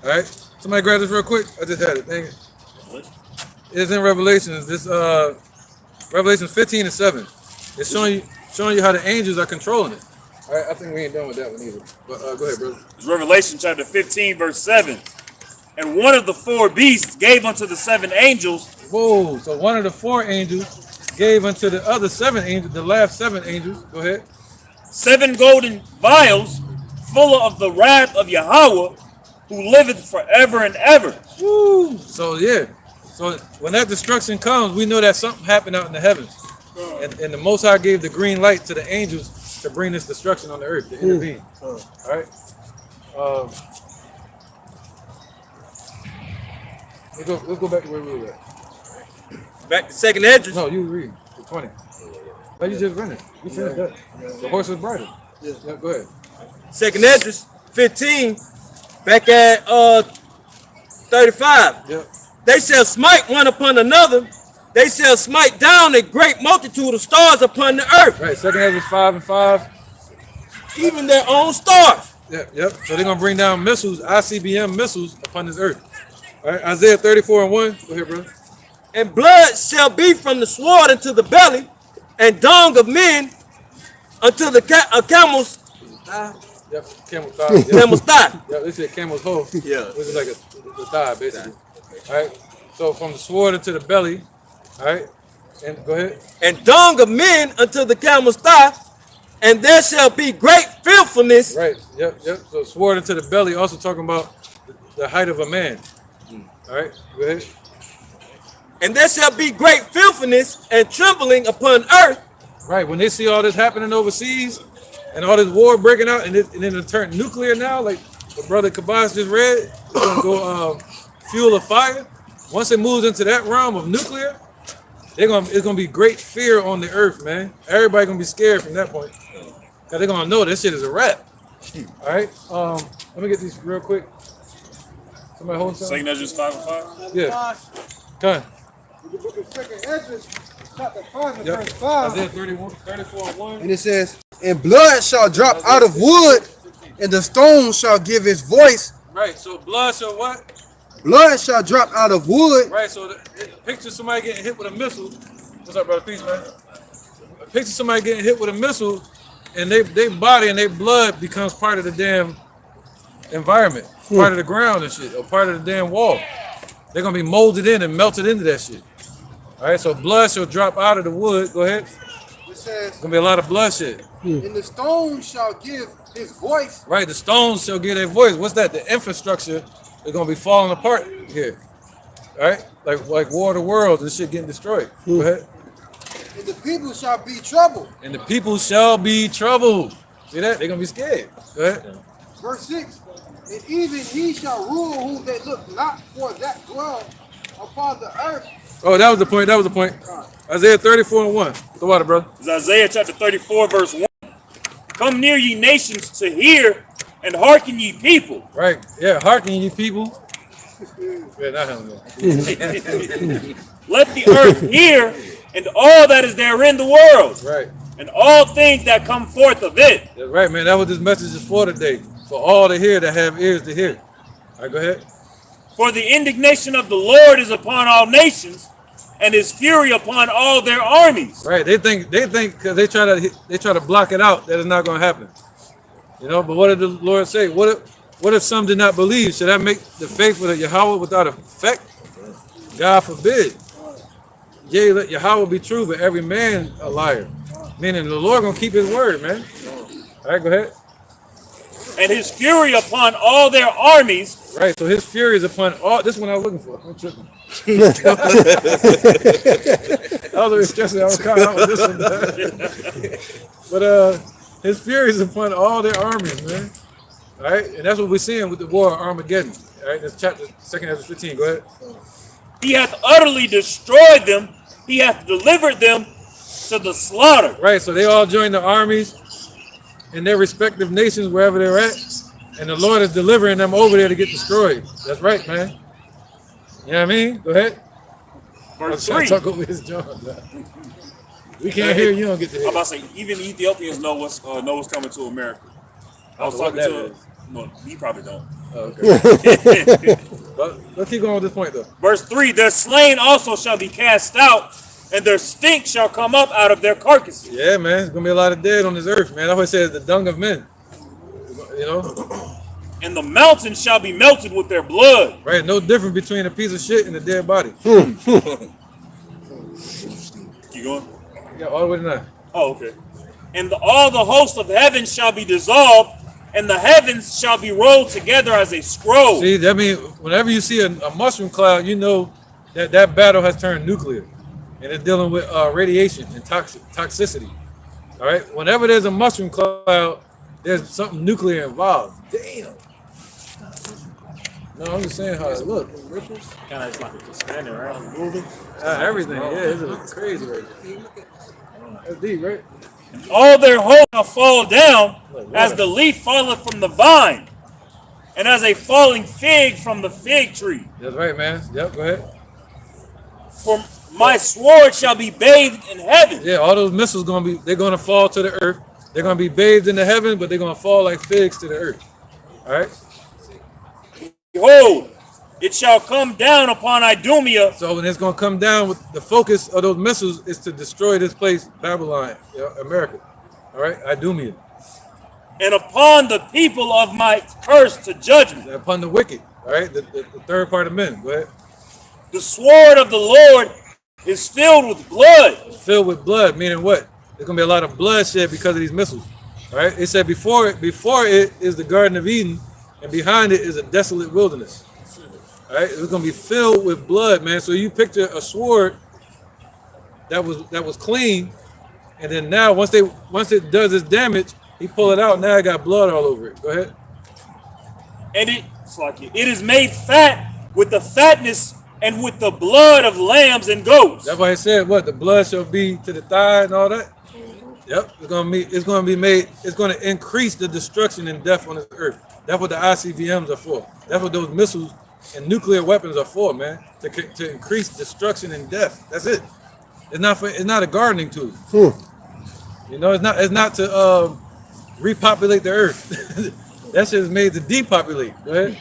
All right, somebody grab this real quick. I just had it. Dang it. It's in Revelations. This Revelation 15 and 7. It's showing you how the angels are controlling it. All right, I think we ain't done with that one either. But go ahead, brother. It's Revelation chapter 15, verse 7. And one of the four beasts gave unto the seven angels. Whoa, so one of the four angels gave unto the other seven angels, the last seven angels. Go ahead. 7 golden vials full of the wrath of Yahweh, who liveth forever and ever. Woo! So yeah. So when that destruction comes, we know that something happened out in the heavens. And the Most High gave the green light to the angels to bring this destruction on the earth, to intervene. All right? Let's go back to where we were at. Back to second Edras. No, you read the 20. Oh, you just finished. You finished that. The horse was bridle. Yeah, go ahead. Second Edras 15, back at 35. Yep. They shall smite one upon another. They shall smite down a great multitude of stars upon the earth. Right, second Ezra 5 and 5. Even their own stars. Yep. So they're gonna bring down missiles, ICBM missiles upon this earth. All right, Isaiah 34 and 1. Go ahead, brother. And blood shall be from the sword into the belly, and dung of men unto the camel's thigh. Yep, camel's thigh. Yep. Camel's thigh. Yep, they said camel's hoe. Yeah. Which is like the thigh, basically. All right, so from the sword into the belly. All right, and go ahead. And dung of men unto the camel's thigh, and there shall be great filthfulness. Right, yep. So sword into the belly, also talking about the height of a man. All right, go ahead. And there shall be great filthiness and trembling upon earth. Right, when they see all this happening overseas and all this war breaking out, and then it turned nuclear now, like what Brother Kabas just read, it's gonna go fuel of fire. Once it moves into that realm of nuclear, it's gonna be great fear on the earth, man. Everybody gonna be scared from that point. Cause they're gonna know this shit is a wrap. All right. Let me get these real quick. Somebody hold something. Saying that's just 5 and 5. Yeah. Come on. The book of 2nd Edras, chapter 5 and Yep. verse 5. Isaiah 34 and 1. And it says, and blood shall drop out of wood, and the stone shall give his voice. Right. So blood. So what? Blood shall drop out of wood. Right. So picture somebody getting hit with a missile. What's up, brother? Peace, man. Picture somebody getting hit with a missile, and they body and their blood becomes part of the damn environment, part of the ground and shit, or part of the damn wall. They're gonna be molded in and melted into that shit. All right. So blood shall drop out of the wood. Go ahead. It says, Gonna be a lot of bloodshed. and the stone shall give his voice. Right. The stones shall give their voice. What's that? The infrastructure is gonna be falling apart here. All right. Like War of the Worlds and shit getting destroyed. Go ahead. And the people shall be troubled. And the people shall be troubled. See that? They're gonna be scared. Go ahead. Verse 6. And even he shall rule whom they look not for that dwell upon the earth. Oh, that was the point. That was the point. Isaiah 34 and 1. The water, brother. It's Isaiah chapter 34, verse 1. Come near, ye nations, to hear, and hearken, ye people. Right. Yeah. Hearken, you people. Yeah, not him. Let the earth hear, and all that is therein the world, Right. and all things that come forth of it. That's right, man. That's what this message is for today. For all to hear that have ears to hear. All right, go ahead. For the indignation of the Lord is upon all nations, and his fury upon all their armies. Right. They think because they try to block it out that it's not gonna happen. You know, but what did the Lord say? What if some did not believe? Should I make the faithful of Yahweh without effect? God forbid. Yea, let Yahweh be true, but every man a liar. Meaning the Lord gonna keep his word, man. All right, go ahead. And his fury upon all their armies. Right, so his fury is upon all. This one I was looking for. I'm tripping. I was always stressing. I was kind of out with this one. But his fury is upon all their armies, man. All right, and that's what we're seeing with the war of Armageddon. All right, that's chapter 2nd Ezra 15. Go ahead. He hath utterly destroyed them. He hath delivered them to the slaughter. Right, so they all join the armies in their respective nations, wherever they're at, and the Lord is delivering them over there to get destroyed. That's right, man. You know what I mean? Go ahead. Verse I'm 3. trying to talk over his John. We can't hear you. Don't get to hear. I'm about to say, even the Ethiopians know what's coming to America. I was talking to. No, you probably don't. Oh, okay. But let's keep going with this point, though. Verse 3: Their slain also shall be cast out, and their stink shall come up out of their carcasses. Yeah, man. There's gonna be a lot of dead on this earth, man. I always say it's the dung of men. You know. And the mountains shall be melted with their blood. Right. No difference between a piece of shit and a dead body. Keep going. Yeah, all the way to 9. Oh, okay. And all the host of heaven shall be dissolved, and the heavens shall be rolled together as a scroll. See, that means whenever you see a mushroom cloud, you know that battle has turned nuclear, and it's dealing with radiation and toxicity. All right. Whenever there's a mushroom cloud, there's something nuclear involved. Damn. No, I'm just saying how it looks. Kind of like just standing around moving. Everything. Yeah, it's crazy right there. That's deep, right? All their hope shall fall down as the leaf falleth from the vine, and as a falling fig from the fig tree. That's right, man. Yep, go ahead. For my sword shall be bathed in heaven. Yeah, all those missiles they're gonna fall to the earth. They're gonna be bathed in the heaven, but they're gonna fall like figs to the earth. All right. Behold, it shall come down upon Idumea. So when it's gonna come down, with the focus of those missiles is to destroy this place, Babylon, America. All right, Idumea. And upon the people of my curse to judgment. And upon the wicked. All right, the third part of men. Go ahead. The sword of the Lord is filled with blood. It's filled with blood, meaning what? There's gonna be a lot of bloodshed because of these missiles. All right. It said before it is the Garden of Eden, and behind it is a desolate wilderness. All right. It's gonna be filled with blood, man. So you picture a sword that was clean, and then now once it does its damage, he pull it out. Now it got blood all over it. Go ahead. And it is made fat with the fatness and with the blood of lambs and goats. That's why he said what? The blood shall be to the thigh and all that. Yep, it's gonna increase the destruction and death on this earth. That's what the ICBMs are for. That's what those missiles and nuclear weapons are for, man. To increase destruction and death. That's it. It's not a gardening tool. You know, it's not to repopulate the earth. That shit is made to depopulate. Go ahead.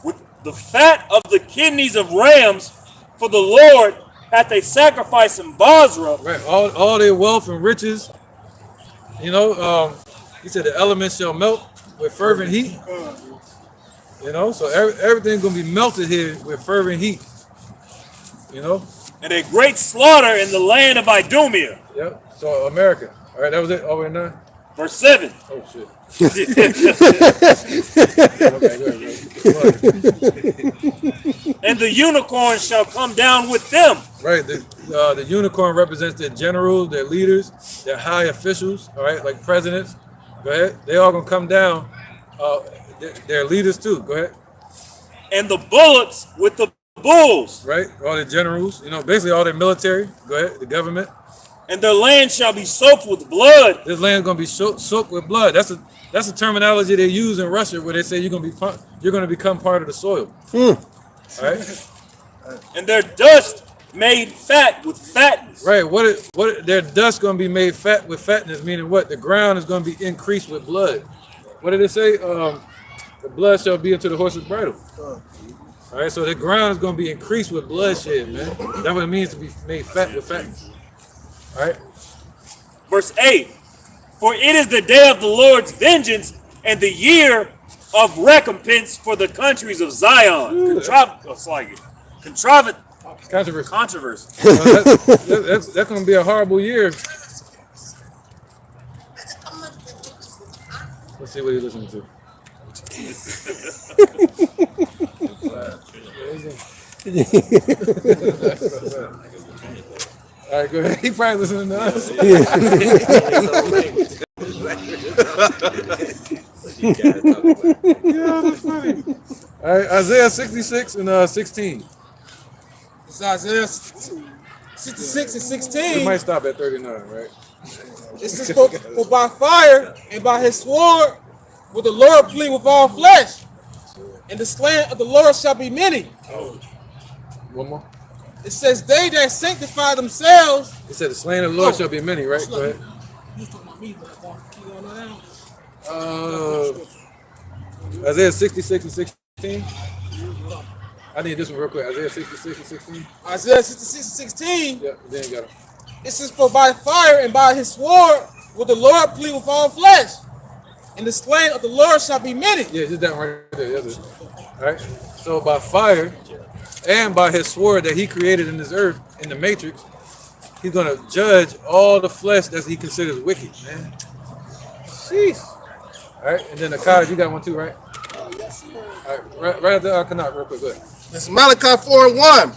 With the fat of the kidneys of rams, for the Lord hath a sacrifice in Basra. Right, all their wealth and riches. You know, he said the elements shall melt with fervent heat. You know, so everything's gonna be melted here with fervent heat. You know. And a great slaughter in the land of Idumea. Yep. So America. All right, that was it. Over 9. Verse 7. Oh shit. And the unicorn shall come down with them. Right. The unicorn represents their generals, their leaders, their high officials. All right, like presidents. Go ahead. They all gonna come down. Their leaders too. Go ahead. And the bullocks with the bulls. Right. All their generals. You know, basically all their military. Go ahead. The government. And their land shall be soaked with blood. This land's gonna be soaked with blood. That's a terminology they use in Russia where they say you're gonna become part of the soil. All right. And their dust made fat with fatness. Right. What their dust gonna be made fat with fatness, meaning what? The ground is gonna be increased with blood. What did it say? The blood shall be into the horse's bridle. All right. So the ground is gonna be increased with bloodshed, man. That's what it means to be made fat with fatness. All right. Verse 8. For it is the day of the Lord's vengeance and the year of recompense for the countries of Zion. Controversy. That's gonna be a horrible year. Let's see what he's listening to. All right, go ahead. He probably listening to us. Yeah, that's funny. All right, Isaiah 66 and 16. It's Isaiah 66 and 16. We might stop at 39, right? It says, for by fire and by his sword will the Lord plead with all flesh, and the slain of the Lord shall be many. One more. It says, they that sanctify themselves. It said the slain of the Lord shall be many, right? Go ahead. Isaiah 66 and 16. I need this one real quick. Isaiah 66 and 16. Isaiah 66 and 16. Yeah, then you got it. It says, for by fire and by his sword will the Lord plead with all flesh, and the slain of the Lord shall be many. Yeah, just that right there. That's it. All right. So by fire and by his sword that he created in this earth, in the matrix, he's going to judge all the flesh that he considers wicked, man. Sheesh. All right. And then the cottage, you got one too, right? All right. Right after Kanat, real quick. Go ahead. It's Malachi 4 and 1.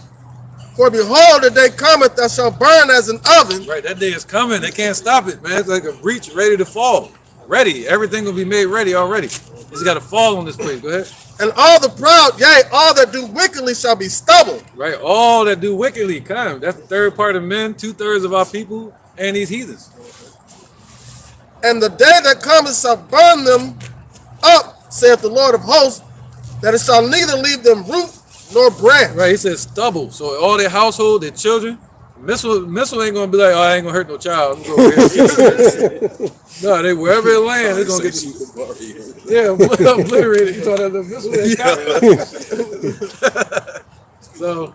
For behold, the day cometh that shall burn as an oven. Right, that day is coming. They can't stop it, man. It's like a breach ready to fall. Ready. Everything will be made ready already. It's got to fall on this place. Go ahead. And all the proud, yea, all that do wickedly shall be stubble. Right, all that do wickedly. Come. That's the third part of men, 2/3 of our people, and these heathens. And the day that cometh shall burn them up, saith the Lord of hosts, that it shall neither leave them root nor branch. Right, he says stubble. So all their household, their children, missile ain't gonna be like, oh, I ain't gonna hurt no child. Go over here. No, they wherever they land, they're gonna get obliterated. You thought that the missile. So,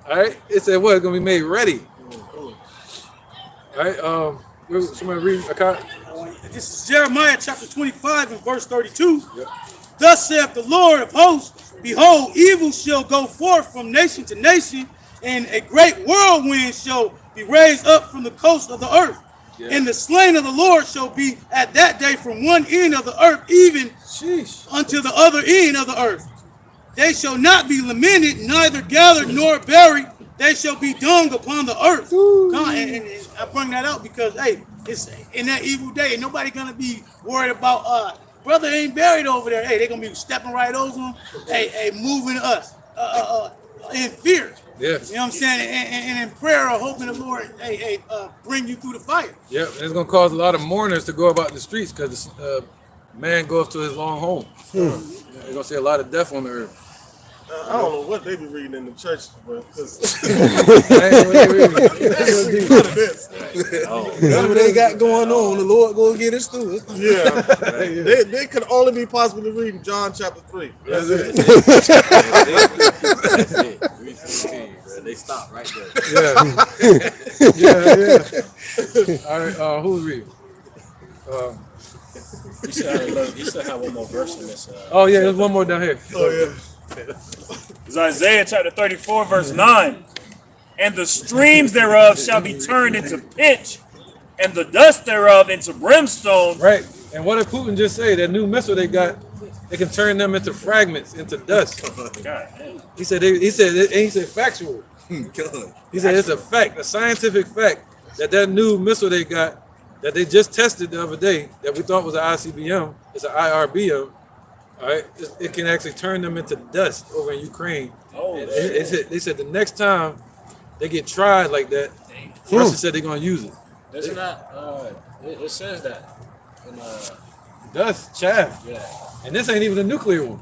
all right, it said what? It's gonna be made ready. All right, somebody read a copy. This is Jeremiah chapter 25 and verse 32. Yep. Thus saith the Lord of hosts, behold, evil shall go forth from nation to nation, and a great whirlwind shall be raised up from the coast of the earth. Yeah. And the slain of the Lord shall be at that day from one end of the earth even unto the other end of the earth. They shall not be lamented, neither gathered nor buried. They shall be dung upon the earth. Come on, and I bring that out because, hey, it's in that evil day, nobody gonna be worried about brother ain't buried over there. Hey, they're gonna be stepping right over them. Hey, moving us. in fear. Yeah. You know what I'm saying? And in prayer, hoping the Lord, bring you through the fire. Yeah, and it's gonna cause a lot of mourners to go about the streets because man goes to his long home. You're gonna see a lot of death on the earth. I don't know what they be reading in the church, but Whatever they got going on, the Lord gonna get us through it. yeah, they could only be possibly reading John chapter 3. That's it. They stop right there. Yeah. All right, who's reading? You still have one more verse in this. Oh yeah, there's one more down here. Oh yeah. It's Isaiah chapter 34, verse 9. And the streams thereof shall be turned into pitch, and the dust thereof into brimstone. Right. And what did Putin just say? That new missile they got, they can turn them into fragments, into dust. God damn. He said factual. He said it's a fact, a scientific fact that new missile they got that they just tested the other day that we thought was an ICBM, it's an IRBM. All right, it can actually turn them into dust over in Ukraine. Oh, they said the next time they get tried like that, Russia said they're gonna use it. Isn't that? It says that. In, Dust, chaff, yeah, and this ain't even a nuclear one.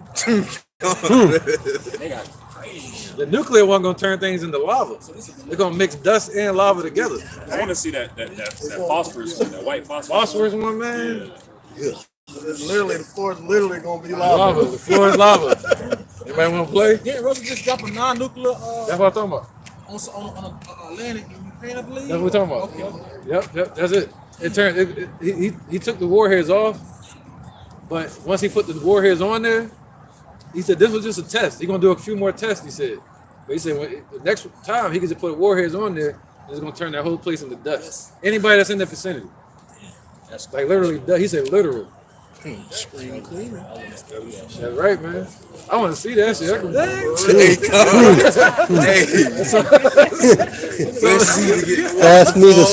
they got crazy. The nuclear one gonna turn things into lava. They're gonna mix dust and lava together. I want to see that phosphorus, that white phosphorus. Phosphorus one, man. It's literally, the floor is literally gonna be Lava. The floor is lava. Anybody want to play? Didn't Russia just drop a non-nuclear That's what I'm talking about. on a land in Ukraine, I believe? That's what we're talking about. Yep, that's it. It turned. He took the warheads off, but once he put the warheads on there, he said this was just a test. He's gonna do a few more tests. He said, but he said the next time he can just put warheads on there, and it's gonna turn that whole place into dust. Anybody that's in the vicinity. That's like literally. He said literal. Spring cleaner. That's right, man. I want to see that shit. Ask me the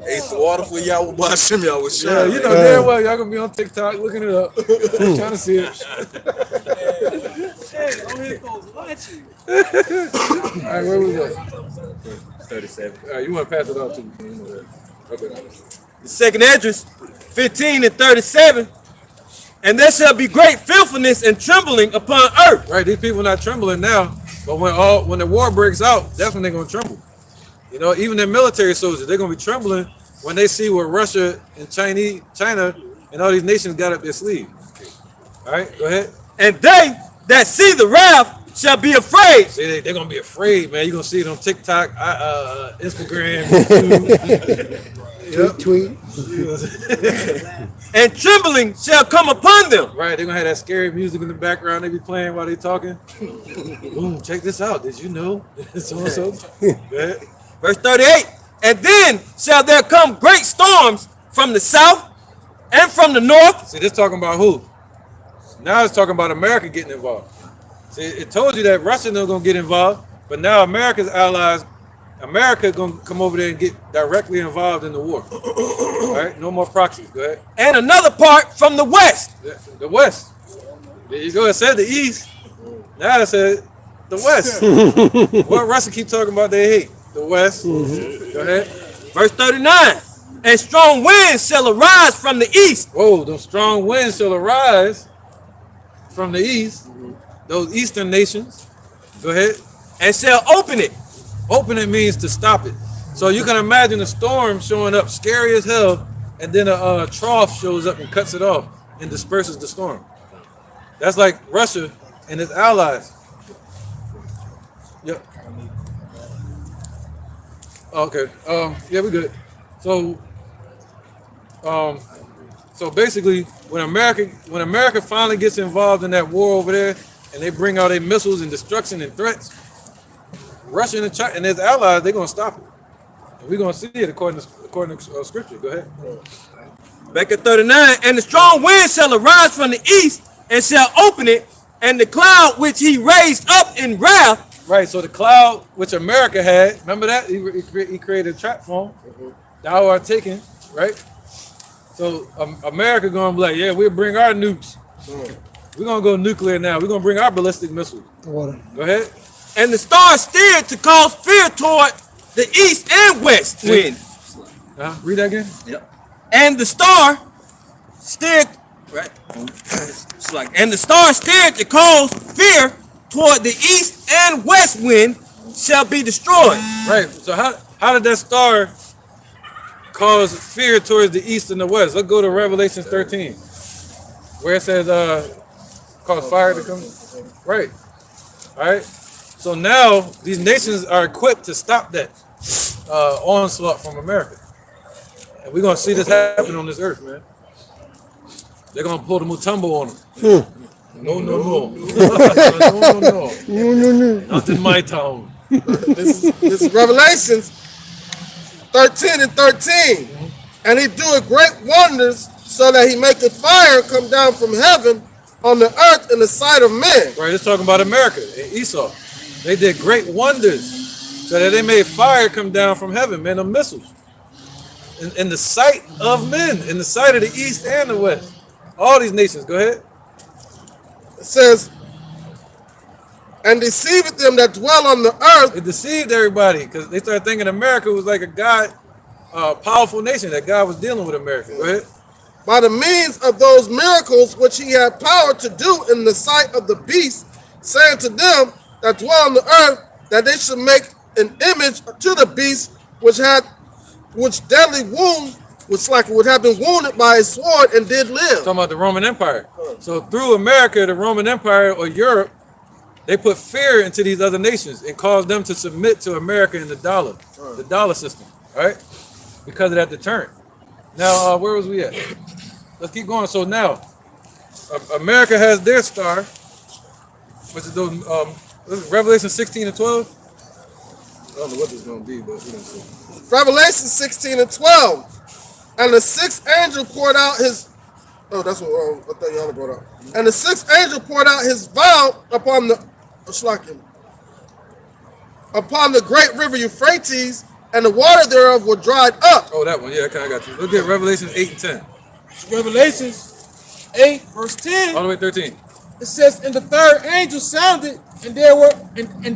Hey, water for y'all will buy some y'all with Yeah, you know damn well y'all gonna be on TikTok looking it up, trying to see it. All right, where was that? 37. All right, you want to pass it off to me? Okay. The second Edras, 15 and 37. And there shall be great fearfulness and trembling upon earth. Right, these people not trembling now, but when the war breaks out, that's when they're gonna tremble. You know, even their military soldiers, they're gonna be trembling when they see what Russia and China and all these nations got up their sleeve. All right, go ahead. And they that see the wrath shall be afraid. See, they're gonna be afraid, man. You're gonna see it on TikTok, Instagram, YouTube. Tweet. And trembling shall come upon them. Right, they're gonna have that scary music in the background they be playing while they talking. Boom, check this out. Did you know? So and so. Go ahead. Verse 38. And then shall there come great storms from the south and from the north. See, this talking about who? Now it's talking about America getting involved. See, it told you that Russia not gonna get involved, but now America's allies, America gonna come over there and get directly involved in the war. All right, no more proxies. Go ahead. And another part from the west. The west. There you go. It said the east. Now it said the west. What Russia keep talking about they hate? The west. Go ahead. Verse 39. And strong winds shall arise from the east. Whoa, those strong winds shall arise from the east. Those eastern nations. Go ahead. And shall open it. Open it means to stop it. So you can imagine a storm showing up scary as hell, and then a trough shows up and cuts it off and disperses the storm. That's like Russia and its allies. Yep. Okay. Yeah, we're good. So basically, when America finally gets involved in that war over there, and they bring out their missiles and destruction and threats, Russia and China and its allies, they're gonna stop it. And we're gonna see it according to scripture. Go ahead. Back at 39. And the strong wind shall arise from the east and shall open it, and the cloud which he raised up in wrath. Right. So the cloud which America had, remember that he created a trap for them. Thou art taken, right? So America gonna be like, yeah, we'll bring our nukes. We're gonna go nuclear now. We're gonna bring our ballistic missile. Water. Go ahead. And the star steered to cause fear toward the east and west wind. Read that again. Yep. And the star steered, right? It's like, and the star steered to cause fear toward the east and west wind shall be destroyed. Right. So how did that star cause fear towards the east and the west? Let's go to Revelation 13, where it says cause fire to come. Right. All right. So now these nations are equipped to stop that onslaught from America. And we're gonna see this happen on this earth, man. They're gonna pull the Mutombo on them. No. No. Not in my town. This is Revelations 13 and 13. And he doeth great wonders, so that he maketh fire come down from heaven on the earth in the sight of men. Right, it's talking about America and Esau. They did great wonders, so that they made fire come down from heaven, man, of missiles. In the sight of men, in the sight of the east and the west. All these nations, go ahead. It says, and deceiveth them that dwell on the earth. It deceived everybody because they started thinking America was like a God, powerful nation, that God was dealing with America. Go ahead. By the means of those miracles which he had power to do in the sight of the beast, saying to them that dwell on the earth, that they should make an image to the beast which deadly wound, which like would have been wounded by a sword and did live. Talking about the Roman Empire. So through America, the Roman Empire or Europe, they put fear into these other nations and caused them to submit to America and the dollar system, right? Because of that deterrent. Now, where was we at? Let's keep going. So now, America has their star, which is those, Revelation 16 and 12. I don't know what this is going to be, but we're going to see. Revelation 16 and 12. And the sixth angel poured out his, oh, that's what I thought y'all brought up. And the sixth angel poured out his vial upon the great river Euphrates, and the water thereof were dried up. Oh, that one. Yeah, I kind of got you. Look at Revelation 8 and 10. Revelations 8, verse 10. All the way 13. It says, and the third angel sounded, and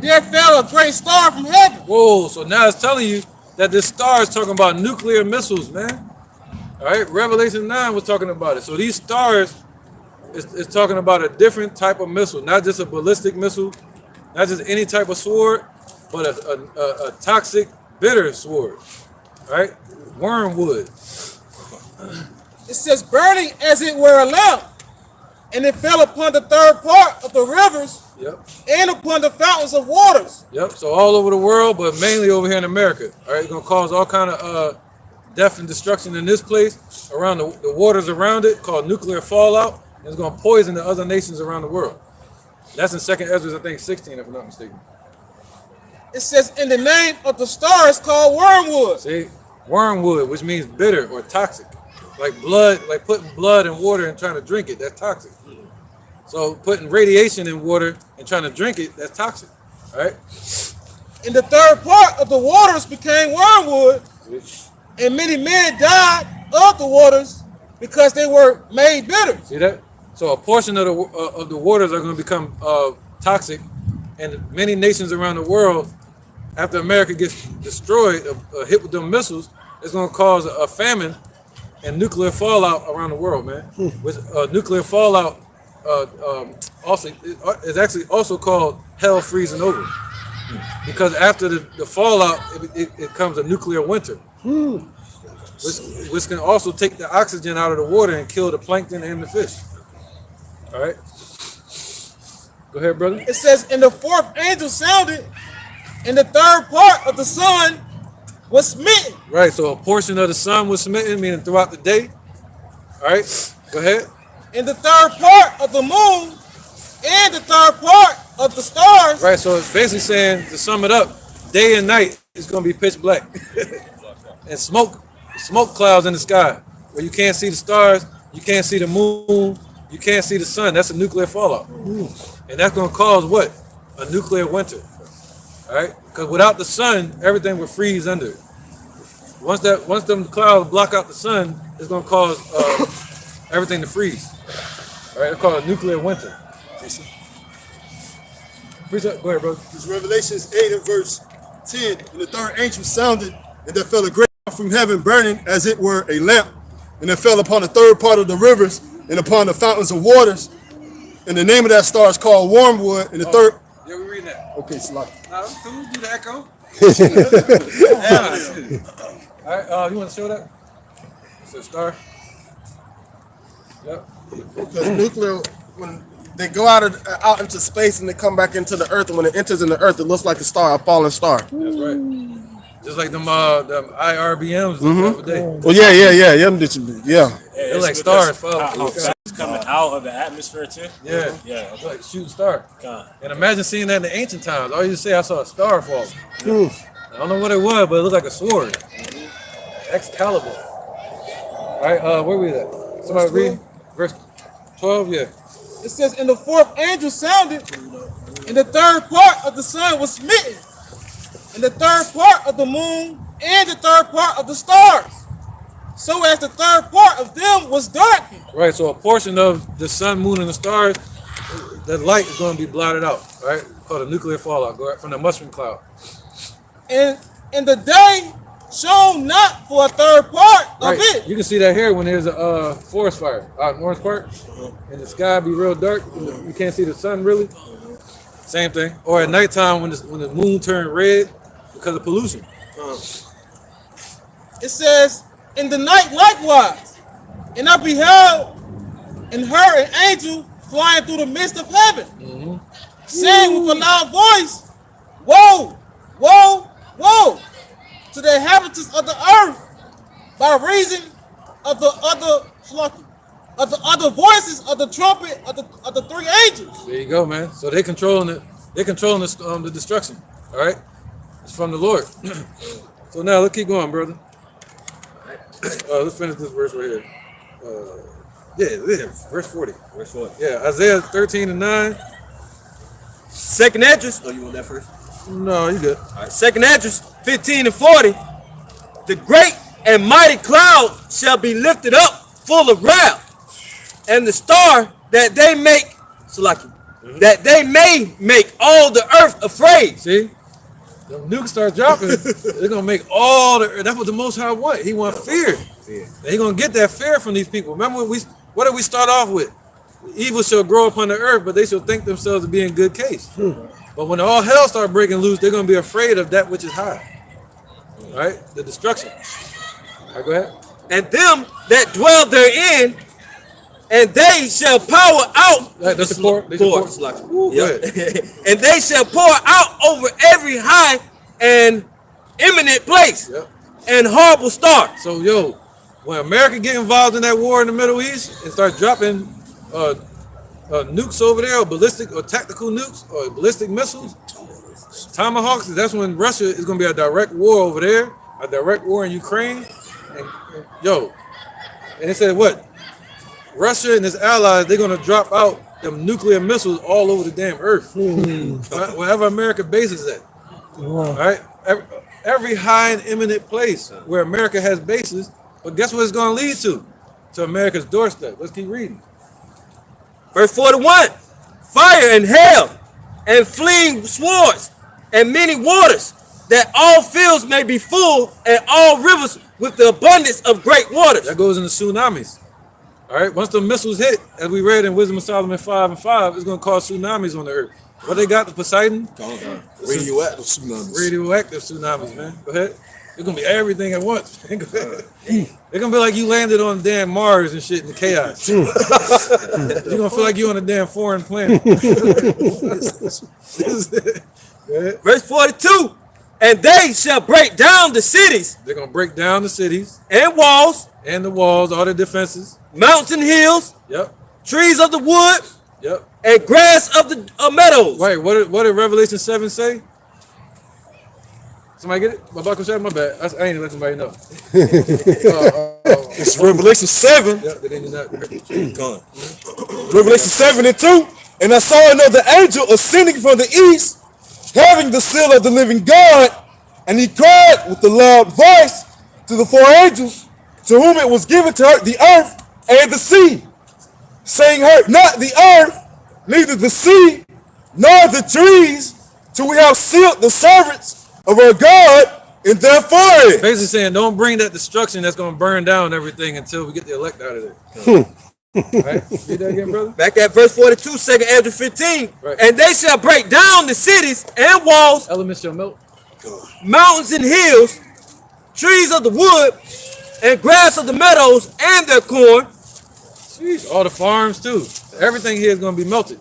there fell a great star from heaven. Whoa, so now it's telling you that this star is talking about nuclear missiles, man. All right, Revelation 9 was talking about it. So these stars is talking about a different type of missile, not just a ballistic missile, not just any type of sword, but a toxic, bitter sword, all right? Wormwood. It says, burning as it were a lamp, and it fell upon the third part of the rivers, Yep. and upon the fountains of waters. Yep, so all over the world, but mainly over here in America. All right, it's gonna cause all kind of death and destruction in this place, around the waters around it, called nuclear fallout, and it's gonna poison the other nations around the world. That's in 2nd Edras, I think 16, if I'm not mistaken. It says, in the name of the star is called wormwood. See, wormwood, which means bitter or toxic, like blood, like putting blood in water and trying to drink it. That's toxic. So putting radiation in water and trying to drink it, that's toxic. All right. And the third part of the waters became wormwood, and many men died of the waters because they were made bitter. See that? So a portion of the waters are going to become toxic, and many nations around the world, after America gets destroyed, hit with them missiles, it's going to cause a famine and nuclear fallout around the world, man. With nuclear fallout, also is actually also called hell freezing over, because after the fallout, it comes a nuclear winter, which can also take the oxygen out of the water and kill the plankton and the fish. All right. Go ahead, brother. It says, and the fourth angel sounded, and the third part of the sun was smitten. Right, so a portion of the sun was smitten, meaning throughout the day. All right, go ahead. And the third part of the moon, and the third part of the stars. Right, so it's basically saying, to sum it up, day and night is going to be pitch black. And smoke clouds in the sky, where you can't see the stars, you can't see the moon, you can't see the sun. That's a nuclear fallout. And that's going to cause what? A nuclear winter. All right? Because without the sun, everything will freeze under it. Once them clouds block out the sun, it's going to cause everything to freeze. All right, it's called a nuclear winter. Precept, go ahead, brother. It's Revelations 8 and verse 10. And the third angel sounded, and there fell a great lamp from heaven, burning as it were a lamp. And it fell upon the third part of the rivers and upon the fountains of waters. And the name of that star is called Wormwood. And the third. Yeah, we reading that. Okay, Slack. Nah, that's cool. Do the echo. All right, you want to show that? It's a star. Yep. Because nuclear, when they go out into space and they come back into the earth, and when it enters in the earth, it looks like a star, a falling star. That's right. Just like them IRBMs the other day. Well, yeah. They're like stars falling. It's coming out of the atmosphere too. Yeah. Yeah. It's like a shooting star. God. And imagine seeing that in the ancient times. All you just say, I saw a star fall. I don't know what it was, but it looked like a sword. Excalibur. All right, where we at? Somebody read verse 12, yeah. It says, and the fourth angel sounded, and the third part of the sun was smitten, and the third part of the moon, and the third part of the stars, so as the third part of them was darkened. Right, so a portion of the sun, moon, and the stars, the light is going to be blotted out, right? Called a nuclear fallout, go right from the mushroom cloud. And the day shone not for a third part of it. You can see that here when there's a forest fire out in Orange Park, and the sky be real dark, and you can't see the sun really. Same thing. Or at nighttime when the moon turned red because of pollution. It says, in the night likewise, and I beheld and heard an angel flying through the midst of heaven, saying with a loud voice, woe, woe, woe, to the inhabitants of the earth, by reason of the other voices of the trumpet of the three angels. There you go, man. So they controlling it. They're controlling the destruction. All right, it's from the Lord. So now let's keep going, brother. Let's finish this verse right here. Verse 40. Verse 40. Yeah, Isaiah 13 and 9. Second Edras. Oh, you want that first? No, you good. All right, Second Edras 15 and 40. The great and mighty cloud shall be lifted up full of wrath, and the star that they make, Salaki, that they may make all the earth afraid. See? The nukes start dropping, they're gonna make all the. That's what the Most High want. He want fear. And he gonna get that fear from these people. Remember what did we start off with? Evil shall grow upon the earth, but they shall think themselves to be in good case. But when all hell start breaking loose, they're gonna be afraid of that which is high. All right, the destruction. All right, go ahead. And them that dwell therein, and they shall pour out. They support. And they shall pour out over every high and eminent place and horrible star. So yo, when America get involved in that war in the Middle East and start dropping nukes over there, or ballistic or tactical nukes or ballistic missiles, tomahawks, that's when Russia is gonna be a direct war over there, a direct war in Ukraine, and and they said what? Russia and its allies, they're gonna drop out them nuclear missiles all over the damn earth, wherever America bases at. All right, every high and eminent place where America has bases. But guess what it's gonna lead to? To America's doorstep. Let's keep reading. Verse 41. Fire and hail and fleeing swords and many waters, that all fields may be full and all rivers with the abundance of great waters. That goes into tsunamis. All right, once the missiles hit, as we read in Wisdom of Solomon 5 and 5, it's going to cause tsunamis on the earth. What they got, the Poseidon? Radioactive tsunamis. Radioactive tsunamis, man. Go ahead. It's going to be everything at once. Go ahead. It's going to be like you landed on damn Mars and shit in the chaos. You're going to feel like you're on a damn foreign planet. Verse 42. And they shall break down the cities. They're going to break down the cities. And walls. And the walls, all the defenses. Mountain hills. Yep. Trees of the wood. Yep. And grass of the meadows. Wait, what did Revelation 7 say? Somebody get it? My bad. I ain't let somebody know. It's Revelation 7. Yeah, they didn't do that. Revelation 7 and 2. And I saw another angel ascending from the east, having the seal of the living God, and he cried with a loud voice to the four angels, to whom it was given to hurt the earth and the sea, saying, hurt not the earth, neither the sea, nor the trees, till we have sealed the servants of our God in their forehead. Basically saying, don't bring that destruction that's going to burn down everything until we get the elect out of there. Right? Read that again, brother. Back at verse 42, 2nd Edras 15. Right. And they shall break down the cities and walls, Elements shall melt. mountains and hills, trees of the wood, and grass of the meadows, and their corn. Jeez, all the farms too. Everything here is going to be melted.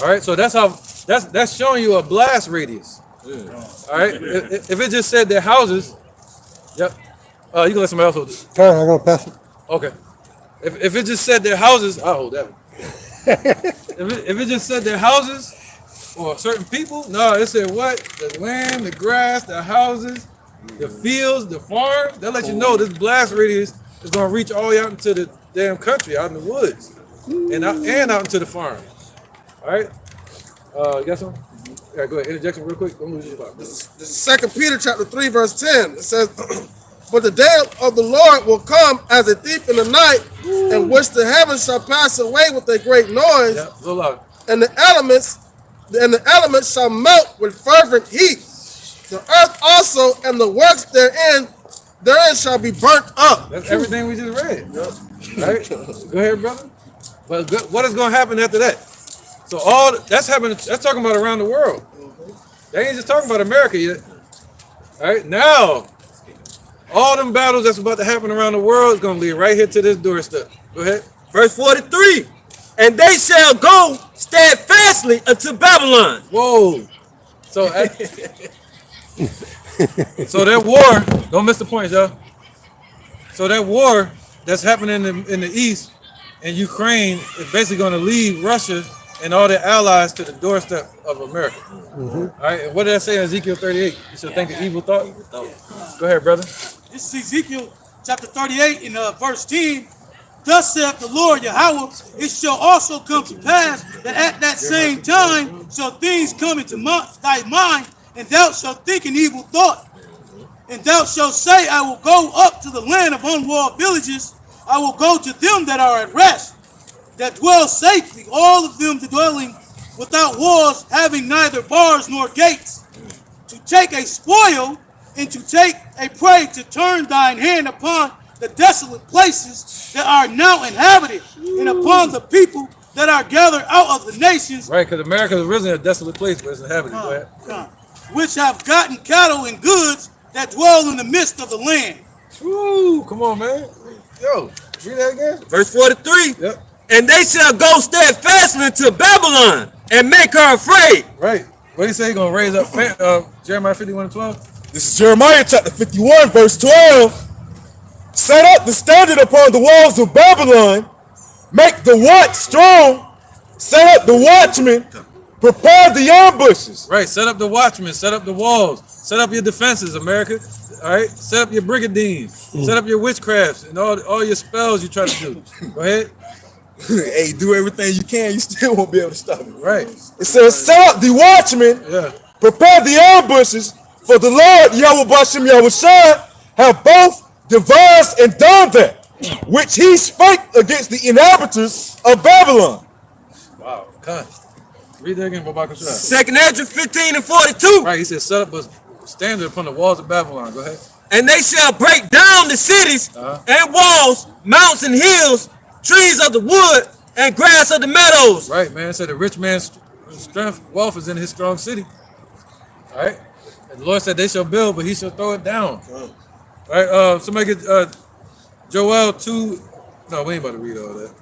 All right, so that's showing you a blast radius. All right, if it just said their houses, yep. You can let somebody else hold it. I'm gonna pass it. Okay. If it just said their houses, I'll hold that one. if it just said their houses or certain people, no, it said what? The land, the grass, the houses, the fields, the farms. They'll let you know this blast radius is going to reach all the way out into the damn country, out in the woods, and out into the farm. All right. You got something? Yeah, go ahead. Interjection real quick. Don't lose your spot. This is 2 Peter chapter 3, verse 10. It says, but the day of the Lord will come as a thief in the night, in which the heavens shall pass away with a great noise, Yeah, a little louder. and the elements shall melt with fervent heat. The earth also and the works therein shall be burnt up. That's everything we just read. Right? Go ahead, brother. But what is going to happen after that? So all that's happening. That's talking about around the world. They ain't just talking about America yet. All right, now all them battles that's about to happen around the world is going to lead right here to this doorstep. Go ahead. Verse 43. And they shall go steadfastly unto Babylon. Whoa. So so that war, don't miss the point, y'all. So that war that's happening in the east and Ukraine is basically going to lead Russia and all their allies to the doorstep of America. All right, and what did I say in Ezekiel 38? You should think of evil thought. Go ahead, brother. This is Ezekiel chapter 38 in verse 10. Thus saith the Lord Yahweh, it shall also come to pass that at that same time shall things come into thy mind, and thou shalt think an evil thought. And thou shalt say, I will go up to the land of unwalled villages. I will go to them that are at rest, that dwell safely, all of them dwelling without walls, having neither bars nor gates, to take a spoil and to take a prey, to turn thine hand upon the desolate places that are now inhabited, and upon the people that are gathered out of the nations. Right, because America is originally a desolate place, but it's inhabited. Go ahead. Which have gotten cattle and goods that dwell in the midst of the land. Woo, come on, man. Yo, read that again. Verse 43. Yep. And they shall go steadfastly to Babylon and make her afraid. Right. What do you say? He gonna raise up Jeremiah 51:12? This is Jeremiah chapter 51, verse 12. Set up the standard upon the walls of Babylon, make the watch strong, set up the watchmen, prepare the ambushes. Right, set up the watchmen, set up the walls, set up your defenses, America. All right, set up your brigandines, set up your witchcrafts and all your spells you try to do. Go ahead. Hey, do everything you can, you still won't be able to stop it. Right. It says, set up the watchmen, Yeah. prepare the ambushes, for the Lord Yahweh Bashem Yahushua have both devised and done that, which he spake against the inhabitants of Babylon. Wow. Con. Read that again, Babak. 2nd Edras 15 and 42. Right, he said, set up a standard upon the walls of Babylon. Go ahead. And they shall break down the cities and walls, mountains and hills, trees of the wood, and grass of the meadows. Right, man. So the rich man's strength, wealth is in his strong city. All right. And the Lord said they shall build, but he shall throw it down. All right. Somebody get Joel 2. No, we ain't about to read all that.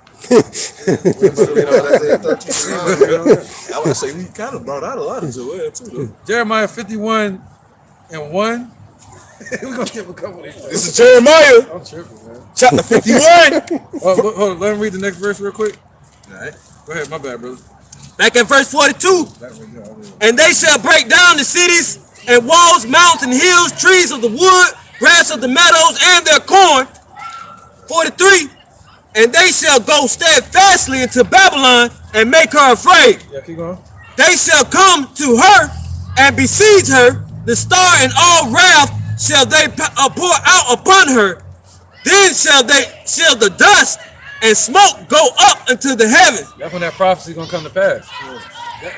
I would say we kind of brought out a lot of Joel too, though. Jeremiah 51 and 1. We're gonna give a couple of these. This is Jeremiah I'm tripping, man. chapter 51. Hold on, let me read the next verse real quick. All right. Go ahead, my bad, brother. Back at verse 42. And they shall break down the cities and walls, mountains and hills, trees of the wood, grass of the meadows, and their corn. 43. And they shall go steadfastly into Babylon and make her afraid. Yeah, keep going. They shall come to her and besiege her. The star and all wrath shall they pour out upon her. Then shall the dust and smoke go up into the heavens. That's when that prophecy is going to come to pass.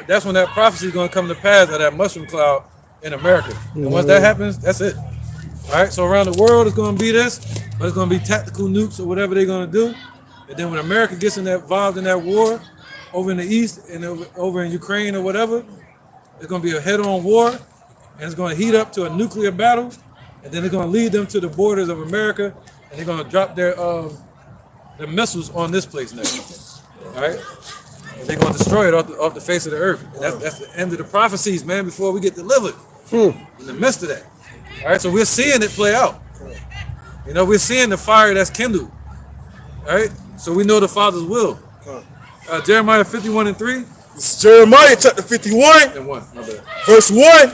That's when that prophecy is going to come to pass of that mushroom cloud in America. And once that happens, that's it. All right, so around the world it's going to be this, but it's going to be tactical nukes or whatever they're going to do. And then when America gets involved in that war over in the East and over in Ukraine or whatever, it's going to be a head-on war, and it's going to heat up to a nuclear battle, and then it's going to lead them to the borders of America, and they're going to drop their missiles on this place now. All right? And they're going to destroy it off the face of the earth. And that's the end of the prophecies, man, before we get delivered. In the midst of that. All right, so we're seeing it play out. You know, we're seeing the fire that's kindled. All right, so we know the Father's will. Jeremiah 51:3. This is Jeremiah chapter 51, And 1, my bad. verse 1.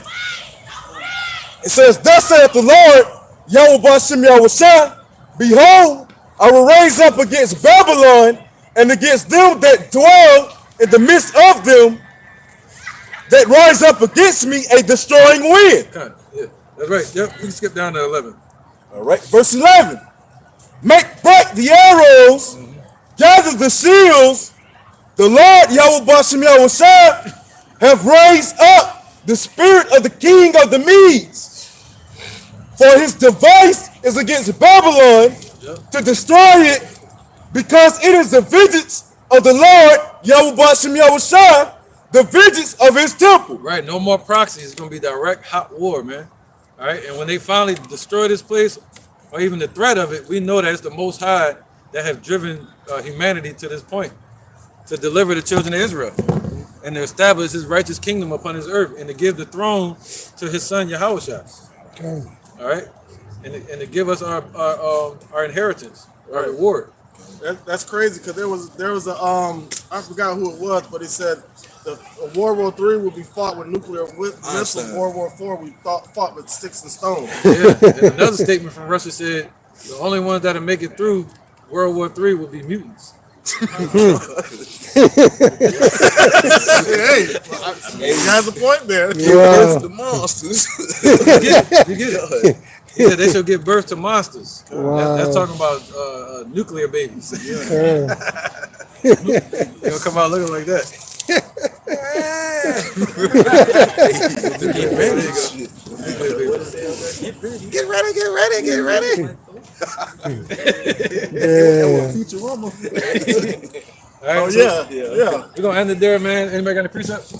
It says, "Thus saith the Lord, Yahweh Bashem Yahushua, behold, I will raise up against Babylon and against them that dwell in the midst of them that rise up against me a destroying wind." Okay, yeah, that's right. Yep, we can skip down to 11. All right, verse 11. "Make bright the arrows, gather the shields. The Lord Yahweh Bashem Yahushua have raised up the spirit of the king of the Medes. For his device is against Babylon to destroy it, because it is the vengeance of the Lord Yahweh Bashem Yahushua, the vengeance of his temple." Right, no more proxies. It's going to be direct hot war, man. All right, and when they finally destroy this place, or even the threat of it, we know that it's the Most High that have driven humanity to this point, to deliver the children of Israel, and to establish his righteous kingdom upon his earth, and to give the throne to his son Yahushua. All right, and to give us our inheritance, our reward. That's crazy, because there was a I forgot who it was, but it said World War III will be fought with nuclear missiles. World War IV we fought with sticks and stones. Yeah, and another statement from Russia said the only ones that'll make it through World War III will be mutants. Hey, he has a point there. The monsters. You get it. He said they should give birth to monsters. That's talking about nuclear babies. They'll come out looking like that. Get ready. Futurama. All right, Oh, so yeah. we're going to end it there, man. Anybody got any precepts?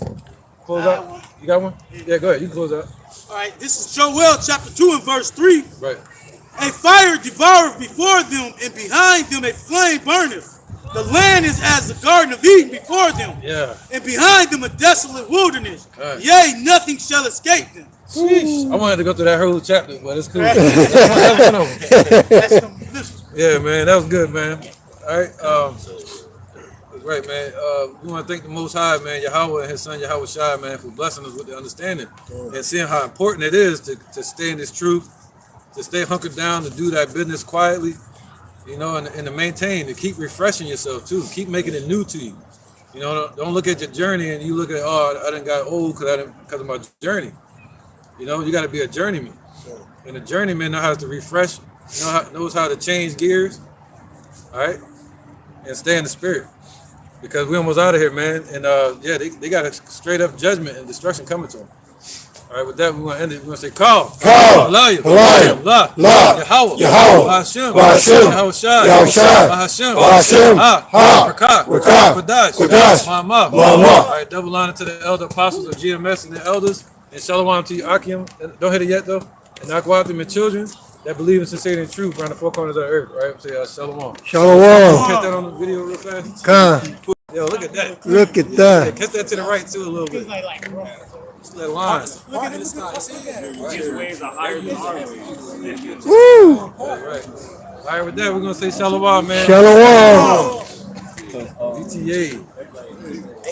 Close out. You got one? Yeah, go ahead. You can close out. All right, this is Joel chapter 2 and verse 3. Right. A fire devoureth before them, and behind them a flame burneth. The land is as the Garden of Eden before them, Yeah. and behind them a desolate wilderness. Right. Yea, nothing shall escape them. Sheesh. I wanted to go through that whole chapter, but it's cool. That's Yeah, man, that was good, man. All right, that's right, man. We want to thank the Most High, man, Yahweh and His Son Yahweh Shai, man, for blessing us with the understanding and seeing how important it is to stay in this truth, to stay hunkered down, to do that business quietly, you know, and to maintain, to keep refreshing yourself too, keep making it new to you. You know, don't look at your journey and you look at, oh, I done got old because of my journey. You know, you got to be a journeyman, and a journeyman knows how to refresh, knows how to change gears, all right, and stay in the spirit, because we almost out of here, man. And yeah, they got a straight up judgment and destruction coming to them. All right, with that, we're gonna end it. We're gonna say, call, Halayim, La, Yahweh, Hashem, Yahweh Shai, Hashem, Ha, Rakah, Kodash, Mama. All right, double honor to the elder apostles of GMS and the elders. And shalom to you, Akim. Don't hit it yet, though. And Akwatim and children that believe in sincerity and truth around the four corners of the earth. Right? Say shalom. Shalom. Catch that on the video real fast. Yo, look at that. Look at Yeah, that. catch that to the right, too, a little bit. Just that line. His ways are higher than our ways. Woo. Right. All right, with that, we're going to say shalom, man. Shalom. ETA.